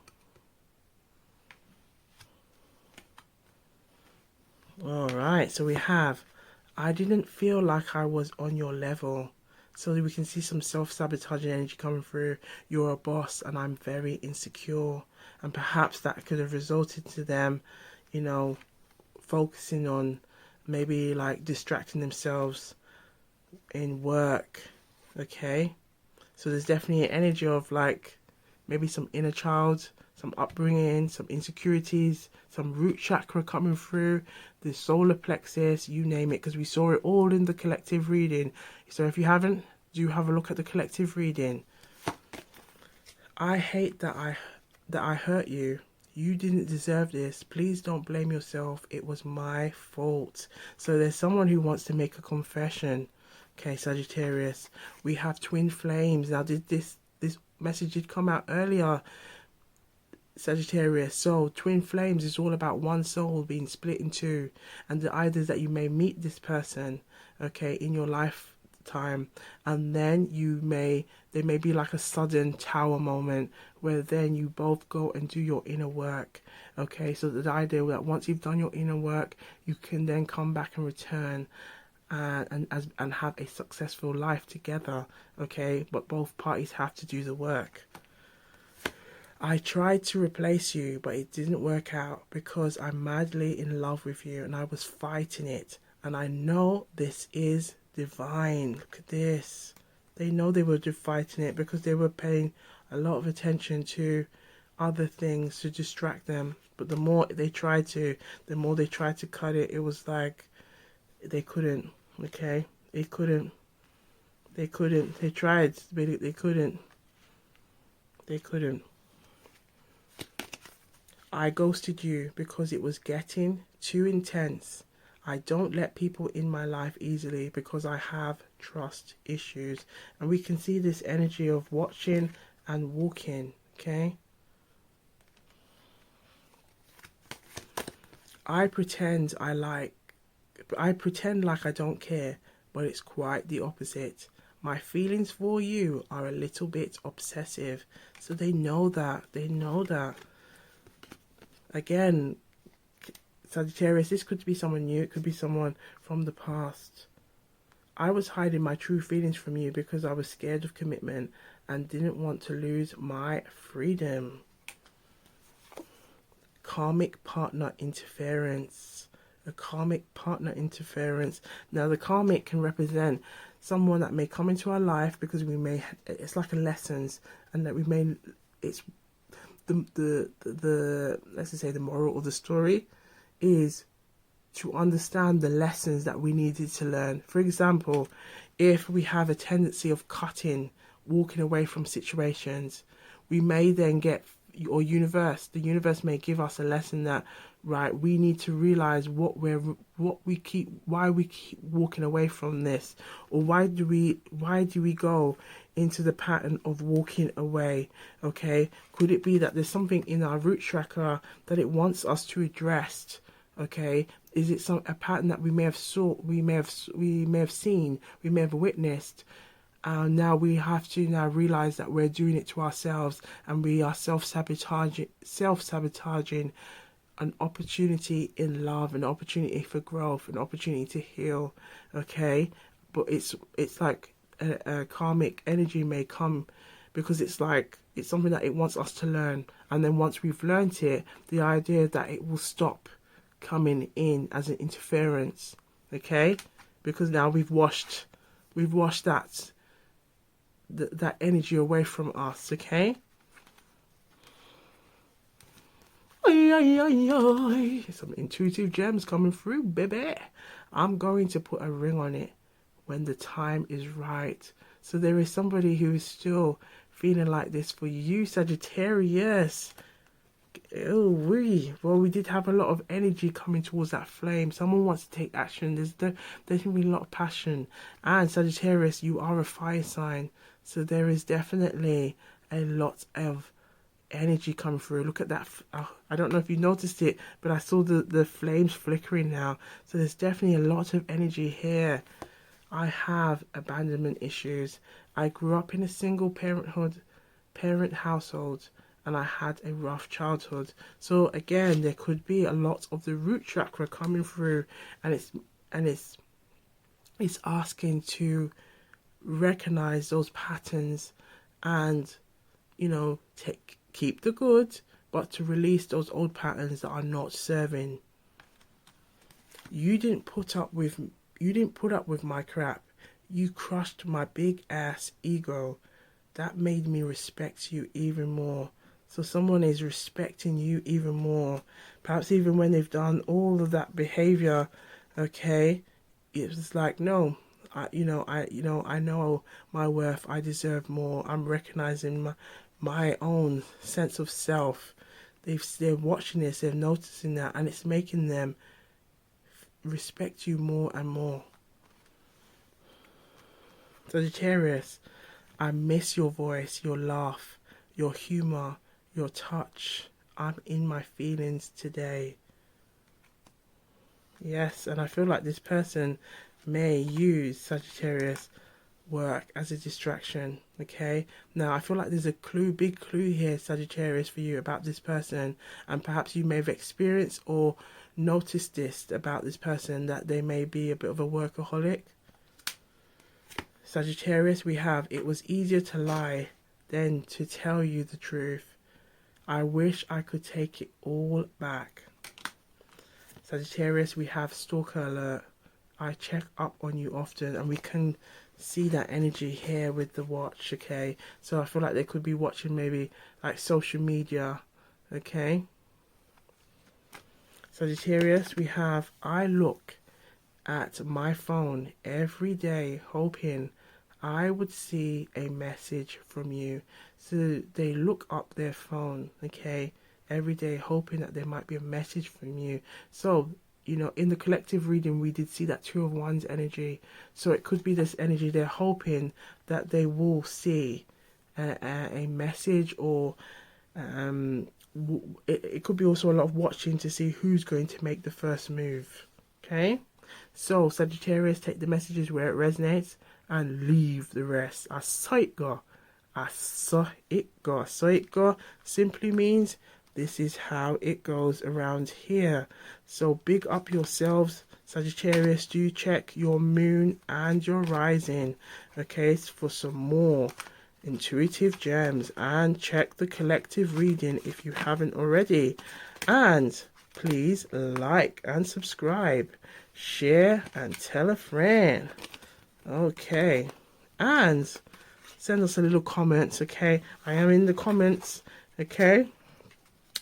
Alright, so we have, I didn't feel like I was on your level. So we can see some self-sabotaging energy coming through. You're a boss and I'm very insecure. And perhaps that could have resulted to them, focusing on maybe like distracting themselves in work. Okay. So there's definitely an energy of like maybe some inner child, some upbringing, some insecurities, some root chakra coming through, the solar plexus, you name it, because we saw it all in the collective reading. So if you haven't, do have a look at the collective reading. I hate that I hurt you. You didn't deserve this. Please don't blame yourself. It was my fault. So there's someone who wants to make a confession. Okay, Sagittarius. We have twin flames. Now, this message did come out earlier, Sagittarius. So twin flames is all about one soul being split in two, and the idea is that you may meet this person, okay, in your lifetime, and then there may be like a sudden tower moment where then you both go and do your inner work. Okay, so the idea that once you've done your inner work, you can then come back and return and have a successful life together. Okay, but both parties have to do the work. I tried to replace you, but it didn't work out because I'm madly in love with you and I was fighting it. And I know this is divine. Look at this. They know they were just fighting it because they were paying a lot of attention to other things to distract them. But the more they tried to cut it, it was like they couldn't. Okay, they couldn't. They tried, but they couldn't. I ghosted you because it was getting too intense. I don't let people in my life easily because I have trust issues. And we can see this energy of watching and walking, okay? I pretend like I don't care, but it's quite the opposite. My feelings for you are a little bit obsessive. So they know that. They know that. Again, Sagittarius, this could be someone new. It could be someone from the past. I was hiding my true feelings from you because I was scared of commitment and didn't want to lose my freedom. Karmic partner interference. A karmic partner interference. Now, the karmic can represent someone that may come into our life because we may, it's like a lessons, and that we may, it's the let's just say the moral of the story is to understand the lessons that we needed to learn. For example, if we have a tendency of walking away from situations, we may then get, or the universe may give us a lesson that, right, we need to realize why we keep walking away from this, or why do we go into the pattern of walking away. Okay, could it be that there's something in our root chakra that it wants us to address? Okay, is it a pattern that we may have seen, we may have witnessed? Now we have to realize that we're doing it to ourselves, and we are self-sabotaging an opportunity in love, an opportunity for growth, an opportunity to heal. Okay, but it's like a karmic energy may come because it's like it's something that it wants us to learn, and then once we've learned it, the idea that it will stop coming in as an interference. Okay, because now we've washed that energy away from us. Okay. Some intuitive gems coming through, baby. I'm going to put a ring on it when the time is right. So there is somebody who is still feeling like this for you, Sagittarius. Oh, we did have a lot of energy coming towards that flame. Someone wants to take action. There's going to be a lot of passion. And Sagittarius, you are a fire sign. So there is definitely a lot of energy coming through. Look at that. I don't know if you noticed it, but I saw the flames flickering now. So there's definitely a lot of energy here. I have abandonment issues. I grew up in a single parent household, and I had a rough childhood. So again, there could be a lot of the root chakra coming through, and it's asking to recognize those patterns and, keep the good, but to release those old patterns that are not serving. You didn't put up with my crap. You crushed my big ass ego. That made me respect you even more. So someone is respecting you even more. Perhaps even when they've done all of that behavior, okay, it's like, no, I know my worth. I deserve more. I'm recognizing my own sense of self. They're watching this, they're noticing that, and it's making them respect you more and more. Sagittarius, I miss your voice, your laugh, your humor, your touch. I'm in my feelings today. Yes, and I feel like this person may use Sagittarius work as a distraction. Okay, now I feel like there's a big clue here, Sagittarius, for you about this person, and perhaps you may have experienced or noticed this about this person, that they may be a bit of a workaholic. Sagittarius, we have, it was easier to lie than to tell you the truth. I wish I could take it all back. Sagittarius, we have stalker alert. I check up on you often, and we can see that energy here with the watch. Okay, so I feel like they could be watching maybe like social media. Okay, Sagittarius, we have, I look at my phone every day hoping I would see a message from you. So they look up their phone, okay, every day hoping that there might be a message from you. So you know, in the collective reading, we did see that Two of Wands energy. So it could be this energy. They're hoping that they will see a message, or it could be also a lot of watching to see who's going to make the first move. Okay, so Sagittarius, take the messages where it resonates and leave the rest. I saw it go. I saw it go. Saw it go simply means this is how it goes around here. So big up yourselves, Sagittarius. Do check your moon and your rising, okay, for some more intuitive gems, and check the collective reading if you haven't already. And please like and subscribe, share and tell a friend. Okay, and send us a little comments, okay? I am in the comments, okay?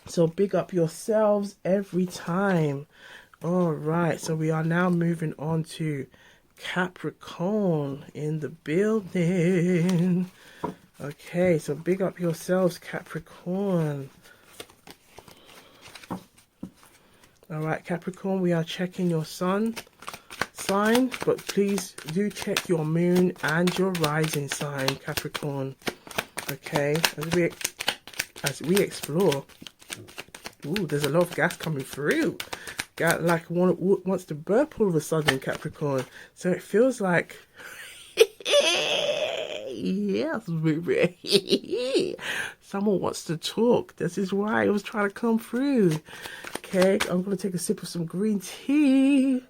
So big up yourselves every time. All right, so we are now moving on to Capricorn in the building. Okay, so big up yourselves, Capricorn. All right, Capricorn, we are checking your sun sign, but please do check your moon and your rising sign, Capricorn. Okay, as we explore. Ooh, there's a lot of gas coming through. Got like one wants to burp all of a sudden, Capricorn. So it feels like yes, baby. Someone wants to talk. This is why I was trying to come through. Okay, I'm gonna take a sip of some green tea.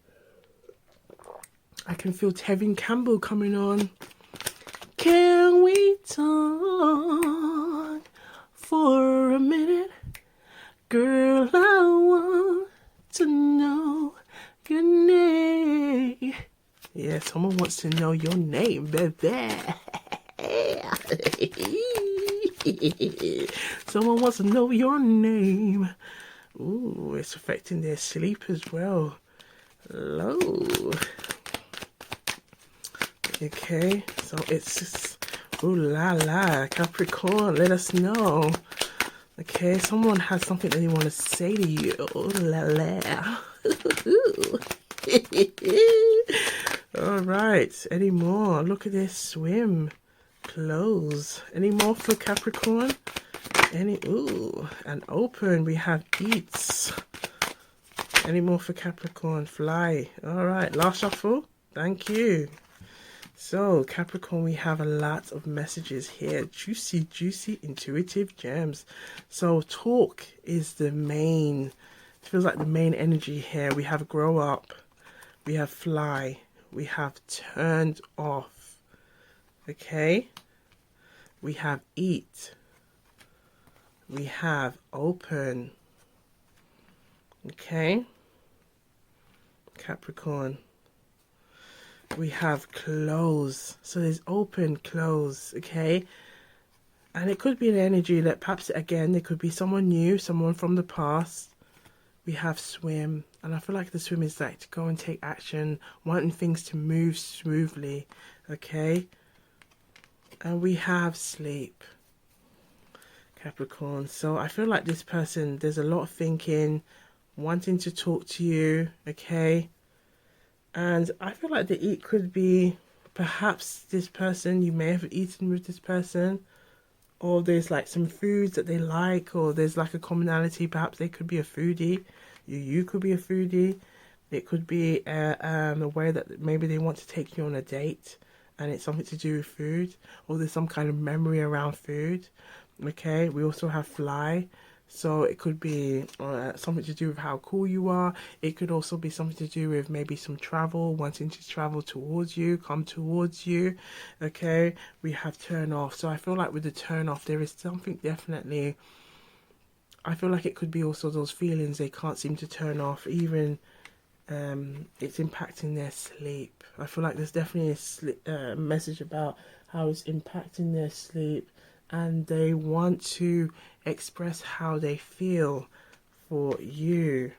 I can feel Tevin Campbell coming on. Can we talk for a minute? Girl, I want to know your name. Yeah, someone wants to know your name, baby. Someone wants to know your name. Ooh, it's affecting their sleep as well. Low. Okay, so it's just, ooh la la, Capricorn, let us know. Okay, someone has something that they want to say to you. Ooh la la. All right, any more? Look at this, swim, close. Any more for Capricorn? Any, ooh, and open, we have eats. Any more for Capricorn? Fly. All right, last shuffle. Thank you. So, Capricorn, we have a lot of messages here. Juicy, juicy, intuitive gems. So, talk is the main, it feels like the main energy here. We have grow up, we have fly, we have turned off, okay? We have eat, we have open, okay? Capricorn. We have close. So there's open, close, okay? And it could be an energy that perhaps, again, there could be someone new, someone from the past. We have swim. And I feel like the swim is like to go and take action, wanting things to move smoothly, okay? And we have sleep, Capricorn. So I feel like this person, there's a lot of thinking, wanting to talk to you, okay? And I feel like the eat could be perhaps this person, you may have eaten with this person, or there's like some foods that they like, or there's like a commonality. Perhaps they could be a foodie. You could be a foodie. It could be a way that maybe they want to take you on a date and it's something to do with food, or there's some kind of memory around food. Okay, we also have fly. So it could be something to do with how cool you are. It could also be something to do with maybe some travel, wanting to travel towards you, come towards you. Okay, we have turn off. So I feel like with the turn off, there is something definitely, I feel like it could be also those feelings they can't seem to turn off. Even it's impacting their sleep. I feel like there's definitely a message about how it's impacting their sleep. And they want to express how they feel for you.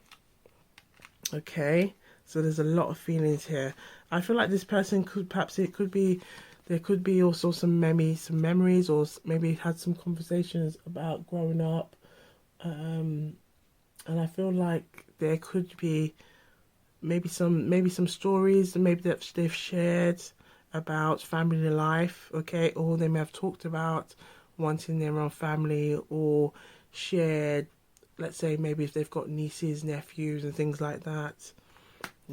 Okay, so there's a lot of feelings here. I feel like this person could, perhaps it could be, there could be also some memories, or maybe had some conversations about growing up. And I feel like there could be maybe some stories maybe that they've shared about family life, okay, or they may have talked about wanting their own family, or shared, let's say maybe if they've got nieces, nephews and things like that.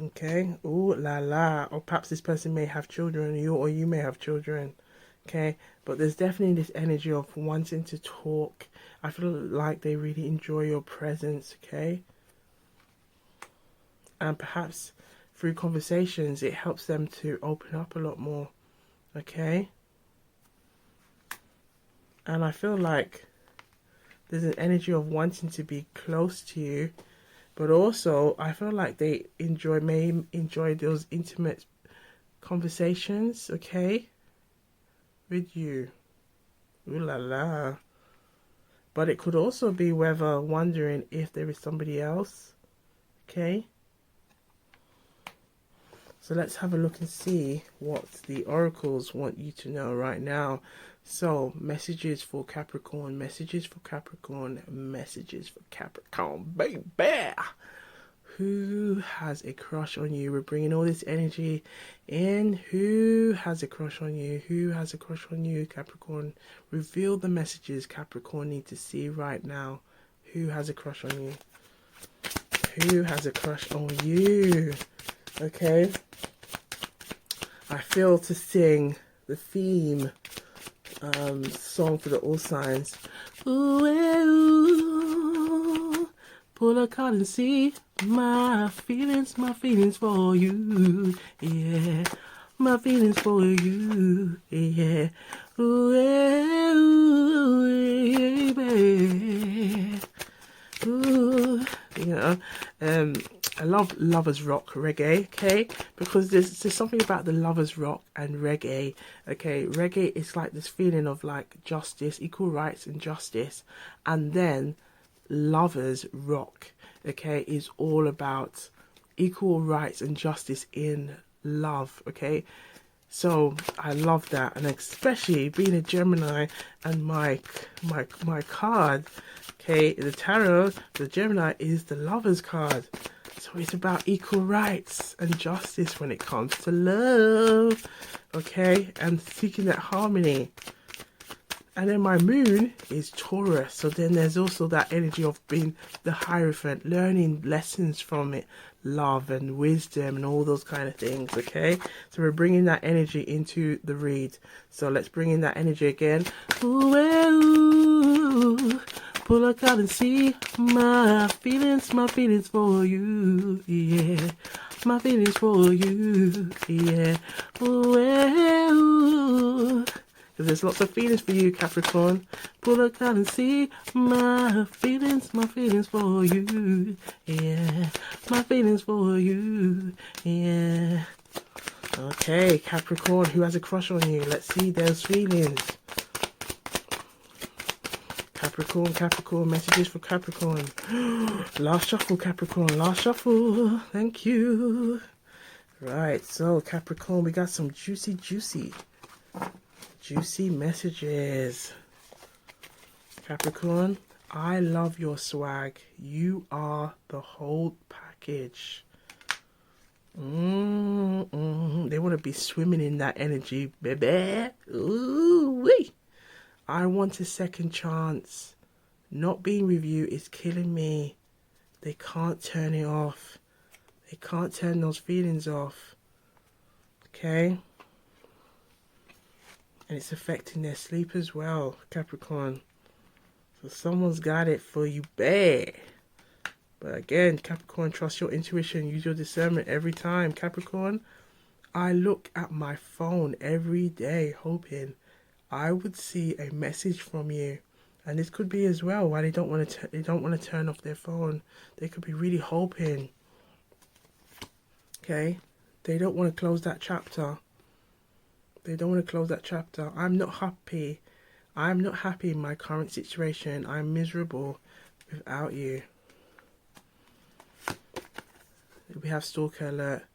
Okay, ooh la la, or perhaps this person may have children, you may have children. Okay, but there's definitely this energy of wanting to talk. I feel like they really enjoy your presence, okay? And perhaps through conversations it helps them to open up a lot more, okay? And I feel like there's an energy of wanting to be close to you, but also I feel like they may enjoy those intimate conversations, okay, with you. Ooh la la. But it could also be whether wondering if there is somebody else, okay? So let's have a look and see what the oracles want you to know right now. So, messages for Capricorn, messages for Capricorn, messages for Capricorn, baby! Who has a crush on you? We're bringing all this energy in. Who has a crush on you? Who has a crush on you, Capricorn? Reveal the messages Capricorn need to see right now. Who has a crush on you? Who has a crush on you? Okay. I feel to sing the theme song for the all signs. Ooh, ooh, pull a card and see my feelings for you. Yeah, my feelings for you. Yeah, ooh, ooh, baby. Ooh, you know, I love lovers rock reggae, okay, because there's something about the lovers rock and reggae, okay. Reggae is like this feeling of like justice, equal rights and justice, and then lovers rock, okay, is all about equal rights and justice in love, okay. So I love that, and especially being a Gemini, and my card, okay, the tarot, the Gemini is the lovers card. So it's about equal rights and justice when it comes to love, okay, and seeking that harmony. And then my moon is Taurus, so then there's also that energy of being the Hierophant, learning lessons from it, love and wisdom and all those kind of things, okay? So we're bringing that energy into the read. So let's bring in that energy again. Ooh, ooh, pull a card and see my feelings for you, yeah. My feelings for you, yeah. Ooh, ooh. Because there's lots of feelings for you, Capricorn. Pull a card and see my feelings for you. Yeah, my feelings for you. Yeah. Okay, Capricorn, who has a crush on you? Let's see those feelings. Capricorn, messages for Capricorn. Last shuffle, Capricorn, last shuffle. Thank you. Right, so Capricorn, we got some juicy messages. Capricorn, I love your swag. You are the whole package. They want to be swimming in that energy, baby. Ooh-wee. I want a second chance. Not being with you is killing me. They can't turn it off. They can't turn those feelings off. Okay? And it's affecting their sleep as well, Capricorn. So someone's got it for you bad. But again, Capricorn, trust your intuition. Use your discernment every time, Capricorn. I look at my phone every day hoping I would see a message from you. And this could be as well why they don't want to turn off their phone. They could be really hoping. Okay? They don't want to close that chapter. They don't want to close that chapter. I'm not happy. I'm not happy in my current situation. I'm miserable without you. We have stalker alert.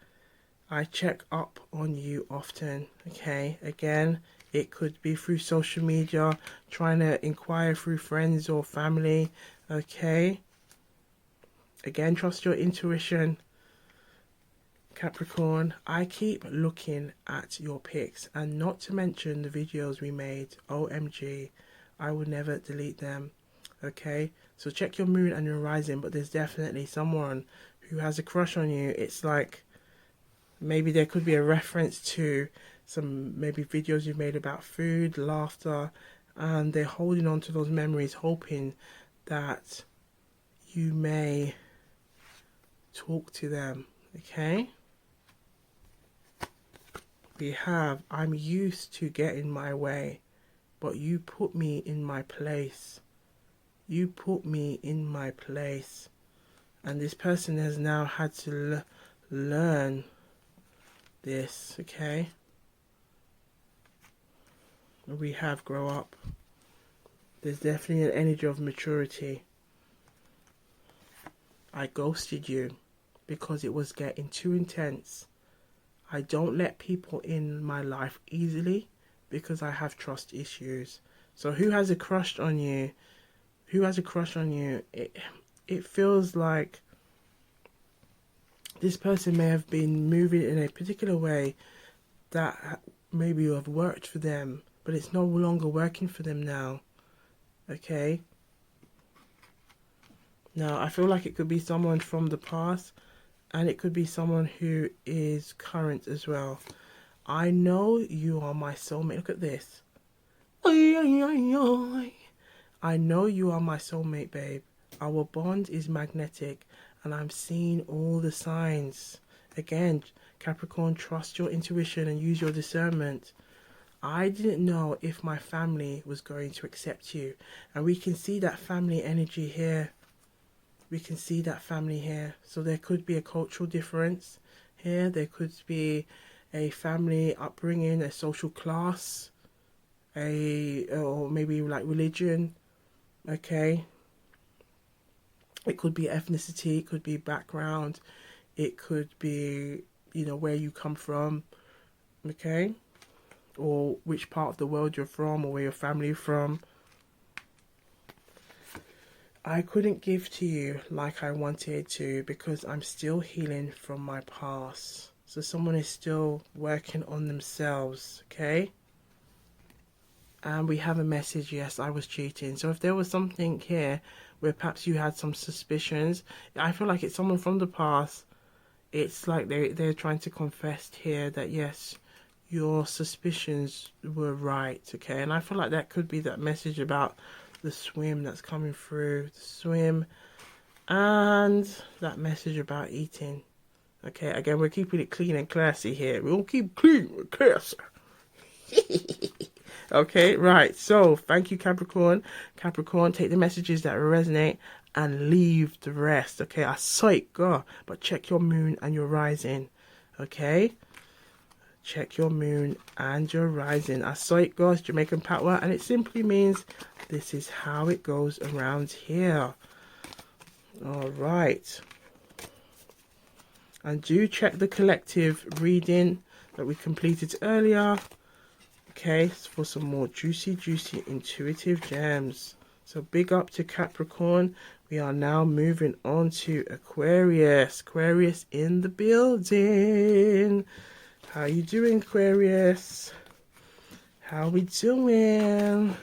I check up on you often. Okay, again, it could be through social media, trying to inquire through friends or family. Okay, again, trust your intuition. Capricorn, I keep looking at your pics, and not to mention the videos we made. OMG, I will never delete them. Okay, so check your moon and your rising, but there's definitely someone who has a crush on you. It's like maybe there could be a reference to some maybe videos you've made about food, laughter, and they're holding on to those memories, hoping that you may talk to them. Okay, we have, I'm used to getting my way, but you put me in my place. You put me in my place. And this person has now had to learn this, okay? We have grow up. There's definitely an energy of maturity. I ghosted you because it was getting too intense. I don't let people in my life easily because I have trust issues. So who has a crush on you? Who has a crush on you? It feels like this person may have been moving in a particular way that maybe you have worked for them, but it's no longer working for them now. Okay? Now, I feel like it could be someone from the past, and it could be someone who is current as well. I know you are my soulmate. Look at this. I know you are my soulmate, babe. Our bond is magnetic, and I'm seeing all the signs. Again, Capricorn, trust your intuition and use your discernment. I didn't know if my family was going to accept you, and we can see that family energy here. We can see that family here. So there could be a cultural difference here. There could be a family upbringing, a social class, or maybe like religion. Okay. It could be ethnicity. It could be background. It could be, where you come from. Okay. Or which part of the world you're from, or where your family is from. I couldn't give to you like I wanted to because I'm still healing from my past. So someone is still working on themselves, okay? And we have a message, yes, I was cheating. So if there was something here where perhaps you had some suspicions, I feel like it's someone from the past. It's like they're trying to confess here that, yes, your suspicions were right, okay? And I feel like that could be that message about the swim that's coming through, the swim, and that message about eating. Okay, again, we're keeping it clean and classy here. We'll keep clean and classy. Okay, right. So, thank you, Capricorn. Capricorn, take the messages that resonate and leave the rest. Okay, I saw it, go. But check your moon and your rising. Okay? Check your moon and your rising. I saw it goes Jamaican power, and it simply means this is how it goes around here. All right. And do check the collective reading that we completed earlier. Okay, for some more juicy, intuitive gems. So big up to Capricorn. We are now moving on to Aquarius. Aquarius in the building. How you doing, Aquarius? How we doing?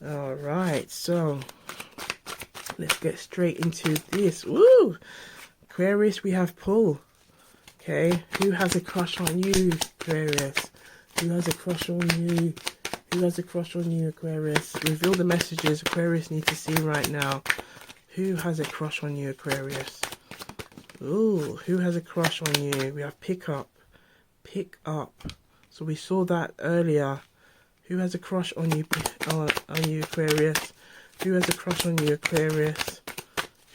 All right, so let's get straight into this. Woo! Aquarius, we have pull. Okay, who has a crush on you, Aquarius? Who has a crush on you? Who has a crush on you, Aquarius? Reveal the messages Aquarius needs to see right now. Who has a crush on you, Aquarius? Ooh, who has a crush on you? We have pick up. Pick up. So we saw that earlier. Who has a crush on you, Aquarius? Who has a crush on you, Aquarius?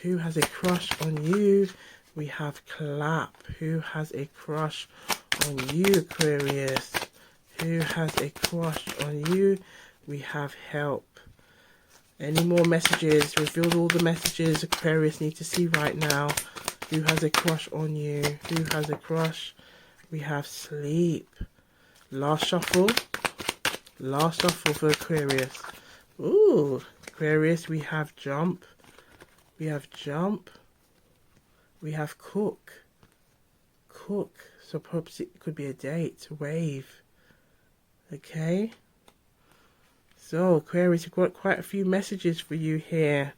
Who has a crush on you? We have clap. Who has a crush on you, Aquarius? Who has a crush on you? We have help. Any more messages? Reveal all the messages Aquarius need to see right now. Who has a crush on you? Who has a crush? We have sleep. Last shuffle. Last shuffle for Aquarius. Ooh, Aquarius, we have jump. We have jump. We have cook. cook. So perhaps it could be a date, a wave. Okay. So Aquarius, I've got quite a few messages for you here.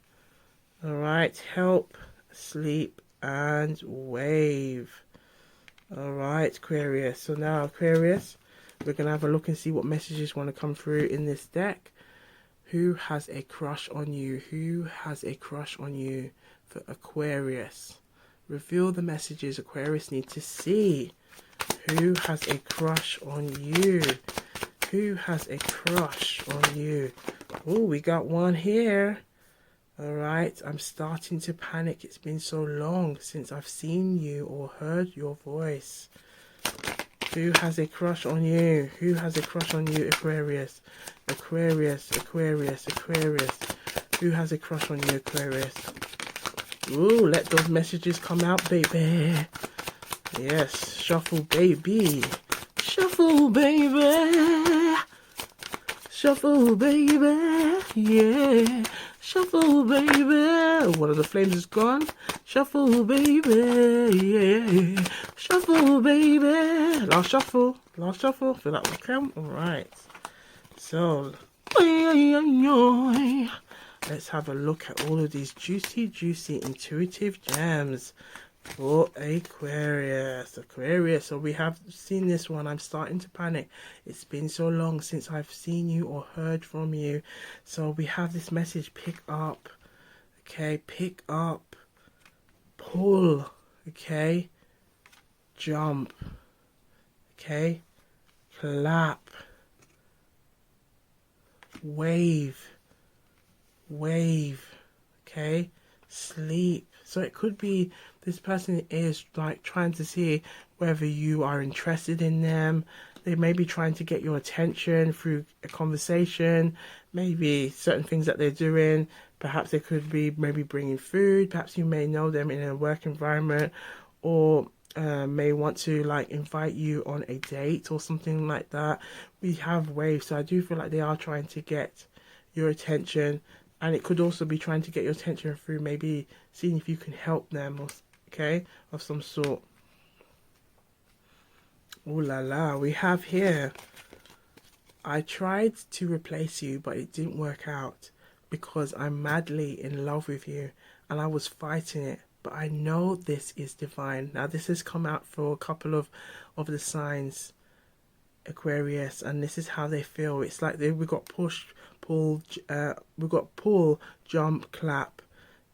All right. Help, sleep, and wave. All right, Aquarius. So now, Aquarius, we're going to have a look and see what messages want to come through in this deck. Who has a crush on you? Who has a crush on you for Aquarius? Reveal the messages Aquarius need to see. Who has a crush on you? Who has a crush on you? Oh, we got one here. All right, I'm starting to panic. It's been so long since I've seen you or heard your voice. Who has a crush on you? Who has a crush on you, Aquarius? Aquarius, Aquarius, Aquarius. Who has a crush on you, Aquarius? Ooh, let those messages come out, baby. Yes, shuffle, baby. Shuffle, baby. Shuffle, baby. Yeah. Shuffle, baby. One of the flames is gone. Shuffle, baby. Yeah. Shuffle, baby. Last shuffle. Last shuffle. Feel that will count. All right. So, let's have a look at all of these juicy, juicy, intuitive gems for Aquarius. Aquarius. So we have seen this one. I'm starting to panic. It's been so long since I've seen you or heard from you. So we have this message. Pick up. Okay. Pick up. Pull. Okay. Jump. Okay. Clap. Wave. Wave. Okay. Sleep. So it could be this person is like trying to see whether you are interested in them. They may be trying to get your attention through a conversation, maybe certain things that they're doing. Perhaps they could be maybe bringing food. Perhaps you may know them in a work environment, or may want to like invite you on a date or something like that. We have waves, so I do feel like they are trying to get your attention, and it could also be trying to get your attention through maybe seeing if you can help them, or okay, of some sort. Ooh la la, we have here, I tried to replace you, but it didn't work out because I'm madly in love with you and I was fighting it. But I know this is divine. Now this has come out for a couple of the signs, Aquarius, and this is how they feel. It's like we got push, pull, we got pull, jump, clap,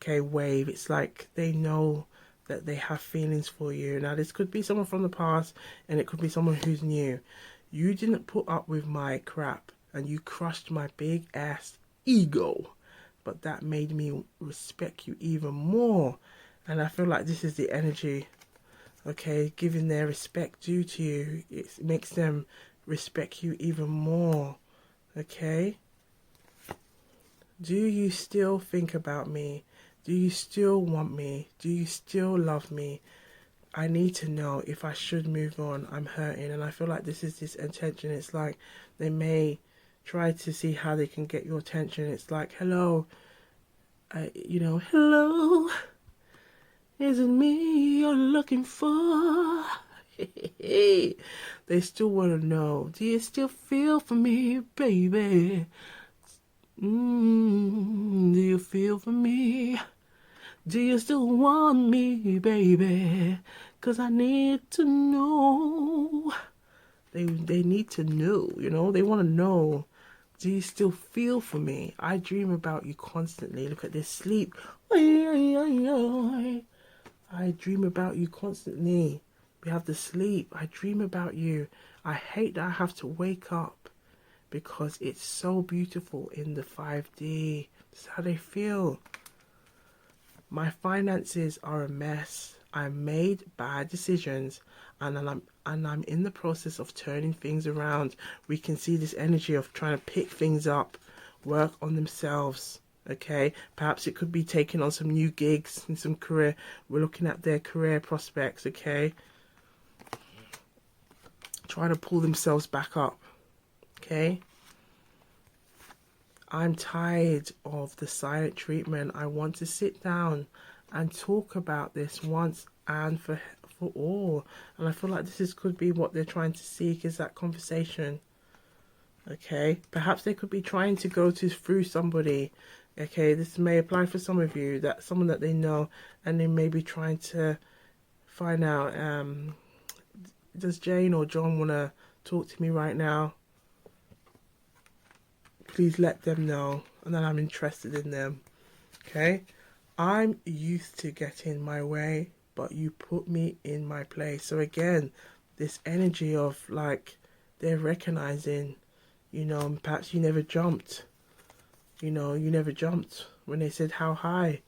okay, wave. It's like they know that they have feelings for you. Now this could be someone from the past, and it could be someone who's new. You didn't put up with my crap, and you crushed my big ass ego, but that made me respect you even more. And I feel like this is the energy, okay, giving their respect due to you. It makes them respect you even more, okay? Do you still think about me? Do you still want me? Do you still love me? I need to know if I should move on. I'm hurting, and I feel like this is this intention. It's like they may try to see how they can get your attention. It's like, hello, hello. Is it me you're looking for? They still want to know. Do you still feel for me, baby? Do you feel for me? Do you still want me, baby? 'Cause I need to know. They need to know, They want to know. Do you still feel for me? I dream about you constantly. Look at this sleep. I dream about you constantly. We have the sleep. I dream about you. I hate that I have to wake up because it's so beautiful in the 5D. That's how they feel. My finances are a mess. I made bad decisions, and I'm in the process of turning things around. We can see this energy of trying to pick things up, work on themselves. Okay, perhaps it could be taking on some new gigs and some career. We're looking at their career prospects. Okay, trying to pull themselves back up. Okay, I'm tired of the silent treatment. I want to sit down and talk about this once and for all. And I feel like could be what they're trying to seek, is that conversation. Okay, perhaps they could be trying to go through somebody. Okay, this may apply for some of you, that someone that they know, and they may be trying to find out, does Jane or John want to talk to me right now? Please let them know, and that I'm interested in them. Okay, I'm used to getting my way, but you put me in my place. So again, this energy of like, they're recognizing, you know, perhaps you never jumped. You know, you never jumped when they said how high.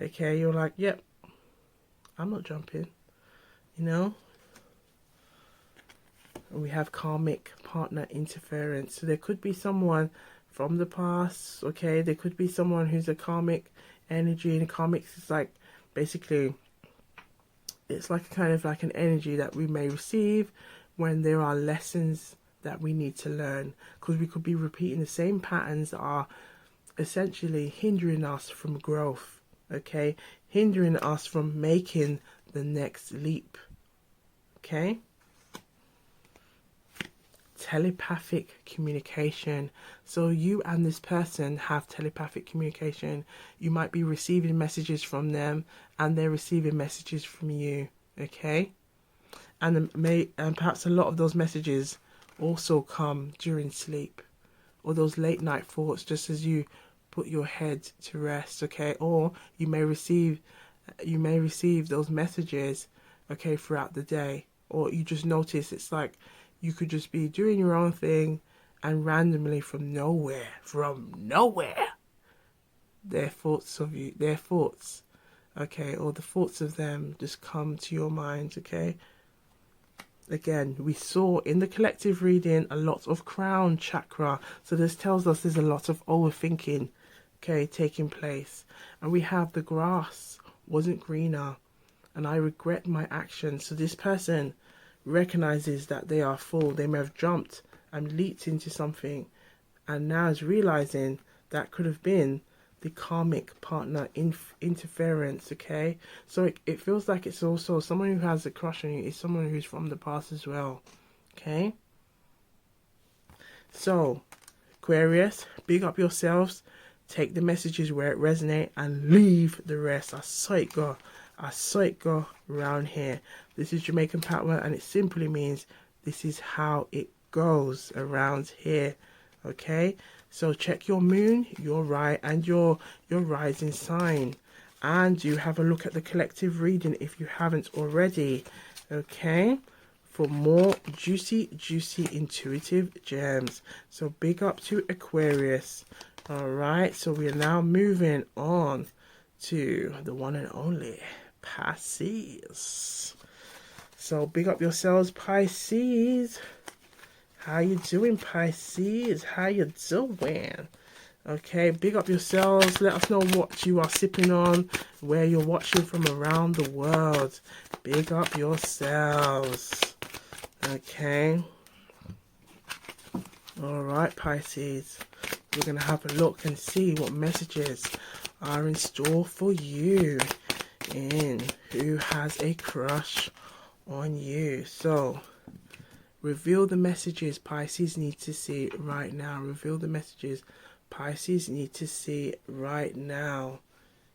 Okay, you're like, yep, I'm not jumping. You know? And we have karmic partner interference. So there could be someone from the past, okay? There could be someone who's a karmic energy, and karmic is like, basically, it's like kind of like an energy that we may receive when there are lessons that we need to learn, because we could be repeating the same patterns that are essentially hindering us from growth, okay, hindering us from making the next leap. Okay, telepathic communication. So you and this person have telepathic communication. You might be receiving messages from them, and they're receiving messages from you. Okay, and perhaps a lot of those messages also come during sleep, or those late night thoughts just as you put your head to rest. Okay, or you may receive those messages, okay, throughout the day, or you just notice it's like you could just be doing your own thing, and randomly from nowhere, their thoughts, okay, or the thoughts of them just come to your mind. Okay, again, we saw in the collective reading a lot of crown chakra. So this tells us there's a lot of overthinking, okay, taking place. And we have the grass wasn't greener, and I regret my actions. So this person recognizes that they are full. They may have jumped and leaped into something, and now is realizing that could have been the karmic partner interference. Okay, so it feels like it's also someone who has a crush on you is someone who's from the past as well. Okay, so Aquarius, big up yourselves, take the messages where it resonates and leave the rest. I saw it go around here. This is Jamaican pattern, and it simply means this is how it goes around here. Okay, so check your moon, your and your rising sign, and you have a look at the collective reading if you haven't already. Okay, for more juicy intuitive gems. So big up to Aquarius. All right, so we are now moving on to the one and only Pisces. So big up yourselves, Pisces. How you doing, Pisces? How you doing? Okay, big up yourselves. Let us know what you are sipping on, where you're watching from around the world. Big up yourselves. Okay. All right, Pisces. We're going to have a look and see what messages are in store for you in Who Has a Crush on You. So, reveal the messages Pisces need to see right now. Reveal the messages Pisces need to see right now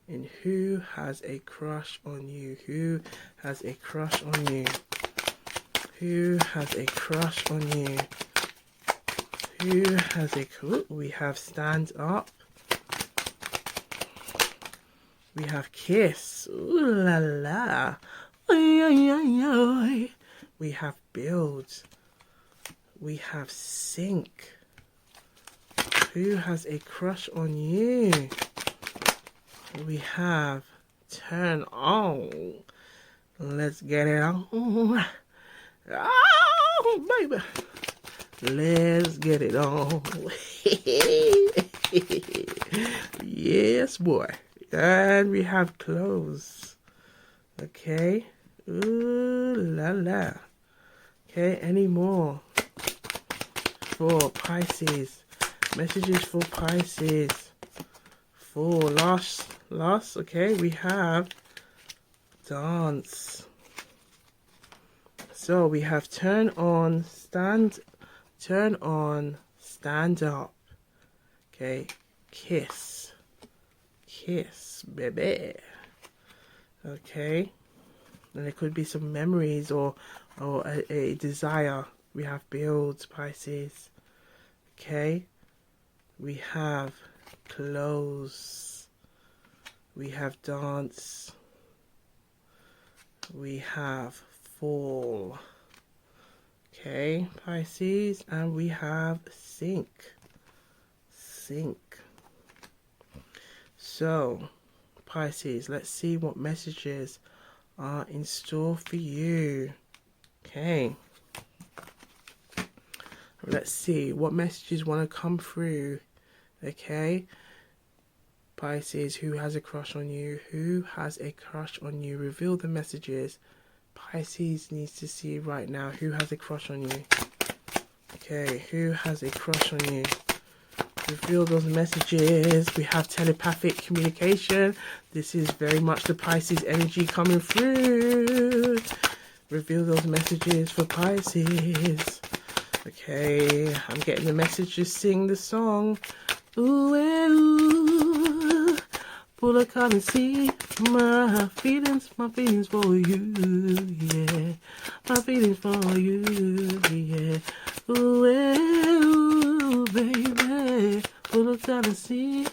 in Who Has a Crush on You. Who has a crush on you? Who has a crush on you? Who has a... we have stand up. We have kiss. Ooh la la. Oy, oy, oy, oy. We have build. We have sink. Who has a crush on you? We have turn on. Let's get it on. Oh, baby. Let's get it on. Yes, boy. And we have close. Okay. Ooh la la. Okay, any more for Pisces? Messages for Pisces. For last, okay, we have dance. So we have turn on, stand up. Okay, kiss, baby. Okay, and it could be some memories or a desire. We have build, Pisces. Okay, we have close, we have dance, we have fall. Okay, Pisces, and we have sink. So, Pisces, let's see what messages are in store for you. Okay. Let's see what messages want to come through. Okay. Pisces, who has a crush on you? Who has a crush on you? Reveal the messages. Pisces needs to see right now who has a crush on you. Okay, who has a crush on you? Reveal those messages. We have telepathic communication. This is very much the Pisces energy coming through. Reveal those messages for Pisces. Okay, I'm getting the message to sing the song. Ooh, ooh, pull a card and see my feelings for you, yeah. My feelings for you, yeah. Ooh, ooh, baby, pull a card and see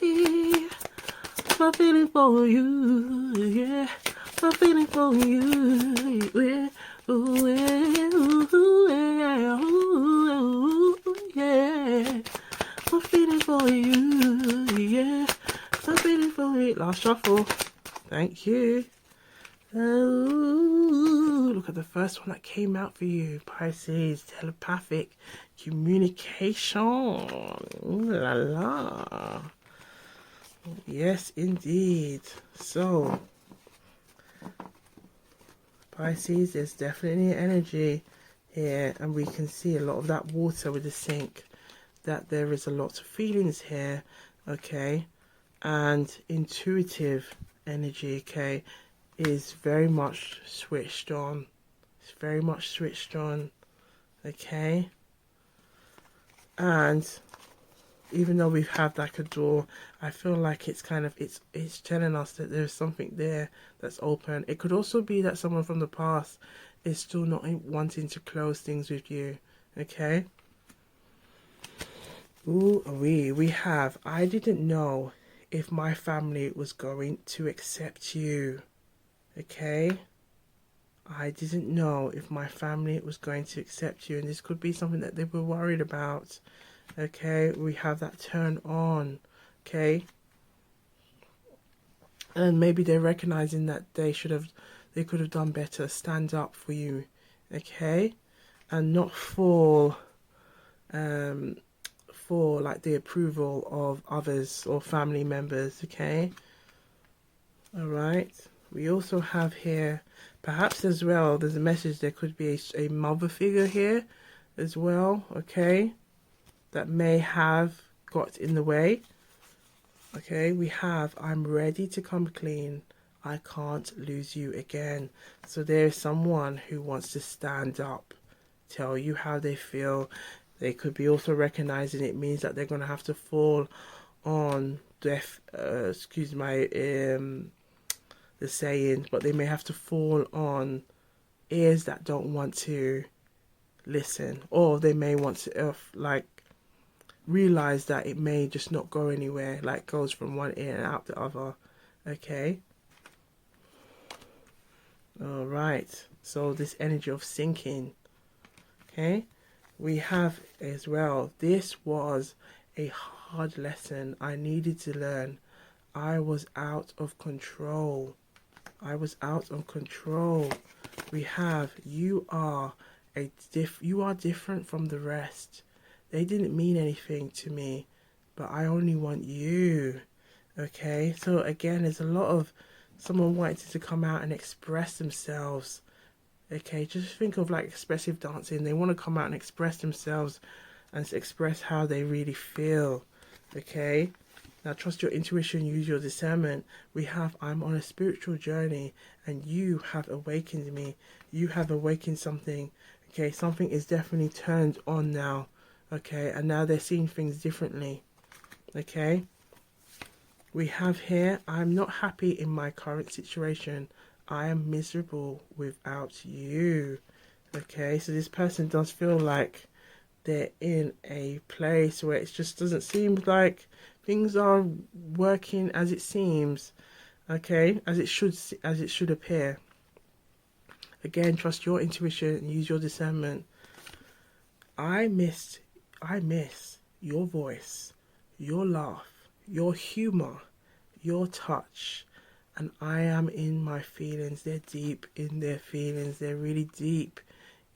my feelings for you, yeah. My feelings for you, yeah. Ooh, ooh, yeah, ooh, yeah. I'm feeling for you, yeah. I'm feeling for you. Last shuffle. Thank you. Ooh, look at the first one that came out for you, Pisces. Telepathic communication. Ooh la la. Yes, indeed. So, Pisces, there's definitely energy here, and we can see a lot of that water with the sink, that there is a lot of feelings here, okay, and intuitive energy, okay, is very much switched on. It's very much switched on, okay, and even though we've had like a door, I feel like it's kind of, it's telling us that there's something there that's open. It could also be that someone from the past is still not wanting to close things with you, okay. Ooh, we have, I didn't know if my family was going to accept you, okay. I didn't know if my family was going to accept you, and this could be something that they were worried about. Okay, we have that turn on, okay, and maybe they're recognizing that they could have done better, stand up for you, okay, and not fall for like the approval of others or family members, okay. All right, we also have here, perhaps as well, there's a message, there could be a mother figure here as well, okay, that may have got in the way. Okay, we have, I'm ready to come clean. I can't lose you again. So there is someone who wants to stand up, tell you how they feel. They could be also recognizing it means that they're going to have to fall on deaf, excuse my, the saying, but they may have to fall on ears that don't want to listen, or they may want to, like, realize that it may just not go anywhere, like goes from one ear and out the other, okay. All right, so this energy of sinking, okay, we have as well, this was a hard lesson I needed to learn. I was out of control. We have, you are different from the rest. They didn't mean anything to me, but I only want you, okay? So again, there's a lot of someone wanting to come out and express themselves, okay? Just think of like expressive dancing. They want to come out and express themselves and express how they really feel, okay? Now trust your intuition, use your discernment. We have, I'm on a spiritual journey and you have awakened me. You have awakened something. Okay, something is definitely turned on now. Okay, and now they're seeing things differently. Okay, we have here, I'm not happy in my current situation. I am miserable without you. Okay, so this person does feel like they're in a place where it just doesn't seem like things are working as it seems. Okay, as it should appear. Again, trust your intuition and use your discernment. I miss your voice, your laugh, your humor, your touch, and I am in my feelings. They're deep in their feelings. They're really deep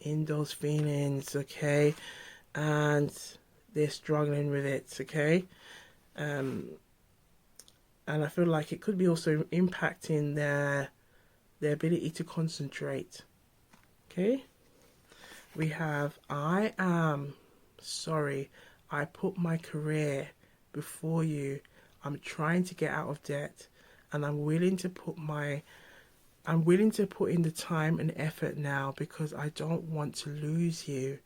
in those feelings, okay? And they're struggling with it, okay? And I feel like it could be also impacting their ability to concentrate. Okay? We have, I am sorry. I put my career before you. I'm trying to get out of debt, and I'm willing to put in the time and effort now because I don't want to lose you.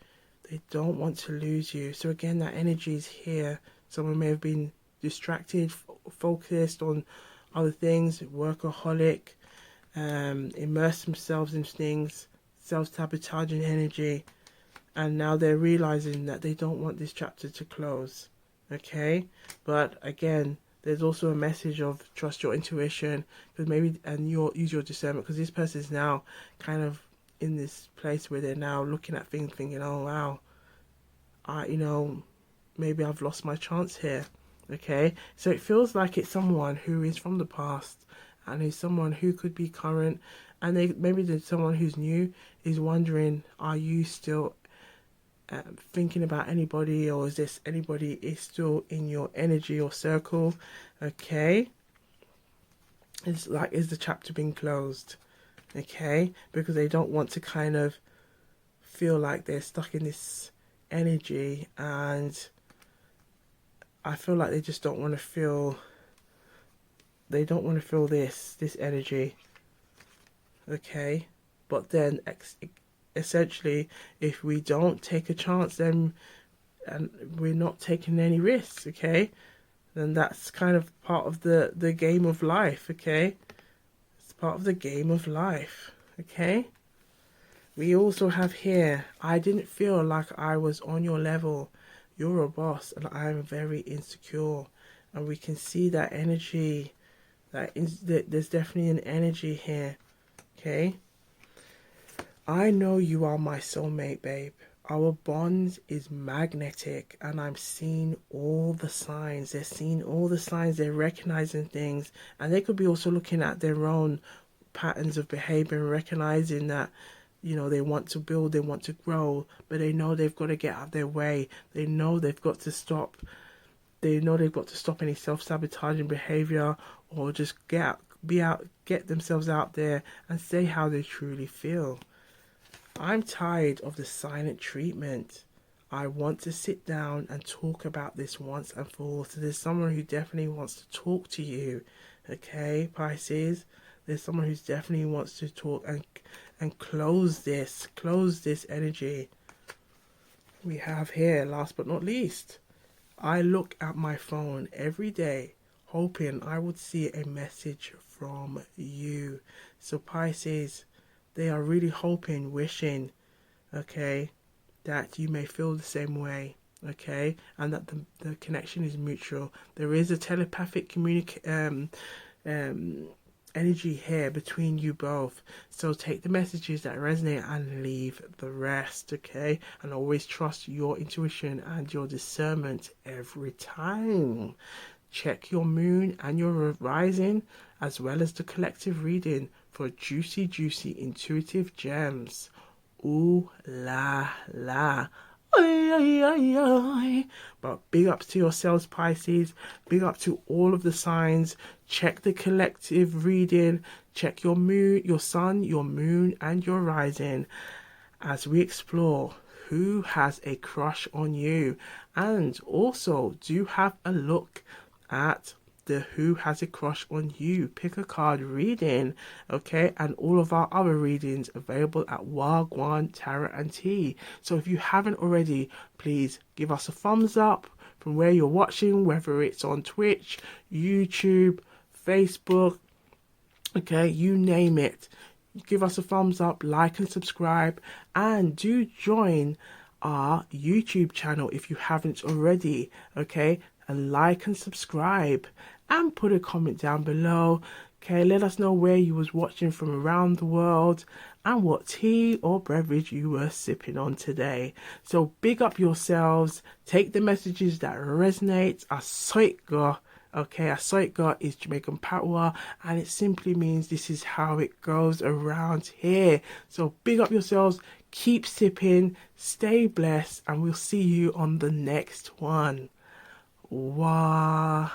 They don't want to lose you. So again, that energy is here. Someone may have been distracted, focused on other things, workaholic, immerse themselves in things, self-sabotaging energy, and now they're realizing that they don't want this chapter to close. Okay, but again, there's also a message of trust your intuition, because maybe, and use your discernment, because this person is now kind of in this place where they're now looking at things thinking, oh wow, maybe I've lost my chance here. Okay, so it feels like it's someone who is from the past and is someone who could be current, and maybe there's someone who's new is wondering, are you still thinking about anybody, or is this anybody is still in your energy or circle? Okay, it's like, is the chapter being closed? Okay, because they don't want to kind of feel like they're stuck in this energy, and I feel like they just don't want to feel, this energy. Okay, but then essentially, if we don't take a chance, then and we're not taking any risks, okay, then that's kind of part of the game of life. Okay, it's part of the game of life. Okay, we also have here, I didn't feel like I was on your level. You're a boss and I'm very insecure. And we can see that energy, there's definitely an energy here. Okay, I know you are my soulmate, babe. Our bond is magnetic, and I'm seeing all the signs. They're seeing all the signs. They're recognizing things, and they could be also looking at their own patterns of behavior and recognizing that, they want to build, they want to grow, but they know they've got to get out of their way. They know they've got to stop. They know they've got to stop any self-sabotaging behavior, or just get themselves out there and say how they truly feel. I'm tired of the silent treatment. I want to sit down and talk about this once and for all. So there's someone who definitely wants to talk to you. Okay, Pisces? There's someone who definitely wants to talk and close this energy. We have here, last but not least, I look at my phone every day hoping I would see a message from you. So Pisces, they are really hoping, wishing, okay, that you may feel the same way, okay, and that the connection is mutual. There is a telepathic energy here between you both. So take the messages that resonate and leave the rest, okay? And always trust your intuition and your discernment every time. Check your moon and your rising, as well as the collective reading for juicy intuitive gems. Ooh la la. Ay, ay, ay, ay. But big ups to yourselves, Pisces. Big up to all of the signs. Check the collective reading. Check your moon, your sun, your moon, and your rising, as we explore who has a crush on you. And also do have a look at the Who Has a Crush on You Pick a Card reading, okay? And all of our other readings available at Gwan, Tarot and Tea. So if you haven't already, please give us a thumbs up from where you're watching, whether it's on Twitch, YouTube, Facebook, okay, you name it. Give us a thumbs up, like and subscribe, and do join our YouTube channel if you haven't already, okay? And like and subscribe and put a comment down below, okay? Let us know where you was watching from around the world and what tea or beverage you were sipping on today. So big up yourselves, take the messages that resonate. Asoitga. Okay, Asoitga is Jamaican patois, and it simply means this is how it goes around here. So big up yourselves, keep sipping, stay blessed, and we'll see you on the next one. Gwan.